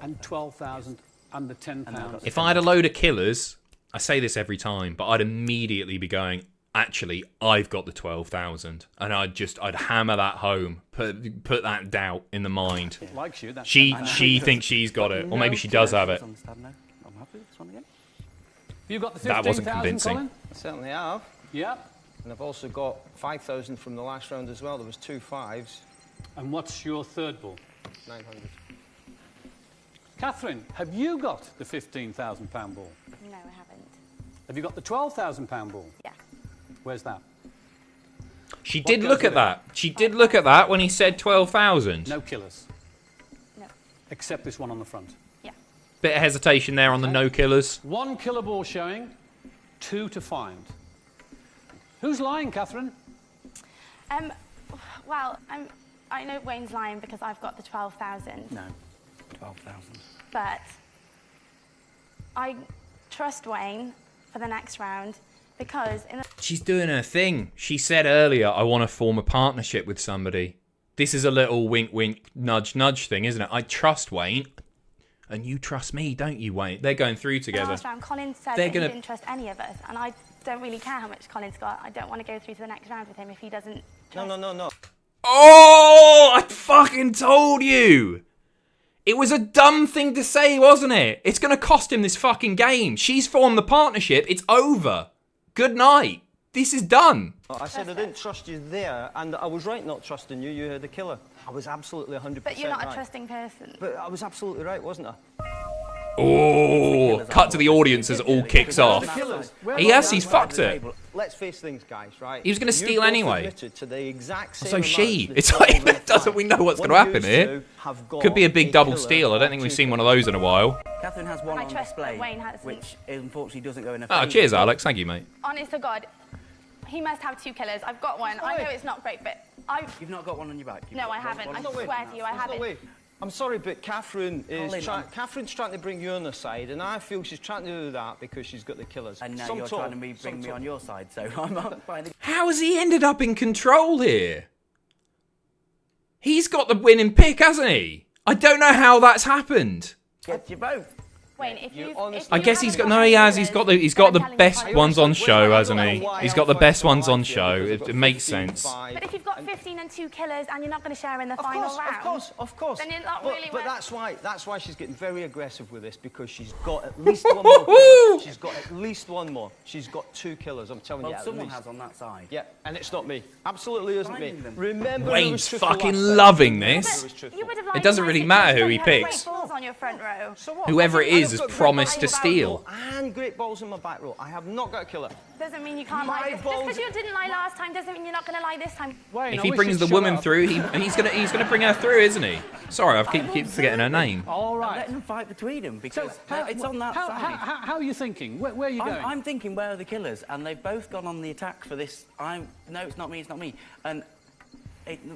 and 12,000 and the £10. If I had a load of killers, I say this every time, but I'd immediately be going, actually, I've got the 12,000, and I'd hammer that home, put that doubt in the mind. Likes you. She thinks she's got it, or maybe she does have it. I'm happy with this one again. You got the 15,000, That wasn't convincing. Colin? I certainly have. Yeah. And I've also got 5,000 from the last round as well. There was 2 5s. And what's your third ball? 900. Catherine, have you got the £15,000 ball? No, I haven't. Have you got the £12,000 ball? Yeah. Where's that? She What did goes look at with it? that. She did look at that when he said 12,000. No killers. No. Except this one on the front. Yeah. Bit of hesitation there on the no killers. 1 killer ball showing, 2 to find. Who's lying, Catherine? Well, I know Wayne's lying because I've got the 12,000. No, 12,000. But I trust Wayne for the next round because in the She's doing her thing. She said earlier, I want to form a partnership with somebody. This is a little wink, wink, nudge, nudge thing, isn't it? I trust Wayne, and you trust me, don't you, Wayne? They're going through together. last round, Colin said that he didn't trust any of us, and I don't really care how much Colin's got. I don't want to go through to the next round with him if he doesn't trust. No. Oh, I fucking told you. It was a dumb thing to say, wasn't it? It's going to cost him this fucking game. She's formed the partnership. It's over. Good night. This is done. I said I didn't trust you there, and I was right not trusting you. You were the killer. I was absolutely 100% But you're not right. a trusting person. But I was absolutely right, wasn't I? Oh, cut to the audience as it all kicks off. Yes, he's fucked it. Let's face things, guys, right? He was going to You steal both anyway. admitted to the exact same So she. amount It's that like, Colin doesn't we know what's going to One of happen you here? two have got Could be a big double killer steal. I don't think or we've two seen one of those in a while. Catherine has one I on trust that display, Wayne hasn't. which unfortunately doesn't go in a Oh, favour. cheers, Alex. Thank you, mate. Honest to God, he must have 2 killers. I've got one. I know it's not great, but You've not got one on your back. You've No, got I one haven't. on I your swear back. to you, I There's no haven't. way. I'm sorry, but Catherine is Colin, Catherine's trying to bring you on her side, and I feel she's trying to do that because she's got the killers. And now Some you're talk, trying to bring me on your side, so I'm not finding. How has he ended up in control here? He's got the winning pick, hasn't he? I don't know how that's happened. Get you both. Wayne, if you I guess he's got he's got the best ones on show, hasn't he? He's got the best ones on show. It makes sense. But if you've got 15 and 2 killers and you're not going to share in the final round, Of course. then you're not but, really but worth- that's why she's getting very aggressive with this, because she's got at least one more killer. She's got at least one more. She's got 2 killers, I'm telling you. Well, at someone least. has on that side. Yeah, and it's not me. Absolutely isn't me. Finding them. Remember, Wayne's who was truthful fucking last time. loving Remember this. who was truthful. you would have It doesn't really matter who he picks. Balls on your front row. So what? Whoever it I've is has got great promised to balls in my back steal. row and great balls in my back row. I have not got a killer. Doesn't mean you can't My lie. Just balls- because you didn't lie last time doesn't mean you're not going to lie this time. Wayne, If I he wish brings you'd the shut woman up. through, he's gonna bring her through, isn't he? Sorry, I keep forgetting her name. All I'm right. letting them fight between them So, because it's on that side. how are you thinking? Where are you going? I'm thinking, where are the killers? And they've both gone on the attack for this. No, it's not me. And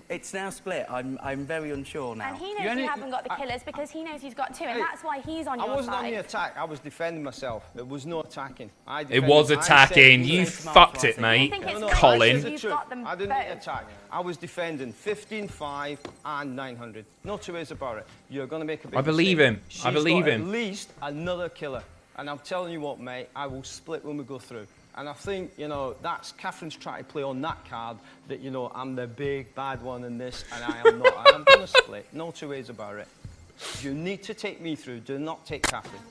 it's now split. I'm very unsure now. And he knows you haven't got the killers because he knows he's got 2, and that's why he's on I your wasn't side. on the attack. I was defending myself. It was no attacking. It was attacking. You fucked it, mate. think it's Colin. You've got them I didn't both. attack. I was defending 15, 5, and 900. No 2 ways about it. You're going to make a big I believe mistake. him. She's I believe got him. At least another killer. And I'm telling you what, mate, I will split when we go through. And I think, that's Catherine's trying to play on that card that, I'm the big bad one in this, and I am not. I am going to split. No 2 ways about it. You need to take me through. Do not take Catherine.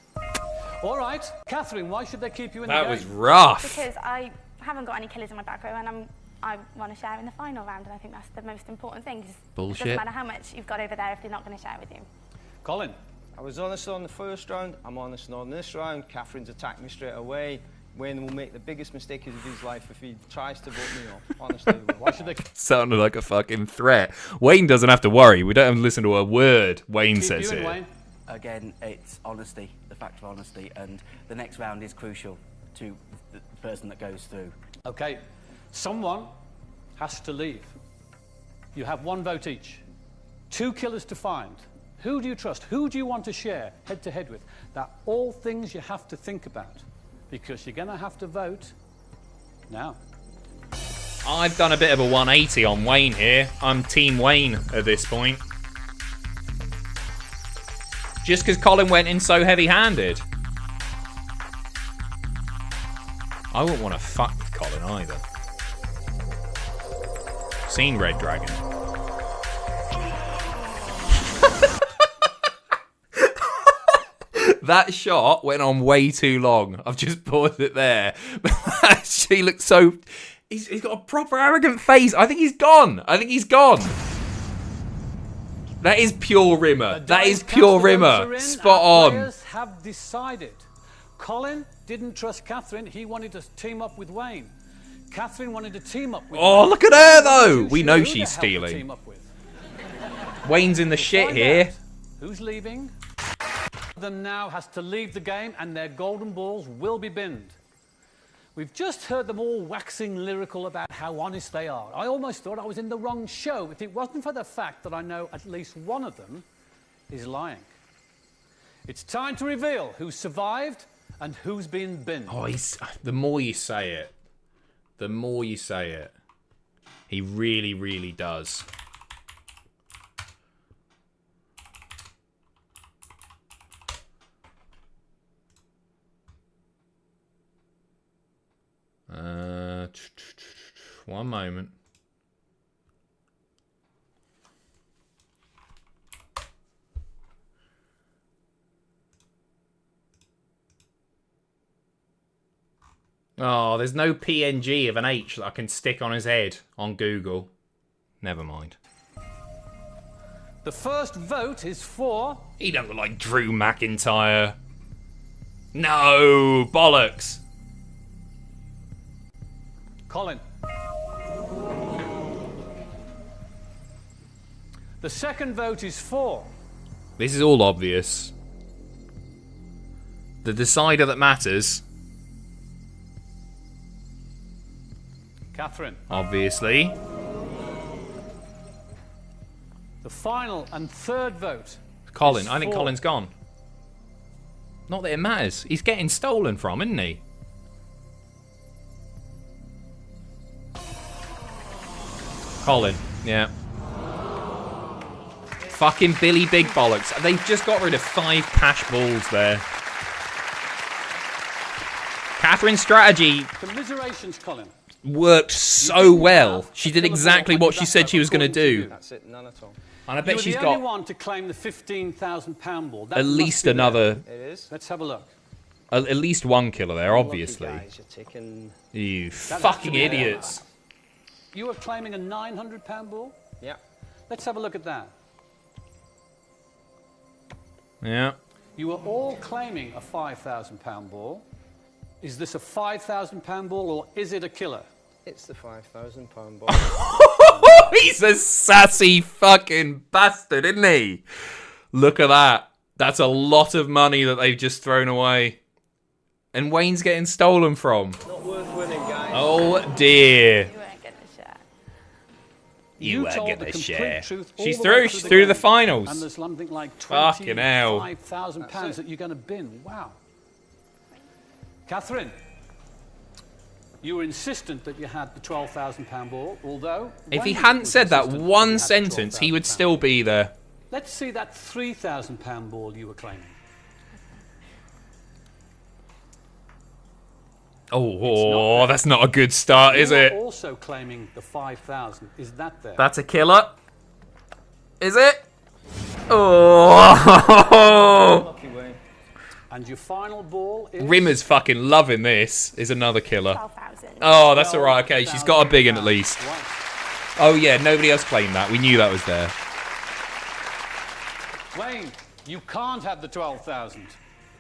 All right. Catherine, why should they keep you in the That game? was rough. Because I haven't got any killers in my back row, and I want to share in the final round, and I think that's the most important thing. 'Cause Bullshit. It doesn't matter how much you've got over there if they're not going to share with you. Colin. I was honest on the first round. I'm honest on this round. Catherine's attacked me straight away. Wayne will make the biggest mistake of his life if he tries to vote me off. Honestly, Why should they Sounded like a fucking threat. Wayne doesn't have to worry. We don't have to listen to a word Wayne keep says you in, here. Wayne? Again, it's honesty, the fact of honesty, and the next round is crucial to the person that goes through. Okay. Someone has to leave. You have 1 vote each. 2 killers to find. Who do you trust? Who do you want to share head to head with? They're all things you have to think about because you're going to have to vote now. I've done a bit of a 180 on Wayne here. I'm Team Wayne at this point. Just because Colin went in so heavy-handed. I wouldn't want to fuck with Colin either. Seen Red Dragon. That shot went on way too long. I've just paused it there. She looks so... He's got a proper arrogant face. I think he's gone. That is pure Rimmer. That is pure Rimmer. Spot on. Players have decided. Colin didn't trust Catherine. He wanted to team up with Wayne. Catherine wanted to team up with Oh, Wayne. look at her, though. We know Who the she's hell to stealing. team up with? Wayne's in the shit Find here. out who's leaving? Them now has to leave the game and their golden balls will be binned. We've just heard them all waxing lyrical about how honest they are. I almost thought I was in the wrong show if it wasn't for the fact that I know at least one of them is lying. It's time to reveal who survived and who's been binned. Oh, the more you say it, the more you say it. He really, really does. One moment. Oh, there's no PNG of an H that I can stick on his head on Google. Never mind. The first vote is for... He don't look like Drew McIntyre. No, bollocks. Colin. The second vote is for... This is all obvious. The decider that matters. Catherine. Obviously. The final and third vote. Colin. I think Colin's gone. Not that it matters. He's getting stolen from, isn't he? Colin. Yeah. Fucking Billy Big Bollocks. They've just got rid of 5 cash balls there. Catherine's strategy Commiserations, Colin. worked so well. She did exactly what she said she was going to do. That's it, none at all. And I bet she's You're the only got one to claim the £15,000 ball. That at must least be there. another... It is. Let's have a look. At least one killer there, obviously. Guys, you're taking... You That has fucking to be there. idiots. You were claiming a £900 ball? Yeah. Let's have a look at that. Yeah. You were all claiming a £5,000 ball. Is this a £5,000 ball or is it a killer? It's the £5,000 ball. He's a sassy fucking bastard, isn't he? Look at that. That's a lot of money that they've just thrown away. And Wayne's getting stolen from. Not worth winning, guys. Oh dear. You weren't getting a share. You were told going the to complete share. truth all She's the way through. She's through to the game. finals. And there's something like Fucking hell. £25,000 that you're going to bin. Wow. Catherine, you were insistent that you had the £12,000 ball, although... If he Wayne hadn't was said that insistent one he had the sentence, he would £12,000 still be there. Let's see that £3,000 ball you were claiming. Oh, that's not a good start, is You were it? also claiming the 5,000. Is that there? That's a killer. Is it? Oh. Lucky Wayne. And your final ball is... Rimmer's fucking loving this. Is another killer. 12,000. Oh, that's all right. Okay, she's got a big one at least. Right. Oh yeah, nobody else claimed that. We knew that was there. Wayne, you can't have the 12,000.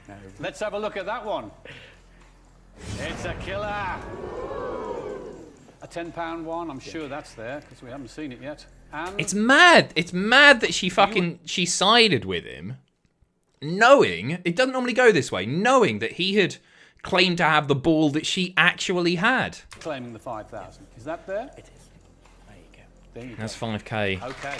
No. Let's have a look at that one. It's a killer. A £10 one, I'm sure that's there, because we haven't seen it yet. And It's mad. It's mad that she sided with him, knowing it doesn't normally go this way. Knowing that he had claimed to have the ball that she actually had. claiming the 5,000. Is that there? It is. There you go. There you That's go. 5k. Okay.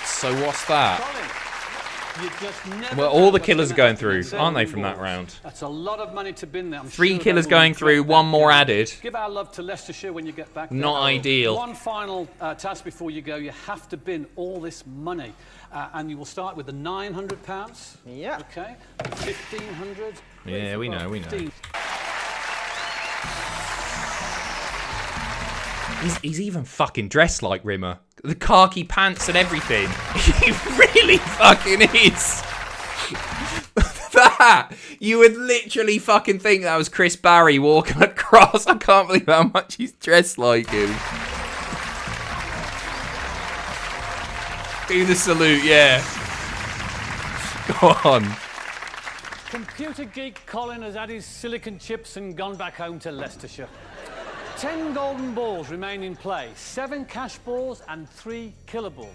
So what's that? Colin, you just never Well, know all the what's killers are gonna going happen through, in aren't they, golden from that balls. round? That's a lot of money to bin there. I'm 3 sure killers they will going through, regret 1 that more game. added. Give our love to Leicestershire when you get back there. Not ideal. One final task before you go. You have to bin all this money. And you will start with the £900. Yeah. Okay. 1,500. Yeah, we know, we know. 15. He's even fucking dressed like Rimmer. The khaki pants and everything. He really fucking is. That, you would literally fucking think that was Chris Barry walking across. I can't believe how much he's dressed like him. Do the salute, yeah. Go on. Computer geek Colin has had his silicon chips and gone back home to Leicestershire. 10 golden balls remain in play, 7 cash balls and 3 killer balls.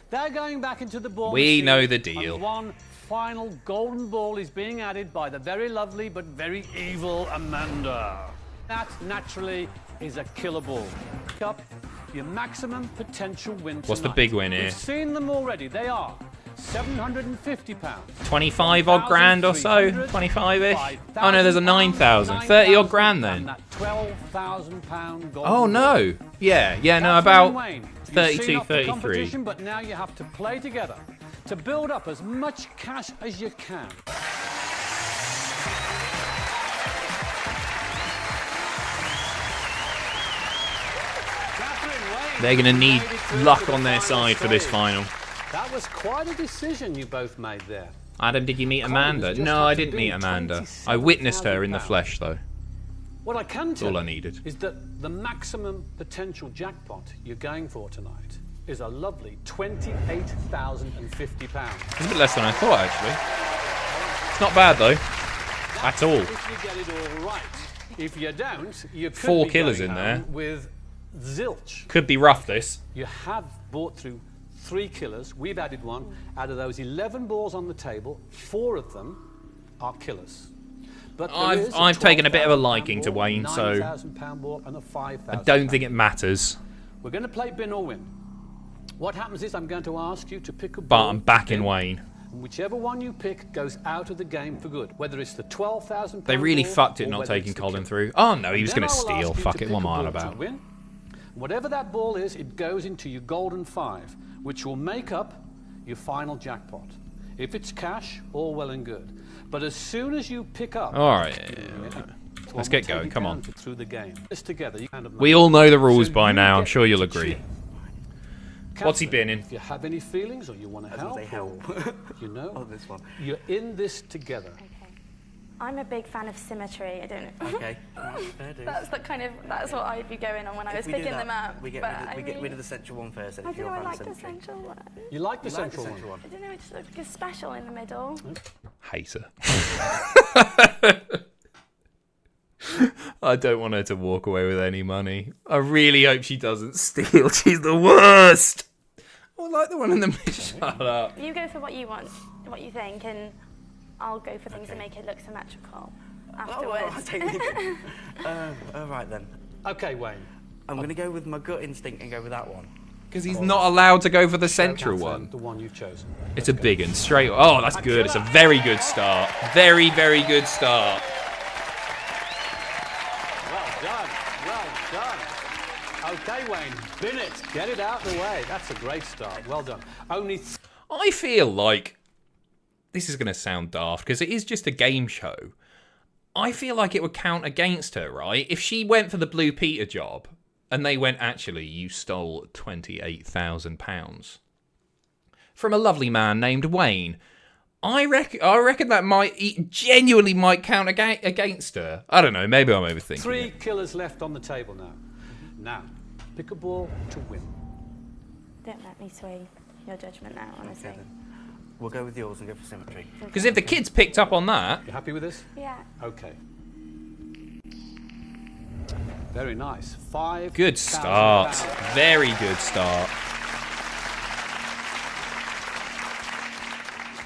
They're going back into the ball We machine, know the deal. And one final golden ball is being added by the very lovely but very evil Amanda. That, naturally, is a killer ball. Up your maximum potential win What's the tonight. big win here? We've seen them already. They are £750. 25 odd grand or so? 25-ish? Oh no, there's a 9,000. 30 odd grand then. That £12,000 gold. Oh no. Yeah, no, That's about Wayne. You've 32, seen off the 33. competition, but now you have to play together to build up as much cash as you can. They're going to need luck on their side for this final. That was quite a decision you both made there. Adam, did you meet Amanda? No, I didn't meet Amanda. I witnessed her in the flesh, though. What I can tell all I you needed. is that the maximum potential jackpot you're going for tonight is a lovely £28,050. It's a bit less than I thought, actually. It's not bad, though. At all. If you get it all right. If you don't, you could 4 be killers going in there. home with zilch. Could be rough, this. You have bought through 3 killers. We've added 1. Out of those 11 balls on the table, 4 of them are killers. But I've taken a bit of a liking to Wayne, so £9,000 ball and a £5,000. I don't think it matters. We're going to play bin or win. What happens is I'm going to ask you to pick a But ball. I'm backing Wayne. And whichever one you pick goes out of the game for good. Whether it's the £12,000 They really ball fucked it or not whether taking it's the Colin killer. through. Oh no, he was Then going to I will ask steal. you to Fuck it, pick what am a I on ball to about? win. Whatever that ball is, it goes into your golden 5, which will make up your final jackpot. If it's cash, all well and good. But as soon as you pick up... Alright, it's let's what get will take going, you come down on. Through the game. This together, you kind of We all know the rules So by you now, I'm get sure you'll to agree. cheer. What's he Catherine, been in? If you have any feelings or you want to help, you know, Oh, this one. you're in this together. I'm a big fan of symmetry. I don't know. Okay. Right, fair dues. That's what I'd be going on when I was If we do picking that, them up. We get, but rid, I we get rid mean, of the central one first. Then, I if don't you're know. I a fan like of the symmetry. central one. You like the You like the central central one? one? I don't know. It's like a special in the middle. Hater. I don't want her to walk away with any money. I really hope she doesn't steal. She's the worst. I like the one in the middle. Shut up. You go for what you want, what you think, and I'll go for things that make it look symmetrical afterwards. All right then. Okay, Wayne. I'm going to go with my gut instinct and go with that one. Because he's not allowed to go for the central Catherine, one. The one you've chosen. It's a big one. Straight. Oh, that's good. It's a very good start. Very, very good start. Well done. Well done. Okay, Wayne. Bin it. Get it out of the way. That's a great start. Well done. Only... I feel like this is going to sound daft because it is just a game show. I feel like it would count against her, right? If she went for the Blue Peter job and they went, actually, you stole £28,000 from a lovely man named Wayne. I reckon that genuinely might count against her. I don't know. Maybe I'm overthinking 3 it. killers left on the table now. Now, pick a ball to win. Don't let me sway your judgment now, honestly. Okay, then. We'll go with yours and go for symmetry. Because if the kids picked up on that... You happy with this? Yeah. Okay. Very nice. 5. Good start. Very good start.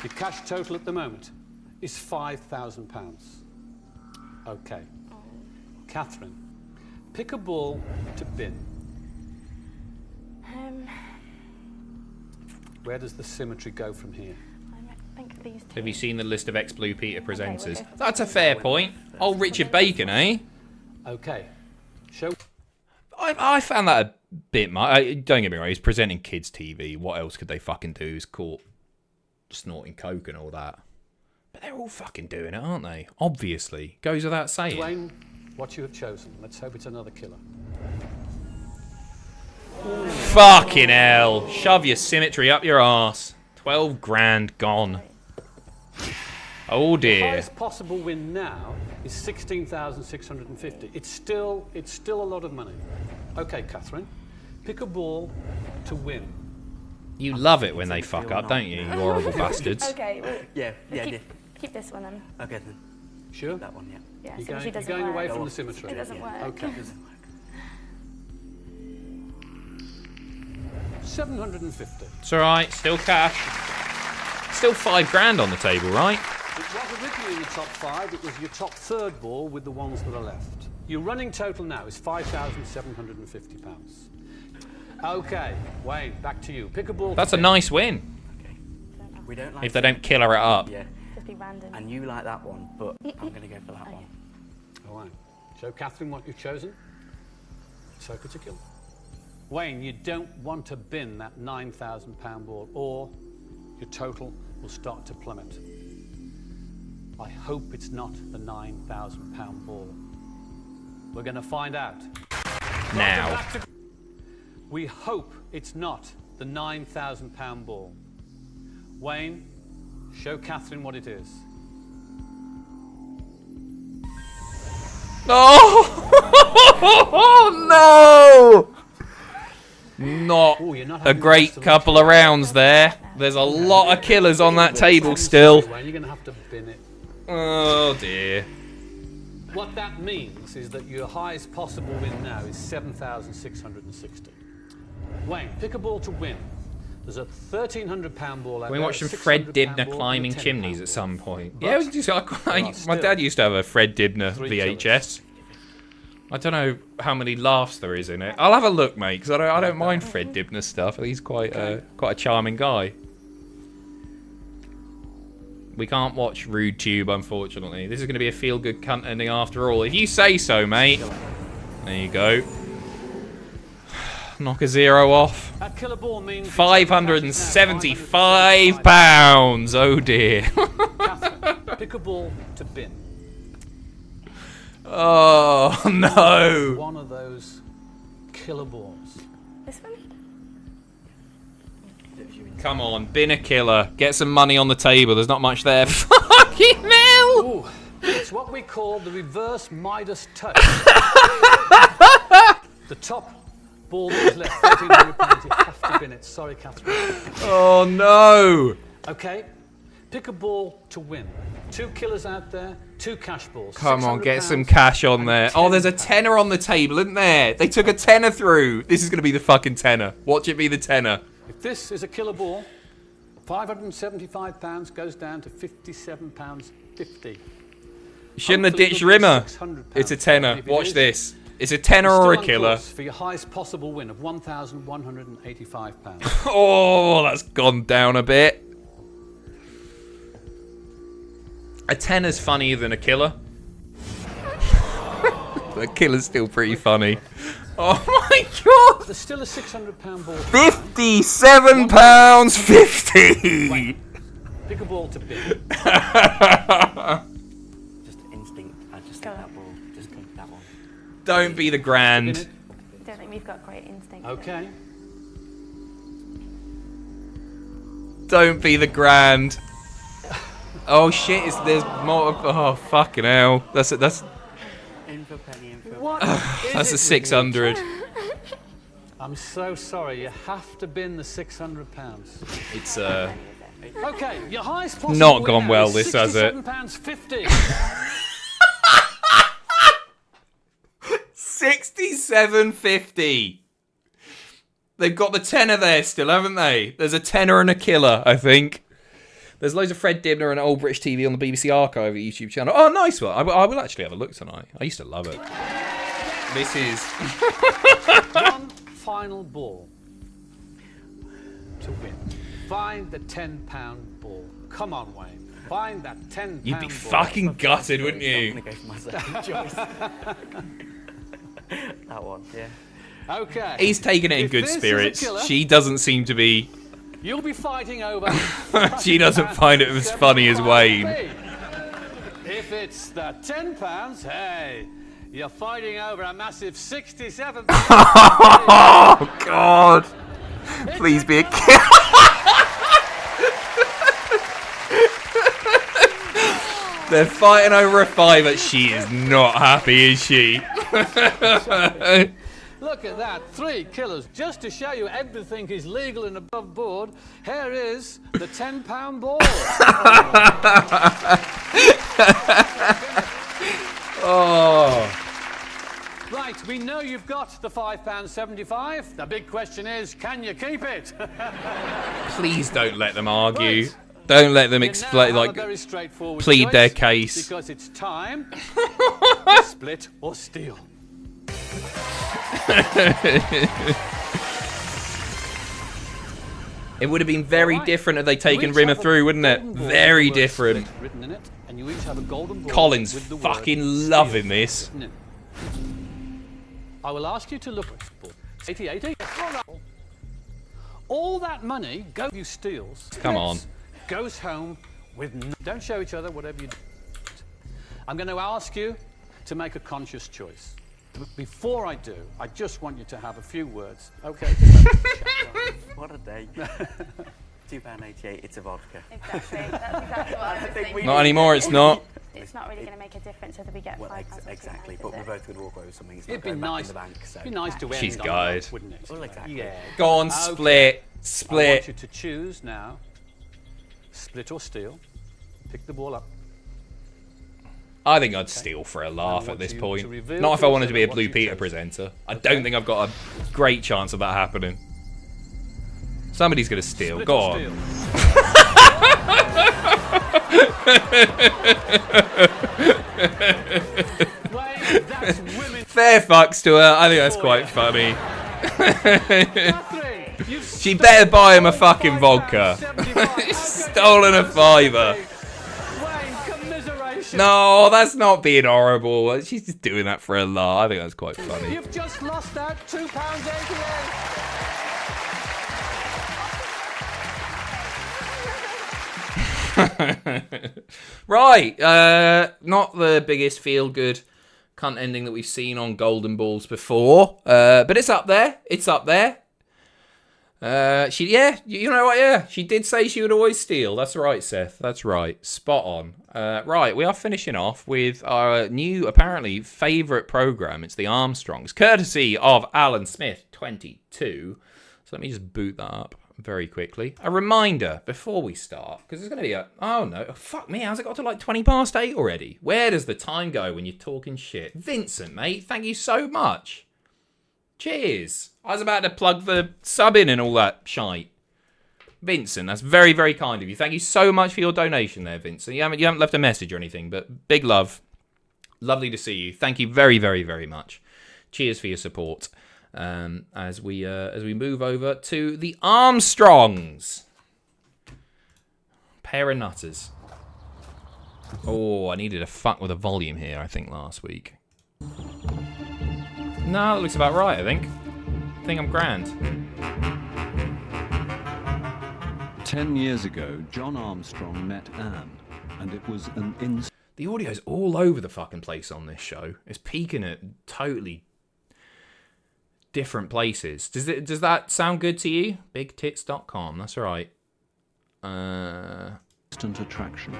Your cash total at the moment is £5,000. Okay. Catherine, pick a ball to bin. Where does the symmetry go from here? I think these two. Have you seen the list of ex-Blue Peter presenters? Okay. That's a fair point. Old Richard Bacon, eh? Okay. Show. I found that a bit much. Don't get me wrong, he's presenting kids' TV. What else could they fucking do? He's caught snorting coke and all that. But they're all fucking doing it, aren't they? Obviously. Goes without saying. Dwayne, what you have chosen. Let's hope it's another killer. Fucking hell. Shove your symmetry up your arse. 12 grand gone. Oh The dear. highest possible win now is 16,650. It's still a lot of money. Okay, Catherine, pick a ball to win. You love it when they fuck up, don't you, you horrible bastards? Okay, well, Yeah, keep this one then. Okay then. Sure? That one, yeah. Yeah, You're symmetry going, doesn't you're going work. away from the symmetry. It doesn't work. Okay. It doesn't work. 750. It's alright, still cash. Still 5 grand on the table, right? It was originally in the top 5. It was your top third ball with the ones that are left. Your running total now is £5,750. Okay, Wayne, back to you. Pick a ball. That's a nice win. Okay. We don't like If they don't killer it up. Yeah. Just be random. And you like that one, but I'm going to go for that one. All right. Show Catherine what you've chosen. So it's a kill. Wayne, you don't want to bin that £9,000 ball, or your total will start to plummet. I hope it's not the £9,000 ball. We're going to find out. Now. We hope it's not the £9,000 ball. Wayne, show Catherine what it is. Oh no! Not Ooh, you're not a having great the best couple of rounds there. There's a lot of killers on that table still. Wayne, you're going to have to bin it. Oh dear. What that means is that your highest possible win now is 7,660. Wayne, pick a ball to win. There's a £1,300 ball out We there, watched a some Fred £600 Dibner ball, and a climbing £10 chimneys ball. at some point. But Yeah, we just, my dad used to have a Fred Dibner three VHS. I don't know how many laughs there is in it. I'll have a look, mate, because I don't mind Fred Dibner stuff. He's quite a charming guy. We can't watch Rude Tube, unfortunately. This is going to be a feel-good cunt ending after all. If you say so, mate. There you go. Knock a zero off. That killer ball means £575. Oh dear. Catherine, pick a ball to bin. Oh no. One of those killer balls. This one? Come on, bin a killer. Get some money on the table. There's not much there. Fucking hell! Ooh, it's what we call the reverse Midas touch. The top ball that was left, £1,300. You have to bin it. Sorry, Catherine. Oh no! Okay, pick a ball to win. 2 killers out there, 2 cash balls. Come on, get £600 some cash on and there. Oh, there's a £10. tenner on the table, isn't there? They took a tenner through. This is going to be the fucking tenner. Watch it be the tenner. If this is a killer ball, £575 goes down to £57.50. Shouldn't have Hopefully ditched it'll be Rimmer. £600. It's a tenner. And if it Watch is, this. It's a tenner you're or a still on killer. course for your highest possible win of £1,185. Oh, that's gone down a bit. A tenner's funnier than a killer. The killer's still pretty funny. Oh my god! There's still a £600 ball. £57.50. Pick a ball to bin. Just instinct. I just think that ball. Just think that one. Don't be the grand. I don't think we've got great instinct. Okay. Don't be the grand. Oh shit! There's more. Oh fucking hell! That's In for a penny, in for a What that's a is it with 600. you? I'm so sorry. You have to bin the £600. It's Okay, your highest possible Not win gone now well, is this has it. £67.50. 67.50. They've got the tenner there still, haven't they? There's a tenner and a killer, I think. There's loads of Fred Dibner and Old British TV on the BBC Archive YouTube channel. Oh, nice one. I will actually have a look tonight. I used to love it. This is... One final ball to win. find the £10 ball. Come on, Wayne. Find that £10 ball. You'd be fucking gutted, wouldn't you? I'm gonna go for my second choice. That one, yeah. Okay. He's taking it in If good this is a spirits. killer, She doesn't seem to be. you'll be fighting over. She doesn't find it as funny as Wayne. If it's the £10, hey, you're fighting over a massive 67. Oh God! Please be a kid. They're fighting over a fiver. She is not happy, is she? Look at that, 3 killers. Just to show you everything is legal and above board, here is the £10 ball. Oh. Right, we know you've got the £5.75. The big question is, can you keep it? Please don't let them argue. Don't let them explain, like, very straightforward plead their choice, case. Because it's time to split or steal. It would have been very different had they taken Rimmer through, wouldn't it? Very different. Written in it, and you each have a golden ball Colin's with the word fucking loving steal this. written in it. I will ask you to look at 80-80. All that money you steals. Come on. Goes home with don't show each other whatever you do. I'm going to ask you to make a conscious choice. Before I do, I just want you to have a few words. Okay. What a day. £2.88, it's a vodka. Exactly. That's exactly what I was thinking. Not anymore, it's not. It's not really going to make a difference whether we get Well, £5 or exactly, £2, but is we're it? both going to walk away with something. It's not It'd be going back nice. in the bank, so. Be nice to end She's on gutted. that, wouldn't it? Well, exactly. Yeah. Go on, split. I want Split. you to choose now. Split or steal. Pick the ball up. I think I'd steal for a laugh at this point. Not if I wanted to be a Blue Peter presenter. I don't think I've got a great chance of that happening. Somebody's going to steal. Split Go or on. steal. Wait, that's women. Fair fucks to her. I think that's quite funny. Catherine, you've She better buy him a fucking vodka. Stolen a fiver. Wayne, commiseration. No, that's not being horrible. She's just doing that for a laugh. I think that's quite funny. You've just lost that £2.88. Right, not the biggest feel-good cunt ending that we've seen on Golden Balls before, but it's up there. It's up there. You know what? Yeah, she did say she would always steal. That's right, Seth. That's right. Spot on. Right, we are finishing off with our new, apparently, favourite programme. It's the Armstrongs, courtesy of Alan Smith, 22. So let me just boot that up very quickly. A reminder before we start, because there's going to be a... Oh, no. Fuck me. How's it got to like 20 past 8 already? Where does the time go when you're talking shit? Vincent, mate, thank you so much. Cheers. I was about to plug the sub in and all that shite. Vincent, that's very, very kind of you. Thank you so much for your donation there, Vincent. You haven't left a message or anything, but big love. Lovely to see you. Thank you very, very, very much. Cheers for your support. As we move over to the Armstrongs. Pair of nutters. Oh, I needed a fuck with the volume here, I think, last week. No, that looks about right, I think. I think I'm grand. 10 years ago, John Armstrong met Anne, and it was an The audio's all over the fucking place on this show. It's peaking at totally different places. Does that sound good to you? BigTits.com, that's right. instant attraction.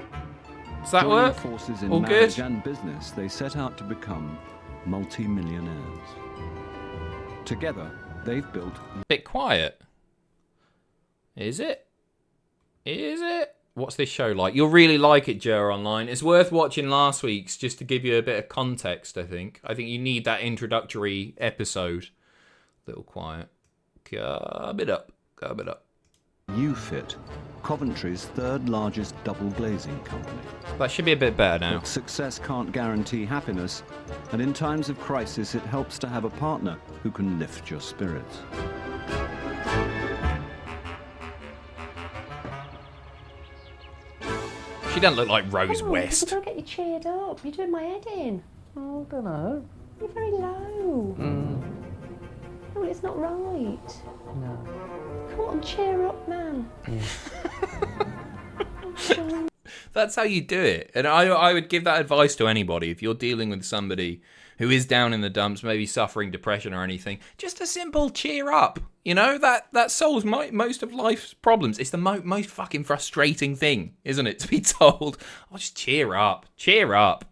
Does that Joining work? forces in All marriage good? and business, they set out to become multi-millionaires. Together, they've built... Bit quiet. Is it? Is it? What's this show like? You'll really like it, Joe Online. It's worth watching last week's just to give you a bit of context, I think. I think you need that introductory episode. Little quiet. Come it up. Come it up. UFit, Coventry's third largest double glazing company. That should be a bit better now. But success can't guarantee happiness, and in times of crisis it helps to have a partner who can lift your spirits. She doesn't look like Rose Come on, West. You've got to get you cheered up. You're doing my head in. Oh, I don't know. You're very low. No, it's not right. No. Come on, cheer up, man. That's how you do it. And I would give that advice to anybody. If you're dealing with somebody who is down in the dumps, maybe suffering depression or anything, just a simple cheer up. You know, that solves most of life's problems. It's the most fucking frustrating thing, isn't it, to be told, oh, just cheer up. Cheer up.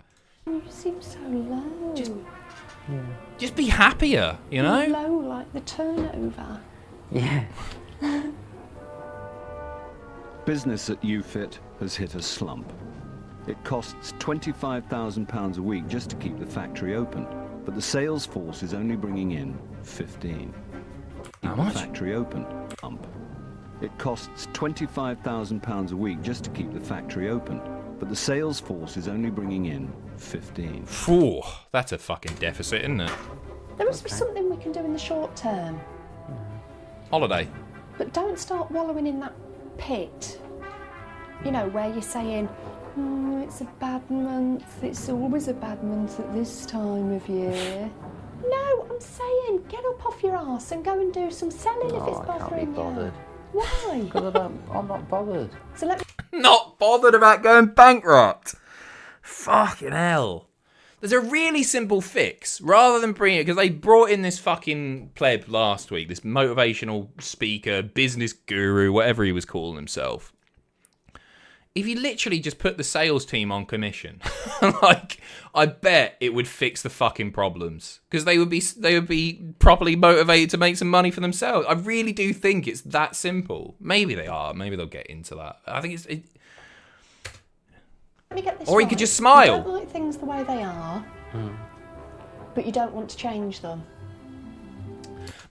You seem so low. Just be happier, you know? You're low like the turnover. Yeah. Business at UFIT has hit a slump. It costs £25,000 a week just to keep the factory open, but the sales force is only bringing in 15. How much? The factory open. It costs £25,000 a week just to keep the factory open, but the sales force is only bringing in 15. Phew, that's a fucking deficit, isn't it? There must be something we can do in the short term. Holiday. But don't start wallowing in that pit. You know, where you're saying, oh, it's a bad month. It's always a bad month at this time of year. No, I'm saying, get up off your arse and go and do some selling if it's bothering I can't be bothered. you. Why? Because I'm not bothered. So let me... Not bothered about going bankrupt. Fucking hell. There's a really simple fix. Rather than bring it, because they brought in this fucking pleb last week, this motivational speaker, business guru, whatever he was calling himself. If you literally just put the sales team on commission, like, I bet it would fix the fucking problems. Because they would be properly motivated to make some money for themselves. I really do think it's that simple. Maybe they are. Maybe they'll get into that. I think it's... Let me get this Or he right. could just smile. You don't like things the way they are, but you don't want to change them.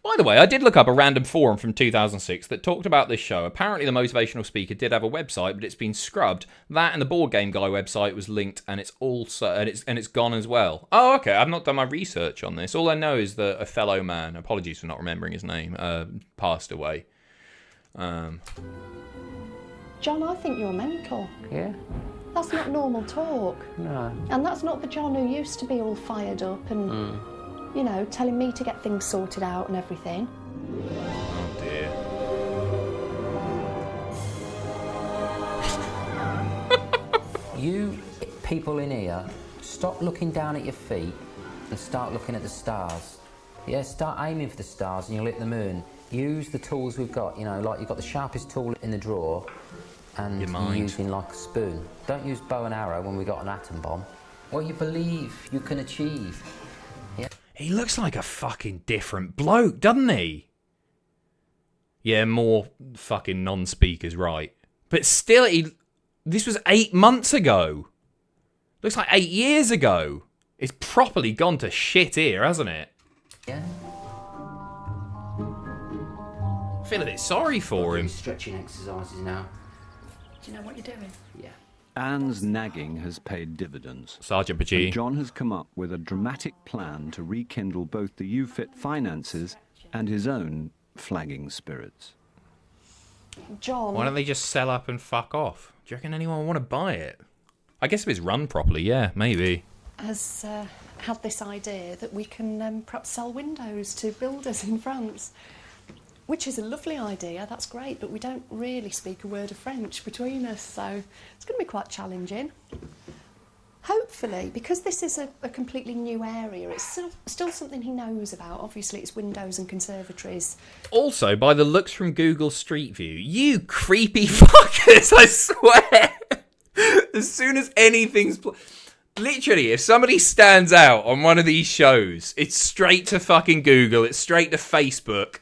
By the way, I did look up a random forum from 2006 that talked about this show. Apparently the motivational speaker did have a website, but it's been scrubbed. That and the Board Game Guy website was linked, and it's also and it's gone as well. Oh, okay. I've not done my research on this. All I know is that a fellow man, apologies for not remembering his name, passed away. John, I think you're mental. Yeah? That's not normal talk. No. And that's not the John who used to be all fired up and, you know, telling me to get things sorted out and everything. Oh dear. You people in here, stop looking down at your feet and start looking at the stars. Yeah, start aiming for the stars and you'll hit the moon. Use the tools we've got, you know, like you've got the sharpest tool in the drawer and you're using like a spoon. Don't use bow and arrow when we got an atom bomb. What you believe you can achieve. Yeah. He looks like a fucking different bloke, doesn't he? Yeah, more fucking non-speakers, right. But still, this was 8 months ago. Looks like 8 years ago. It's properly gone to shit here, hasn't it? Yeah. I feel a bit sorry for him. Stretching exercises now. Do you know what you're doing? Yeah. Anne's nagging has paid dividends. Sergeant Pacitti. And John has come up with a dramatic plan to rekindle both the UFIT finances and his own flagging spirits. John... Why don't they just sell up and fuck off? Do you reckon anyone would want to buy it? I guess if it's run properly, yeah, maybe. has had this idea that we can perhaps sell windows to builders in France. Which is a lovely idea, that's great, but we don't really speak a word of French between us, so it's going to be quite challenging. Hopefully, because this is a completely new area, it's still something he knows about. Obviously, it's windows and conservatories. Also, by the looks from Google Street View, you creepy fuckers, I swear! As soon as anything's... Literally, if somebody stands out on one of these shows, it's straight to fucking Google, it's straight to Facebook.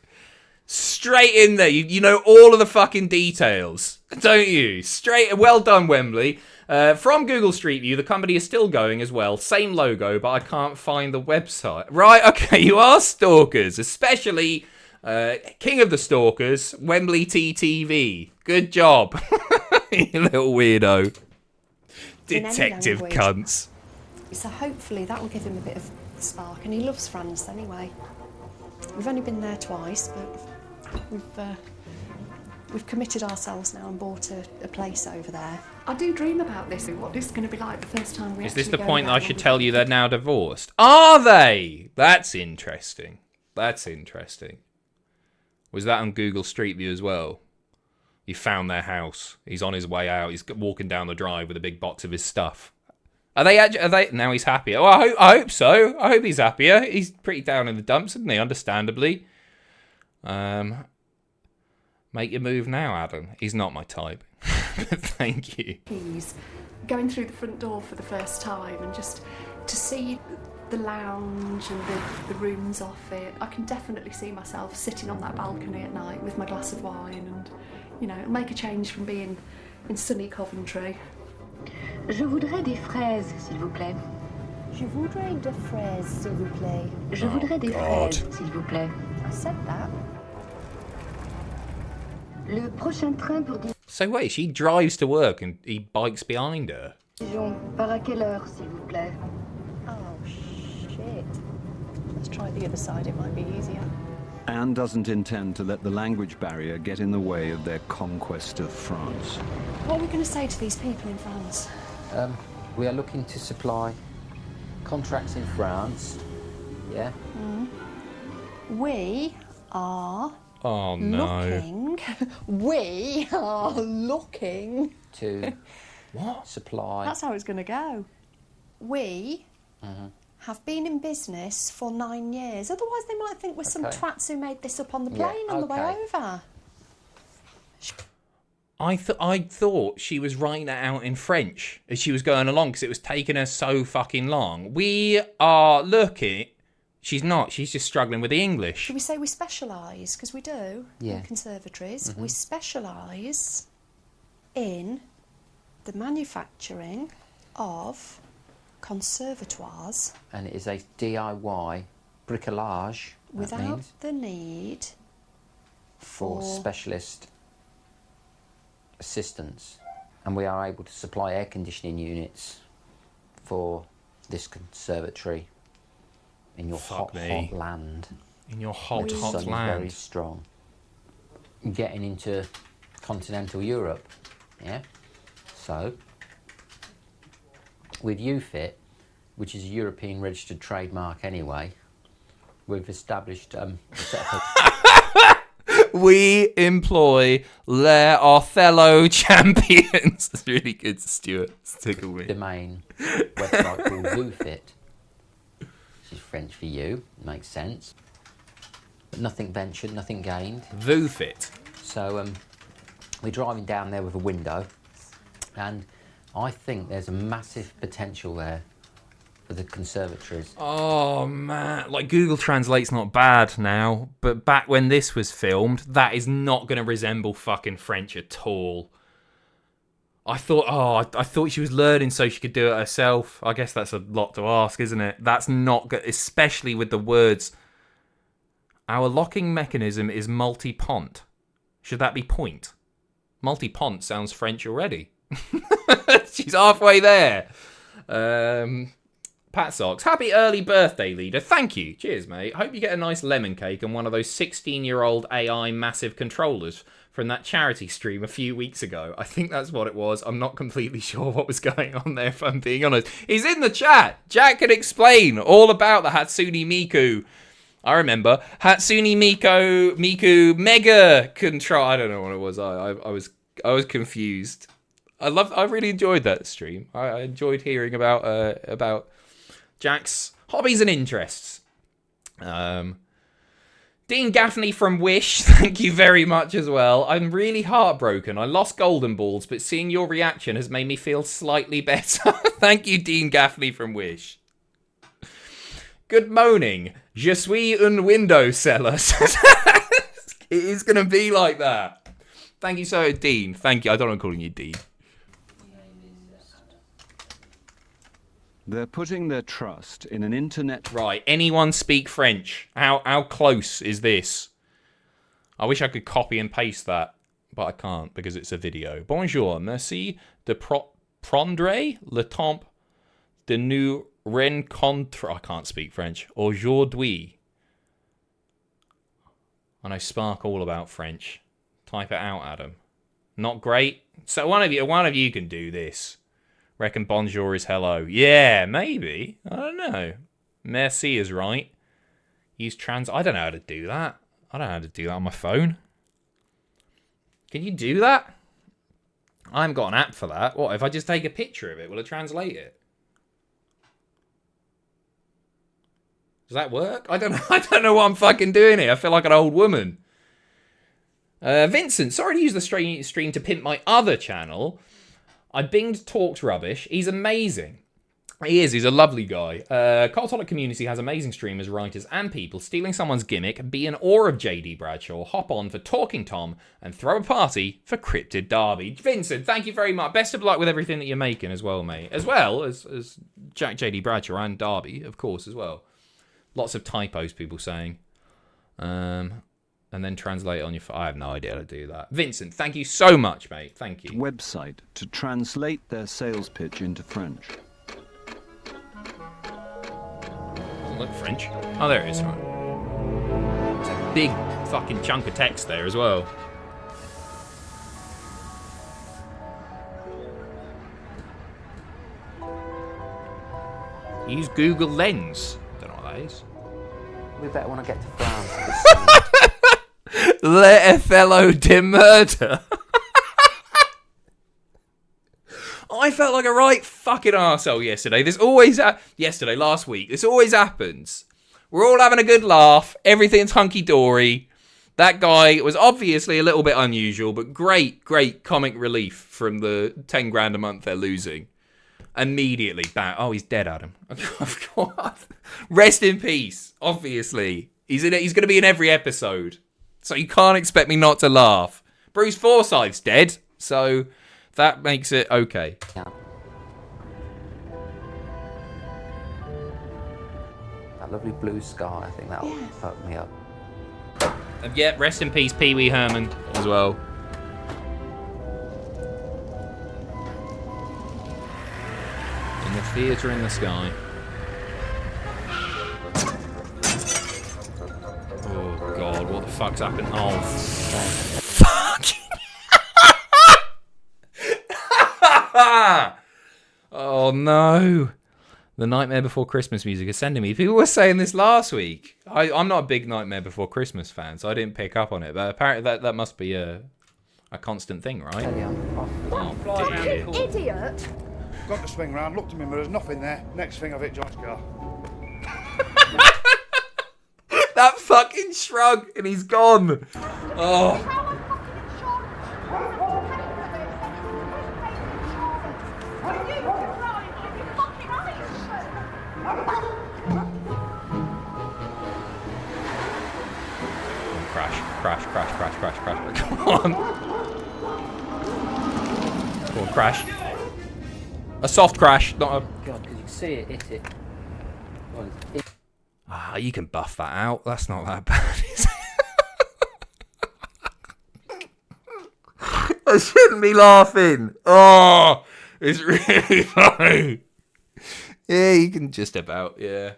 Straight in there, you know all of the fucking details, don't you? Straight, well done, Wembley. From Google Street View, the company is still going as well. Same logo, but I can't find the website. Right, okay, you are stalkers, especially King of the Stalkers, Wembley TTV. Good job, you little weirdo. Detective cunts. So hopefully that will give him a bit of spark, and he loves France anyway. We've only been there twice, but We've committed ourselves now and bought a place over there. I do dream about this, what this is going to be like the first time we Is actually this the go point that I down. should tell you they're now divorced? Are they? That's interesting. That's interesting. Was that on Google Street View as well? He found their house. He's on his way out. He's walking down the drive with a big box of his stuff. Are they? Now he's happier. Well, I hope so. I hope he's happier. He's pretty down in the dumps, isn't he? Understandably. Make your move now, Adam. He's not my type. But thank you. He's going through the front door for the first time and just to see the lounge and the rooms off it. I can definitely see myself sitting on that balcony at night with my glass of wine and, you know, make a change from being in sunny Coventry. Je voudrais des fraises, s'il vous plaît. Je voudrais des fraises, s'il vous plaît. Je voudrais des fraises, s'il vous plaît. I said that. Le prochain train pour So wait, she drives to work and he bikes behind her. Dijon, par à quelle heure, s'il vous plaît? Oh, shit. Let's try the other side, it might be easier. Anne doesn't intend to let the language barrier get in the way of their conquest of France. What are we going to say to these people in France? We are looking to supply contracts in France. Yeah. We are Oh no. looking. We are looking To what? Supply. That's how it's going to go. We have been in business for 9 years. Otherwise, they might think we're some Okay. twats who made this up on the Yeah, plane on the way okay. over. I thought she was writing it out in French as she was going along because it was taking her so fucking long. We are looking. She's not. She's just struggling with the English. Should we say we specialise? Because we do Yeah. in conservatories. We specialise in the manufacturing of conservatoires And it is a DIY bricolage. That without means the need for for specialist assistance, and we are able to supply air conditioning units for this conservatory in your Fuck hot me. land. In your hot, The hot sun is land. very strong. Getting into continental Europe, yeah. So with UFIT, which is a European registered trademark anyway, we've established a set up We employ their Othello champions. It's really good, Stuart. It's tickled me. domain website called VooFit, which is French for you, makes sense. But nothing ventured, nothing gained. VooFit. So we're driving down there with a window, and I think there's a massive potential there for the conservatories. Oh man, like Google Translate's not bad now, but back when this was filmed, that is not going to resemble fucking French at all. I thought she was learning so she could do it herself. I guess that's a lot to ask, isn't it? That's not good, especially with the words. Our locking mechanism is multi-pont. Should that be point? Multi-pont sounds French already. She's halfway there. Pat Socks, happy early birthday, leader. Thank you. Cheers, mate. Hope you get a nice lemon cake and one of those 16-year-old AI massive controllers from that charity stream a few weeks ago. I think that's what it was. I'm not completely sure what was going on there, if I'm being honest. He's in the chat. Jack can explain all about the Hatsune Miku. I remember. Hatsune Miku Mega Control. I don't know what it was. I was confused. I really enjoyed that stream. I enjoyed hearing about Jack's hobbies and interests. Dean Gaffney from Wish, thank you very much as well. I'm really heartbroken. I lost Golden Balls, but seeing your reaction has made me feel slightly better. Thank you, Dean Gaffney from Wish. Good moaning. Je suis un window seller. It is going to be like that. Thank you so Dean. Thank you. I don't want to call you Dean. They're putting their trust in an internet... Right, anyone speak French? How close is this? I wish I could copy and paste that, but I can't because it's a video. Bonjour, merci de prendre le temps de nous rencontrer. I can't speak French. Aujourd'hui. I know Spark all about French. Type it out, Adam. Not great. So one of you can do this. Reckon bonjour is hello. Yeah, maybe. I don't know. Merci is right. Use trans. I don't know how to do that. I don't know how to do that on my phone. Can you do that? I haven't got an app for that. What, if I just take a picture of it, will it translate it? Does that work? I don't know. I don't know what I'm fucking doing here. I feel like an old woman. Vincent, sorry to use the stream to pimp my other channel. I binged Talks Rubbish. He's amazing. He is. He's a lovely guy. Cultaholic Community has amazing streamers, writers, and people. Stealing someone's gimmick, be in awe of JD Bradshaw, hop on for Talking Tom, and throw a party for Cryptid Derby. Vincent, thank you very much. Best of luck with everything that you're making as well, mate. As well as JD Bradshaw and Derby, of course, as well. Lots of typos, people saying. And then translate on your phone. I have no idea how to do that. Vincent, thank you so much, mate. Thank you. Website to translate their sales pitch into French. Doesn't look French. Oh, there it is. Right. It's a big fucking chunk of text there as well. Use Google Lens. Don't know what that is. We better when I get to France. Le Othello de murder. I felt like a right fucking arsehole yesterday. Last week. This always happens. We're all having a good laugh. Everything's hunky-dory. That guy was obviously a little bit unusual, but great comic relief from the 10 grand a month they're losing. Immediately, bang. Oh, he's dead, Adam. Of course. Rest in peace, obviously. He's going to be in every episode. So you can't expect me not to laugh. Bruce Forsyth's dead, so that makes it okay. Yeah. That lovely blue sky, I think that'll fuck me up. And yeah, rest in peace, Pee Wee Herman, as well. In the theatre in the sky. Oh god, what the fuck's happened? Oh, fuck! Oh no! The Nightmare Before Christmas music is sending me. People were saying this last week. I'm not a big Nightmare Before Christmas fan, so I didn't pick up on it. But apparently that must be a constant thing, right? Oh, dear. Idiot! Got to swing round, looked at me, but there's nothing there. Next thing I've hit John's car. That fucking shrug, and he's gone. Oh. Crash. Come on. Come on, crash. A soft crash, not a... God, because you can see it, hit it. Ah, you can buff that out. That's not that bad, is it? I shouldn't be laughing. Oh, it's really funny. Yeah, you can just about, yeah.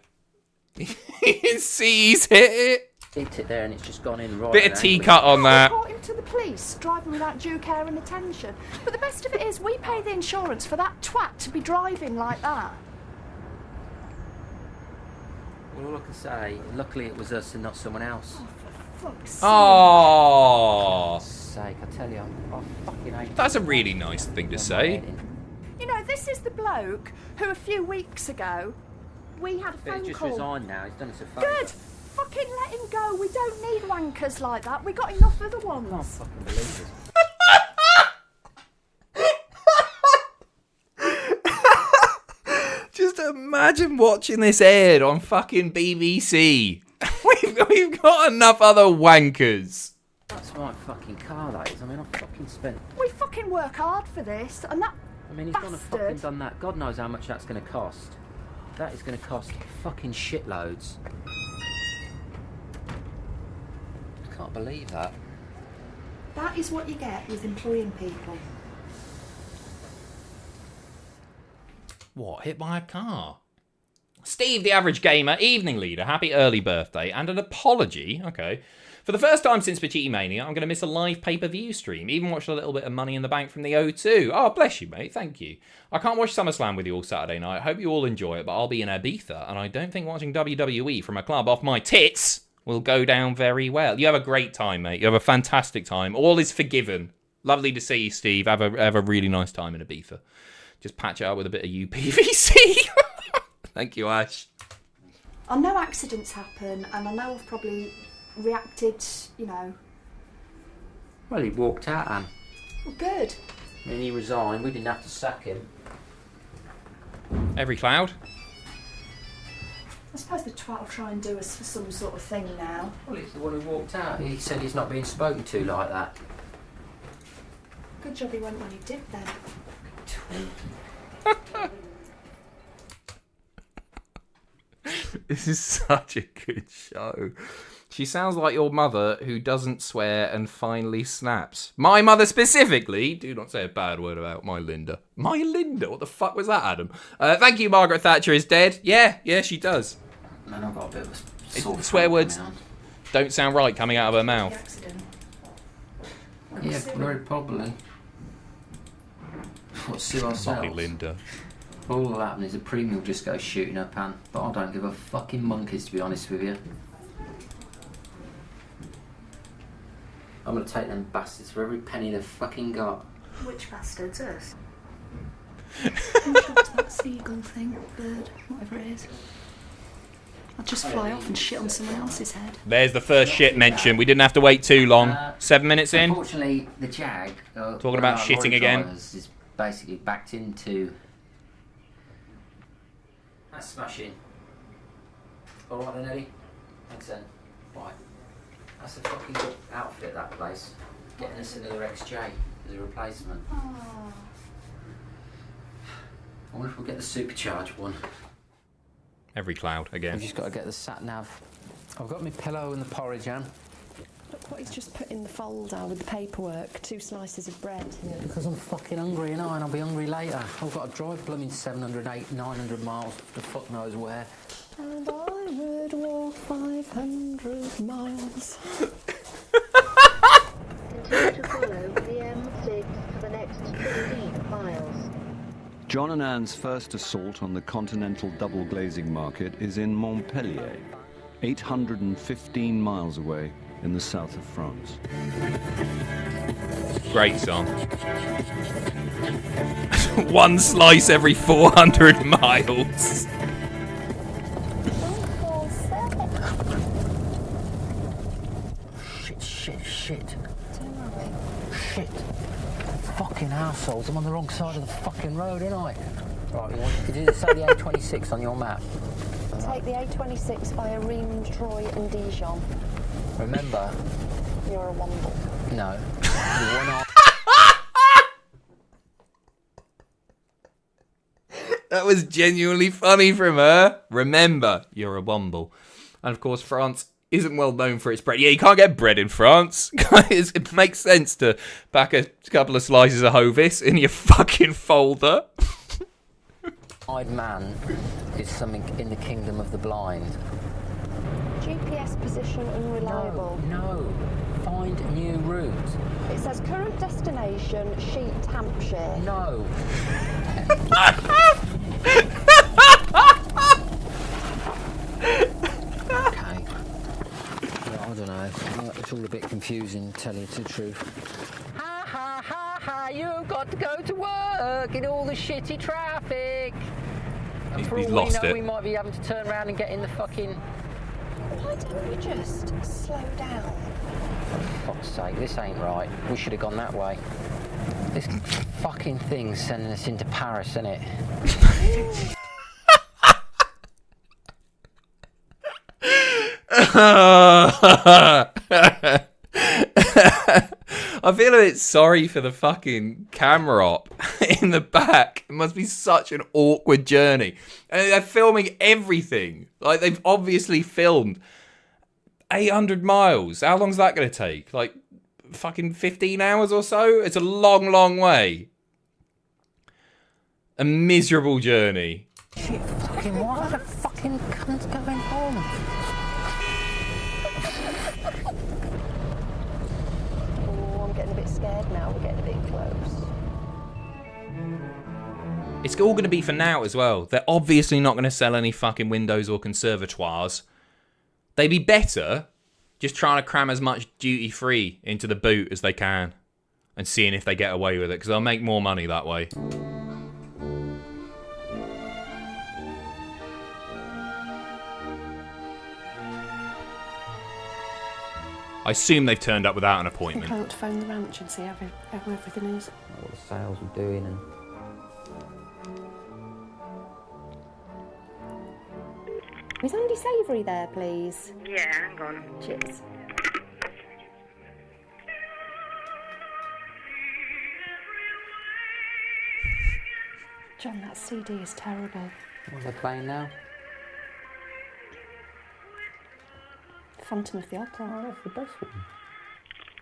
You can see he's hit it. Hit it there and it's just gone in right. Bit of T-cut on that. Report him to the police, driving without due care and attention. But the best of it is, we pay the insurance for that twat to be driving like that. Well, all I can say, luckily it was us and not someone else. Oh, for fuck's sake. Oh. For sake, I tell you, I fucking hate. That's a really nice thing to say. You know, this is the bloke who a few weeks ago we had a phone He's just call. resigned now. He's done us a favour. Good. Fucking let him go. We don't need wankers like that. We got enough other ones. I can't fucking believe it. Just imagine watching this aired on fucking BBC. We've got enough other wankers. That's my fucking car, that is. I mean, I fucking spent... We fucking work hard for this, and that I mean, he's gone and fucking done that. God knows how much that's going to cost. That is going to cost fucking shitloads. I can't believe that. That is what you get with employing people. What? Hit by a car? Steve, the average gamer, evening leader, happy early birthday, and an apology, okay. For the first time since Pacitti Mania, I'm going to miss a live pay-per-view stream. Even watched a little bit of Money in the Bank from the O2. Oh, bless you, mate. Thank you. I can't watch SummerSlam with you all Saturday night. Hope you all enjoy it, but I'll be in Ibiza, and I don't think watching WWE from a club off my tits will go down very well. You have a great time, mate. You have a fantastic time. All is forgiven. Lovely to see you, Steve. Have a really nice time in Ibiza. Just patch it up with a bit of UPVC. Thank you, Ash. I know accidents happen, and I know I've probably reacted, you know. Well, he walked out, Anne. Well, good. I mean, he resigned. We didn't have to sack him. Every cloud. I suppose the twat will try and do us for some sort of thing now. Well, he's the one who walked out. He said he's not being spoken to like that. Good job he went when he did then. This is such a good show. She sounds like your mother who doesn't swear and finally snaps. My mother specifically. Do not say a bad word about my Linda. My Linda? What the fuck was that, Adam? Thank you, Margaret Thatcher is dead. Yeah, she does. Man, I've got a bit of a sore Swear throat words coming on. don't sound right coming out of her mouth. Yeah, very probably. What, sue ourselves? My Linda. All that'll happen is the premium will just go shooting her pan. But I don't give a fucking monkeys, to be honest with you. I'm gonna take them bastards for every penny they've fucking got. Which bastards? Us? I'm sure it's that seagull thing, bird, whatever it is. I'll just fly off and shit on someone else's head. There's the first shit mention. We didn't have to wait too long. 7 minutes in. Unfortunately, the Jag, talking about shitting again, is basically backed into. That's smashing. All right then, Eddie. Thanks then. Right. That's a fucking good outfit, that place. Getting us another XJ as a replacement. Oh. I wonder if we'll get the supercharged one. Every cloud again. We've just got to get the sat nav. I've got my pillow and the porridge, Anne. Look what he's just put in the folder with the paperwork. 2 slices of bread. Yeah, because I'm fucking hungry, and I'll be hungry later. I've got to drive blooming 700, 800, 900 miles to fuck knows where. And I would walk 500 miles. Continue to follow the M6 for the next 15 miles. John and Anne's first assault on the continental double glazing market is in Montpellier, 815 miles away in the south of France. Great song. 1 slice every 400 miles. Shit. Fucking assholes, I'm on the wrong side of the fucking road, ain't I? Right, did you say the A26 on your map? Take the A26 via Rheims, Troyes and Dijon. Remember? You're a womble. No. The one That was genuinely funny from her. Remember, you're a womble. And of course, France isn't well known for its bread. Yeah, you can't get bread in France. It makes sense to pack a couple of slices of Hovis in your fucking folder. eyed man is something in the kingdom of the blind. GPS position unreliable. No. Find new route. It says current destination, Sheet, Hampshire. No. Okay. Well, I don't know. It's all a bit confusing, to tell you the truth. Ha ha ha ha! You've got to go to work in all the shitty traffic. And for all we know, we might be having to turn around and get in the fucking. Why don't we just slow down? For fuck's sake, this ain't right. We should have gone that way. This fucking thing's sending us into Paris, isn't it? I feel a bit sorry for the fucking camera op in the back. It must be such an awkward journey. And they're filming everything. Like, they've obviously filmed 800 miles. How long's that going to take? Like, fucking 15 hours or so? It's a long, long way. A miserable journey. Shit, fucking what? I had a fucking scared now. We're getting a bit close. It's all going to be for now as well. They're obviously not going to sell any fucking windows or conservatoires. They'd be better just trying to cram as much duty-free into the boot as they can and seeing if they get away with it, because they'll make more money that way. I assume they've turned up without an I think appointment. I ought to phone the ranch and see how everything is. What the sales are doing and... Is Andy Savoury there, please? Yeah, hang on. Cheers. John, that CD is terrible. What are they playing now? Phantom of the Opera. Oh, that's the best one.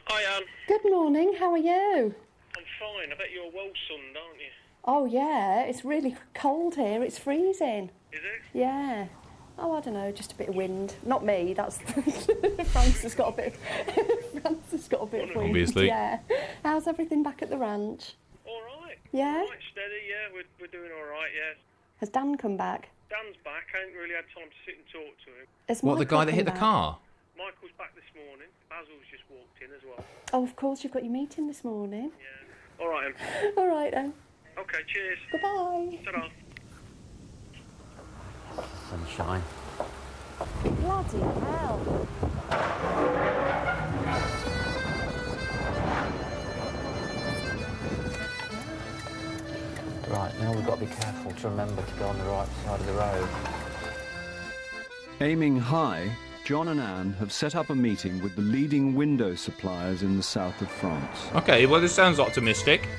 Hi, Anne. Good morning, how are you? I'm fine. I bet you're well sunned, aren't you? Oh yeah, it's really cold here, it's freezing. Is it? Yeah. Oh, I don't know, just a bit of wind. Not me, that's... France has got a bit of... France has got a bit of wind. Obviously. Yeah. How's everything back at the ranch? All right. Yeah? All right, steady, yeah. We're doing all right, yeah. Has Dan come back? Dan's back. I ain't really had time to sit and talk to him. Has What, the Michael guy that hit come the back? car? Michael's back this morning. Basil's just walked in as well. Oh, of course, you've got your meeting this morning. All right, then. All right, then. Okay, cheers. Bye-bye. Ta-da. Sunshine. Bloody hell. Right, now we've got to be careful to remember to go on the right side of the road. Aiming high, John and Anne have set up a meeting with the leading window suppliers in the south of France. Okay, well, this sounds optimistic.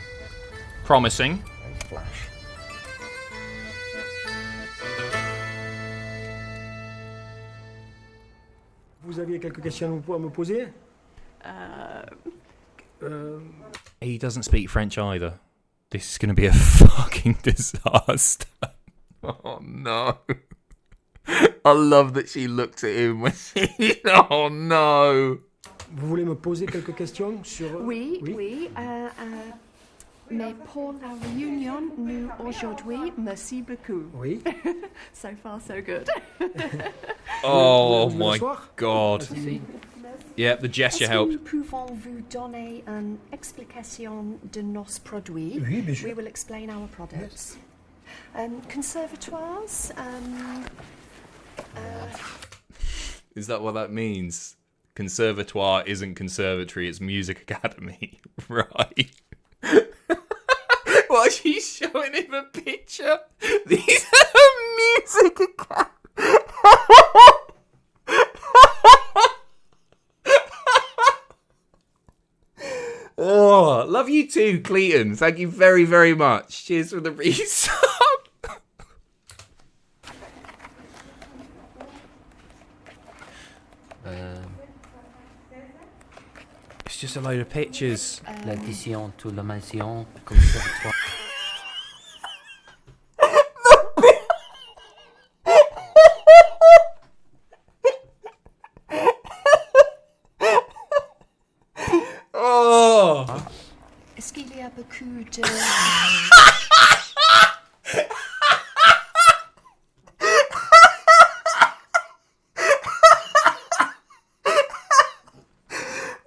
Promising. Flash. Vous aviez quelques questions à me poser? He doesn't speak French either. This is going to be a fucking disaster. Oh, no. I love that she looked at him when she... Oh, no. Vous voulez me poser quelques questions sur... Oui, oui. Mais pour la réunion, nous aujourd'hui, merci beaucoup. Oui. So far, so good. Oh, Vous voulez my m'asseoir? God. Yep, the gesture Est-ce helped. que nous pouvons vous donner une explication de nos produits? Oui, bien sûr. We will explain our products. Conservatoires. Is that what that means? Conservatoire isn't conservatory, it's music academy. Right. Well, she's showing him a picture. These are music academy. Oh, love you too, Cleaton. Thank you very, very much. Cheers for the resub. It's just a load of pictures. L'addition to la mention conservatoire. Oh. Est-ce qu'il y a beaucoup de...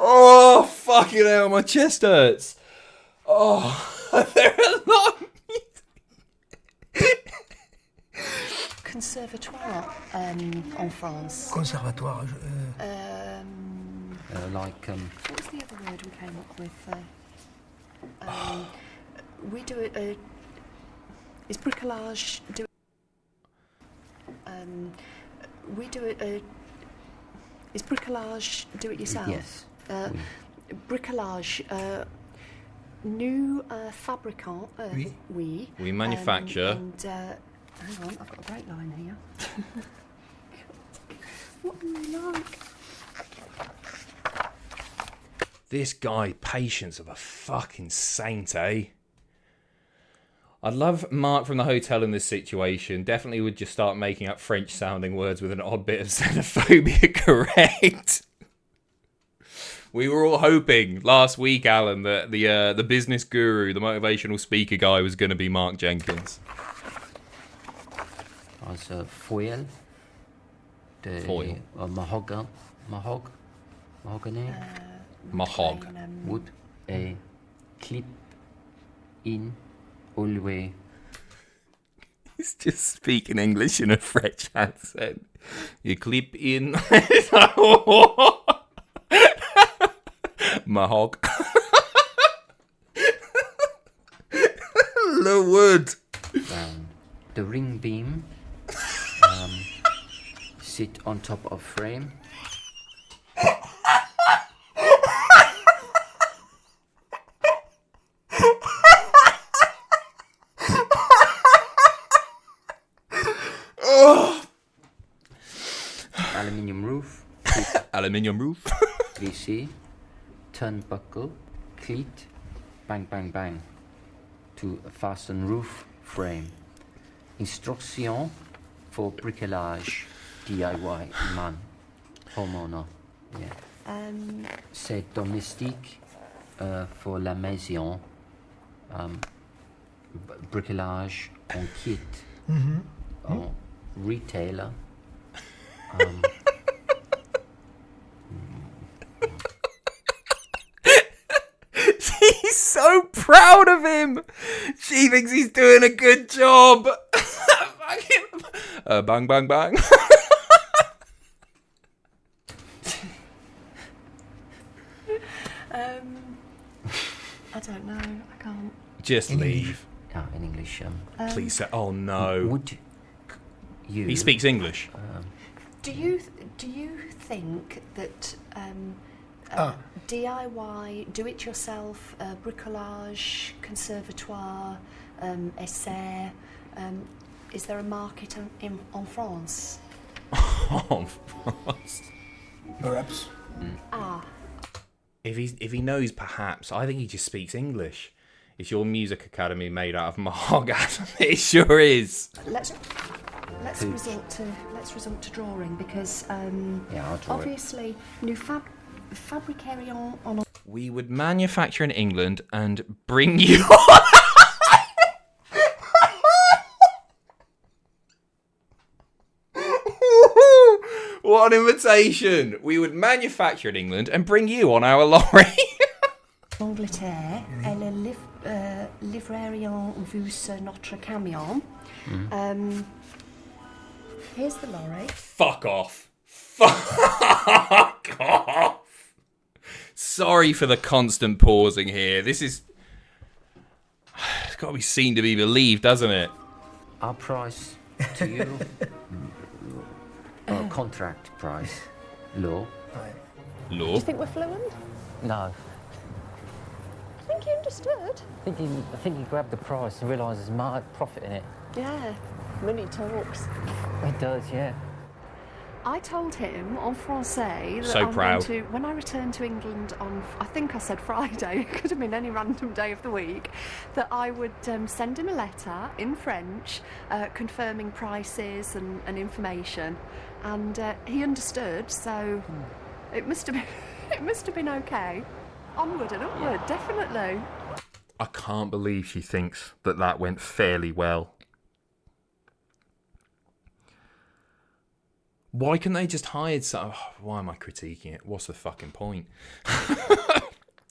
Oh, fucking hell, my chest hurts. Oh, there are a lot of Conservatoire en France. Conservatoire. Like, What was the other word we came up with? We do it. Is bricolage do? We do it. Is bricolage do it yourself? Yes. Bricolage. Nous fabriquons. Oui. Oui. We manufacture. And hang on, I've got a great line here. What am I like? This guy, patience of a fucking saint, eh? I'd love Mark from the hotel in this situation. Definitely would just start making up French-sounding words with an odd bit of xenophobia, correct? We were all hoping last week, Alan, that the business guru, the motivational speaker guy, was going to be Mark Jenkins. Also foil. Foil. Mahogany. Mahog. Wood. A clip in always. He's just speaking English in a French accent. You clip in. Mahog. The wood. The ring beam. Sit on top of frame. Aluminium roof. Aluminium roof. VC. Turnbuckle. Cleat. Bang, bang, bang. To fasten roof frame. Instruction for bricolage. DIY. Man. Homeowner. Yeah. C'est domestique for la maison. Bricolage en kit. En retailer. She's so proud of him. She thinks he's doing a good job. Bang, bang, bang. I don't know. I can't. Just leave. In English. Please say, oh no. Would you? He speaks English. Do you think that DIY, do-it-yourself, bricolage, conservatoire, essai, is there a market en France? En France. Perhaps. If he knows, perhaps. I think he just speaks English. Is your music academy made out of mahogany? It sure is. Let's resort to drawing because I'll draw obviously nous fabriquerions en. We would manufacture in England and bring you. What an invitation! We would manufacture in England and bring you on our lorry. Angleterre, elle livrerions vous notre camion. Here's the lorry. Fuck off. Fuck off. Sorry for the constant pausing here. This is. It's got to be seen to be believed, doesn't it? Our price to you. Contract price. Law. Do Law. you think we're fluent? No. I think he understood. I think he grabbed the price and realised there's profit in it. Yeah, money talks. It does, yeah. I told him en français that So I'm proud. going to, when I return to England on, I think I said Friday, it could have been any random day of the week, that I would send him a letter in French confirming prices and information, and he understood. So it must have been okay. Onward and upward, definitely. I can't believe she thinks that went fairly well. Why couldn't they just hide why am I critiquing it? What's the fucking point? I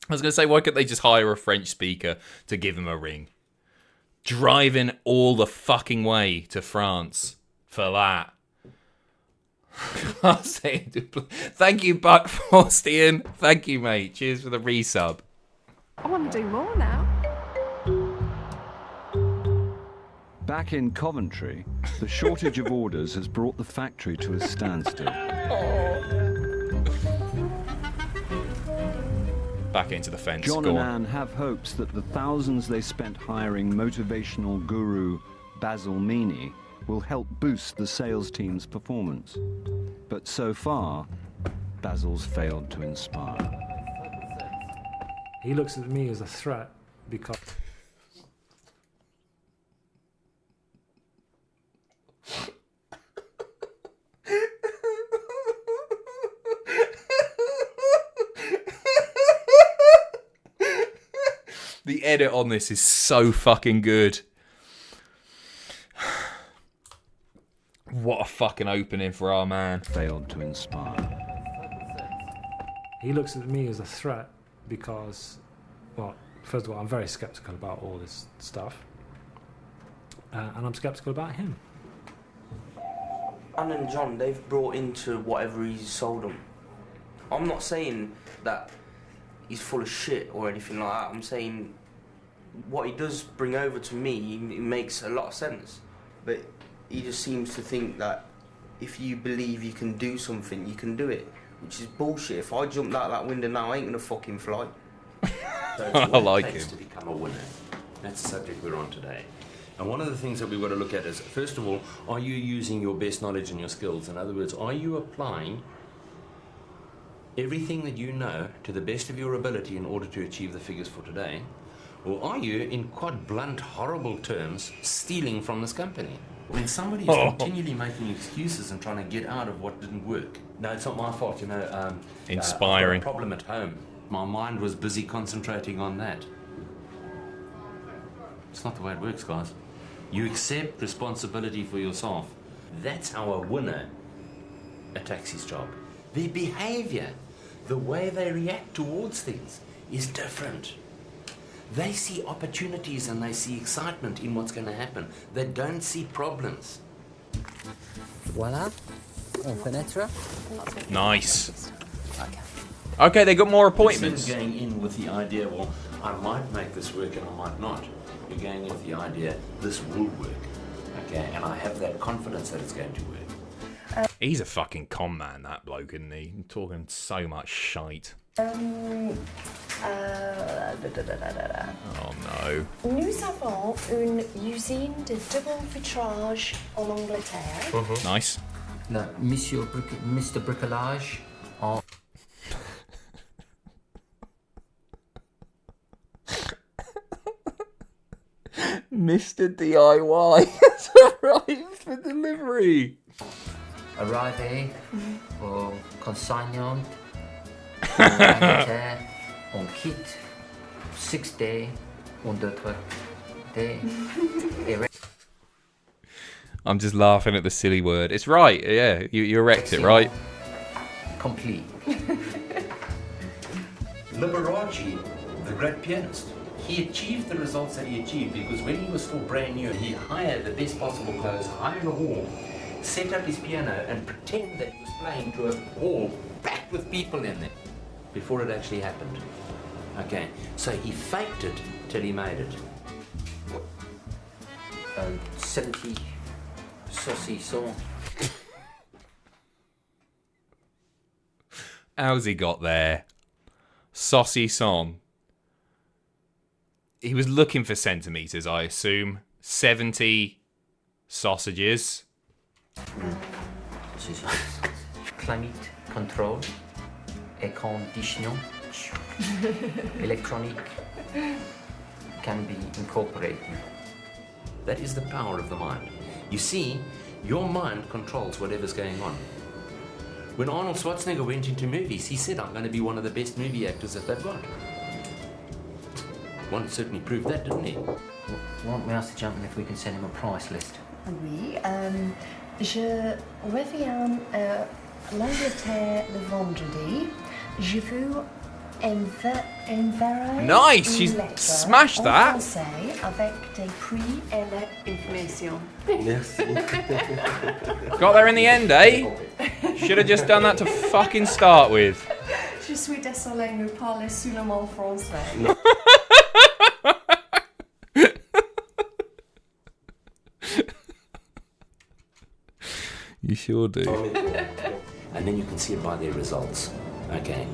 was going to say, why couldn't they just hire a French speaker to give him a ring? Driving all the fucking way to France for that. I'll say it. Thank you, Buck Forstian. Thank you, mate. Cheers for the resub. I want to do more now. Back in Coventry, the shortage of orders has brought the factory to a standstill. Back into the fence. John Go and on. Anne have hopes that the thousands they spent hiring motivational guru Basil Meany will help boost the sales team's performance. But so far, Basil's failed to inspire. He looks at me as a threat because The edit on this is so fucking good. What a fucking opening for our man. Failed to inspire. He looks at me as a threat because, well, first of all, I'm very sceptical about all this stuff. And I'm sceptical about him. Anne and John, they've brought into whatever he's sold them. I'm not saying that he's full of shit or anything like that. I'm saying what he does bring over to me, it makes a lot of sense. But he just seems to think that if you believe you can do something, you can do it, which is bullshit. If I jumped out that window now, I ain't gonna fucking fly. So I like it takes him. to become a winner. That's the subject we're on today. And one of the things that we've got to look at is, first of all, are you using your best knowledge and your skills? In other words, are you applying everything that you know to the best of your ability in order to achieve the figures for today? Or are you, in quite blunt, horrible terms, stealing from this company? When somebody is continually making excuses and trying to get out of what didn't work. No, it's not my fault, you know. Inspiring. I've got a problem at home. My mind was busy concentrating on that. It's not the way it works, guys. You accept responsibility for yourself. That's how a winner attacks his job. Their behavior, the way they react towards things, is different. They see opportunities and they see excitement in what's going to happen. They don't see problems. Voila. On fenêtre. Nice. Okay, they got more appointments. Instead of going in with the idea, well, I might make this work and I might not. You're going in with the idea, this will work. Okay, and I have that confidence that it's going to work. He's a fucking con man, that bloke, isn't he? Talking so much shite. Oh no. Nous avons une usine de double vitrage en Angleterre. Nice. No, Mr. Bricolage. En... Mr. DIY has arrived for delivery. Arrivé au consignant en Angleterre. On quitte 6 days, 1, 2, 3 days. I'm just laughing at the silly word. It's right, yeah. You erect it, right? Complete. Liberace, the great pianist, he achieved the results that he achieved because when he was still brand new, he hired the best possible clothes, hired a hall, set up his piano and pretend that he was playing to a hall packed with people in there before it actually happened. Okay, so he faked it till he made it. 70 saucissons. How's he got there? Saucisson. He was looking for centimetres, I assume. 70 sausages. Climate control. Air conditioning. Electronic can be incorporated. That is the power of the mind. You see, your mind controls whatever's going on. When Arnold Schwarzenegger went into movies, he said, I'm going to be one of the best movie actors that they've got. One certainly proved that, didn't he? Want me ask the gentleman if we can send him a price list? Oui, je reviens à l'Angleterre le vendredi. Je vous enverrai Nice, she's une lettre smashed en that. français avec des prix et l'information. Got there in the end, eh? Should have just done that to fucking start with. Je suis désolée, nous parlons seulement français. You sure do. And then you can see it by their results. Okay.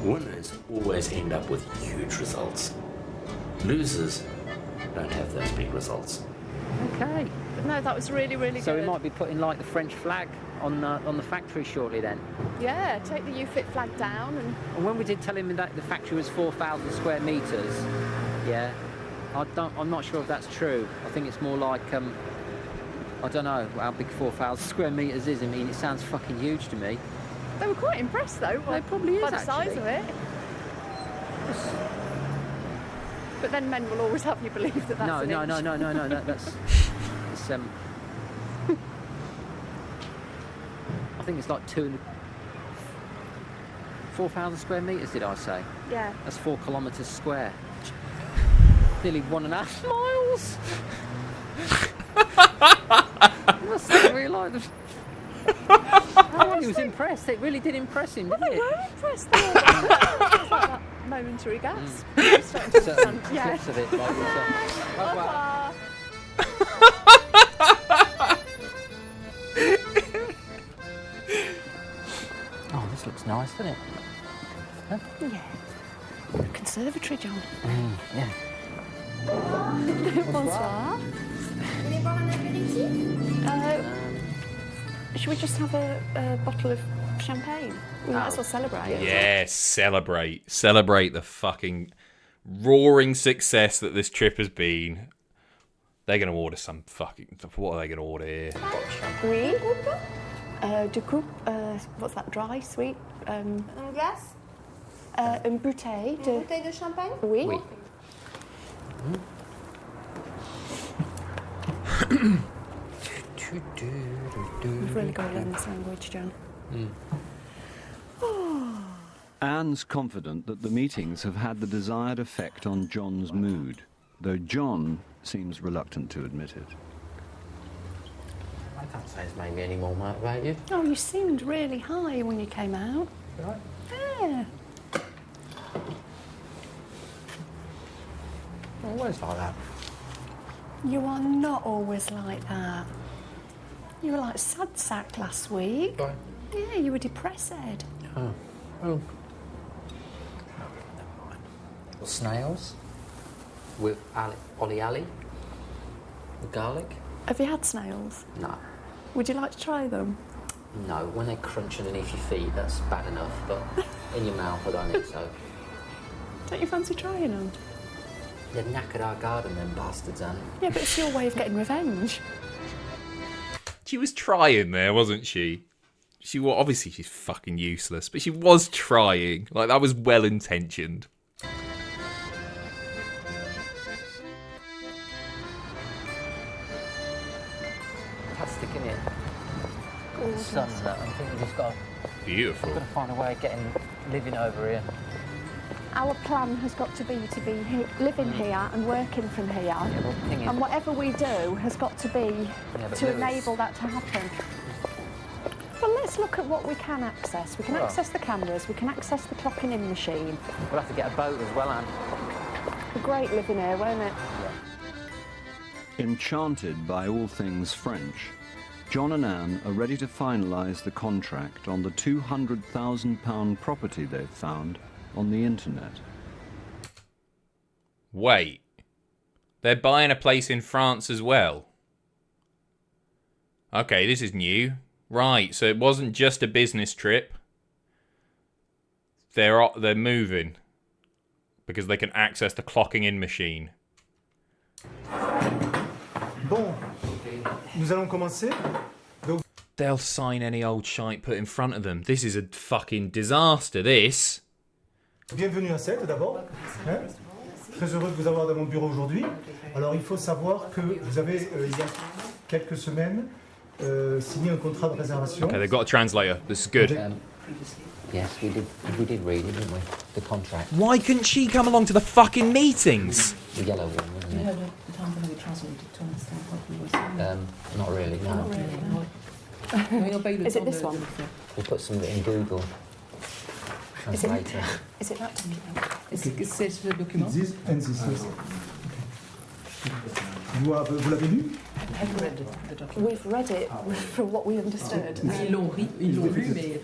Winners always end up with huge results. Losers don't have those big results. Okay. No, that was really, really So good. we might be putting like the French flag on the factory shortly then. Yeah, take the UFIT flag down and... And when we did tell him that the factory was 4,000 square metres, yeah, I'm not sure if that's true. I think it's more like, I don't know how big 4,000 square metres is. I mean, it sounds fucking huge to me. They were quite impressed though. It probably is by the size actually. of it. But then men will always have you believe that that's No, an no, inch. no, no, no, no, no. That's. It's, I think it's like 4,000 square metres, did I say? Yeah. That's 4 kilometres square. Nearly 1.5 miles. I must have realised. He was impressed. It really did impress him, didn't it? They were impressed. They were it's like that momentary gasp. Starting to Certain understand. Yeah. clips of it. Like, oh, this looks nice, doesn't it? Huh? Yeah. Conservatory, John. Yeah. Bonsoir. Should we just have a bottle of champagne? We might as well celebrate. Yes, celebrate. Celebrate the fucking roaring success that this trip has been. They're going to order some fucking... What are they going to order here? Oui. Du coup, what's that, dry, sweet? Un glace? Une bouteille de... Une bouteille de champagne? Oui. Oui. We've really got to learn this language, John. Anne's confident that the meetings have had the desired effect on John's mood, though John seems reluctant to admit it. I can't say it's made me any more motivated. Oh, you seemed really high when you came out. Right. Yeah. Always like that. You are not always like that. You were like sad sack last week. Right. Yeah, you were depressed. Oh. Well, snails with ollie ollie with garlic. Have you had snails? No. Would you like to try them? No, when they crunch underneath your feet, that's bad enough, but in your mouth, I don't think so. Don't you fancy trying them? They've knackered our garden, them bastards, Anne. Yeah, but it's your way of getting revenge. She was trying there, wasn't she? Well, obviously she's fucking useless, but she was trying. Like, that was well-intentioned. Fantastic, isn't it? Gorgeous. The sun's that. I think we've just got Beautiful. to find a way of living over here. Our plan has got to be living here and working from here. Yeah, well, the thing is, And whatever we do has got to be but to Lewis- enable that to happen. Well, let's look at what we can access. We can Well. access the cameras, we can access the clocking in machine. we'll have to get a boat as well, Anne. Great living here, won't it? Enchanted by all things French, John and Anne are ready to finalise the contract on the £200,000 property they've found on the internet. Wait. They're buying a place in France as well. Okay, this is new. Right, so it wasn't just a business trip. They're moving. Because they can access the clocking in machine. Bon, nous allons commencer. They'll sign any old shite put in front of them. This is a fucking disaster, this. Bienvenue à 7 d'abord. Hein? Très heureux de vous avoir dans mon bureau aujourd'hui. Alors il faut savoir que vous avez, il y a quelques semaines, signé un contrat de réservation. Okay, they've got a translator. This is good. Yes, we did read it, didn't we? The contract. Why couldn't she come along to the fucking meetings? The yellow one, wasn't You it? had the time to have it translated to understand what we were saying. Not really, no. Not really, no. Mais on n'a pas eu le Is it temps this de one? le faire. We put some of it in Google. Is it, Translator. is it that document? Est-ce que c'est ce document? This and this, yes. Vous l'avez lu? I've read the document. We've read it from what we understood. Ils l'ont lu, mais...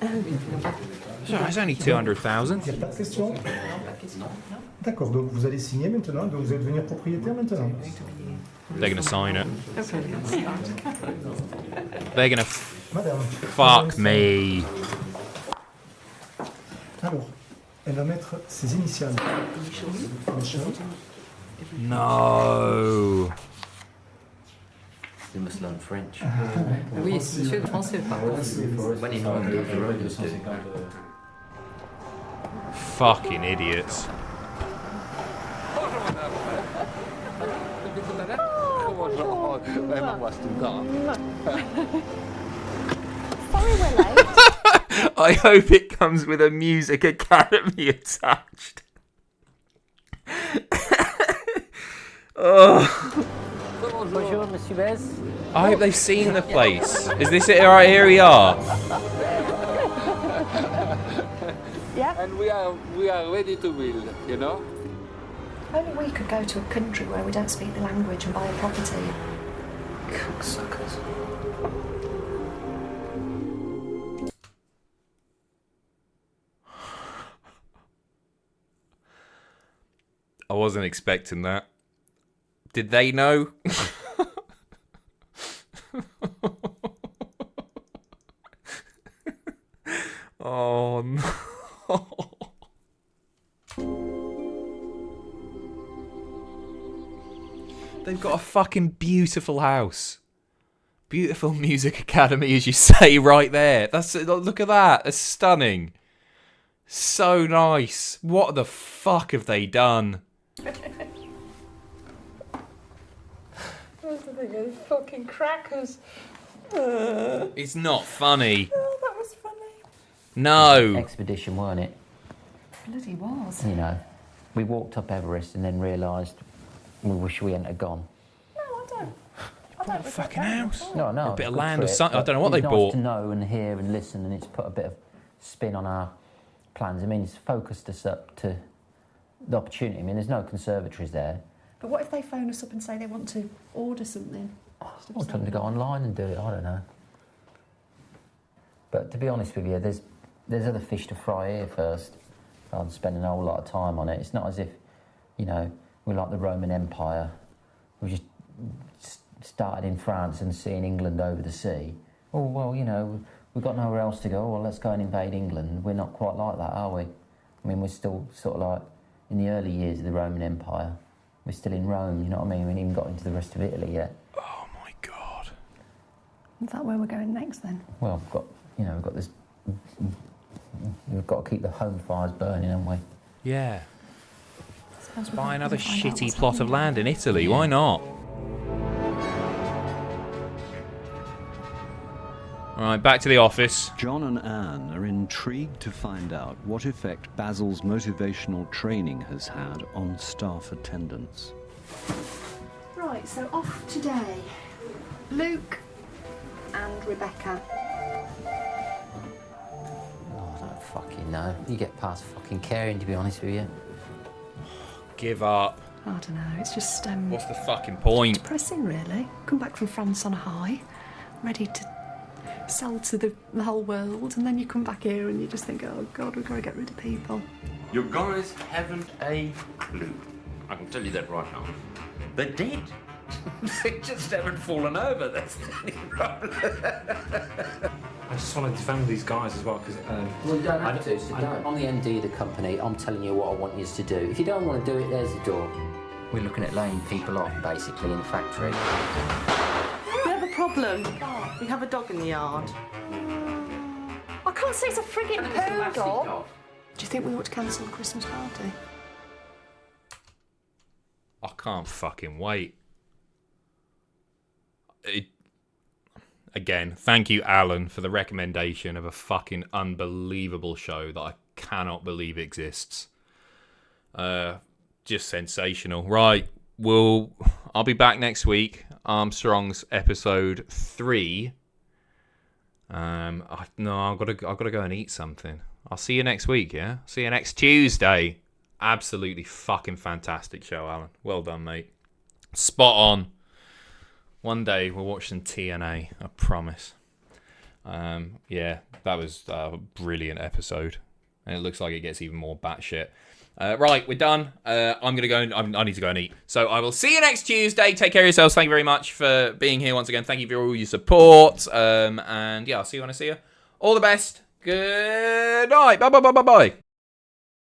Sorry, it's only 200,000. Il n'y a pas de question? D'accord, donc vous allez signer maintenant, donc vous allez devenir propriétaire maintenant. They're going to sign it. Okay. They're going to Madame. fuck me. Alors, elle va mettre ses initiales. Michel. No. You must learn French. Oui, c'est le français, par contre. When in Rome, the Romans do. Fucking idiots. Emma was too gone. Sorry we're late. I hope it comes with a Music Academy attached. Oh. Bonjour, Monsieur Bez. I hope they've seen the place. Is this it? Right, here we are. Yeah. And we are ready to build, you know? If only we could go to a country where we don't speak the language and buy a property. Cocksuckers. I wasn't expecting that. Did they know? Oh no. They've got a fucking beautiful house. Beautiful Music Academy, as you say, right there. That's, look at that. It's stunning. So nice. What the fuck have they done? What's the thing? Those fucking crackers. It's not funny. Oh, that was funny. No. Expedition, weren't it? Bloody was. You know, we walked up Everest and then realised we wish we hadn't have gone. No, I don't. I don't fucking house. No, no. A bit of good land or trip, something. I but don't know what it's they nice bought. to know and hear and listen, and it's put a bit of spin on our plans. I mean, it's focused us up to the opportunity. I mean, there's no conservatories there. But what if they phone us up and say they want to order something? I'll tell them to go online and do it. I don't know. But to be honest with you, there's other fish to fry here first. Rather than spending a whole lot of time on it. It's not as if, you know, we're like the Roman Empire. We just started in France and seeing England over the sea. Oh, well, you know, we've got nowhere else to go. Well, let's go and invade England. We're not quite like that, are we? I mean, we're still sort of like in the early years of the Roman Empire. We're still in Rome, you know what I mean? We haven't even got into the rest of Italy yet. Oh, my God. Is that where we're going next then? Well, we've got this... We've got to keep the home fires burning, haven't we? Yeah. Suppose we're Buy gonna another find out shitty what's plot of happening. land in Italy. Why not? All right, back to the office. John and Anne are intrigued to find out what effect Basil's motivational training has had on staff attendance. Right, so off today. Luke and Rebecca. Oh, I don't fucking know. You get past fucking caring, to be honest with you. Give up. I don't know, it's just What's the fucking point? depressing really. Come back from France on a high, ready to sell to the whole world, and then you come back here and you just think, oh God, we've got to get rid of people. You guys haven't a clue. I can tell you that right now. They're dead. They just haven't fallen over. That's the only problem. I just want to defend these guys as well because. Well, you don't have to. So I'm the MD of the company. I'm telling you what I want you to do. If you don't want to do it, there's the door. We're looking at laying people off, basically, in the factory. We have a problem. We have a dog in the yard. I can't say it's a frigging poodle. Do you think we ought to cancel the Christmas party? I can't fucking wait. Again, thank you, Alan, for the recommendation of a fucking unbelievable show that I cannot believe exists. Just sensational. Right, I'll be back next week. Armstrong's episode 3. I've got to go and eat something. I'll see you next week. Yeah, see you next Tuesday. Absolutely fucking fantastic show, Alan. Well done, mate. Spot on. One day we'll watch some TNA, I promise. Yeah, that was a brilliant episode. And it looks like it gets even more batshit. Right, we're done. I'm going to go and I need to go and eat. So I will see you next Tuesday. Take care of yourselves. Thank you very much for being here once again. Thank you for all your support. And yeah, I'll see you when I see you. All the best. Good night. Bye.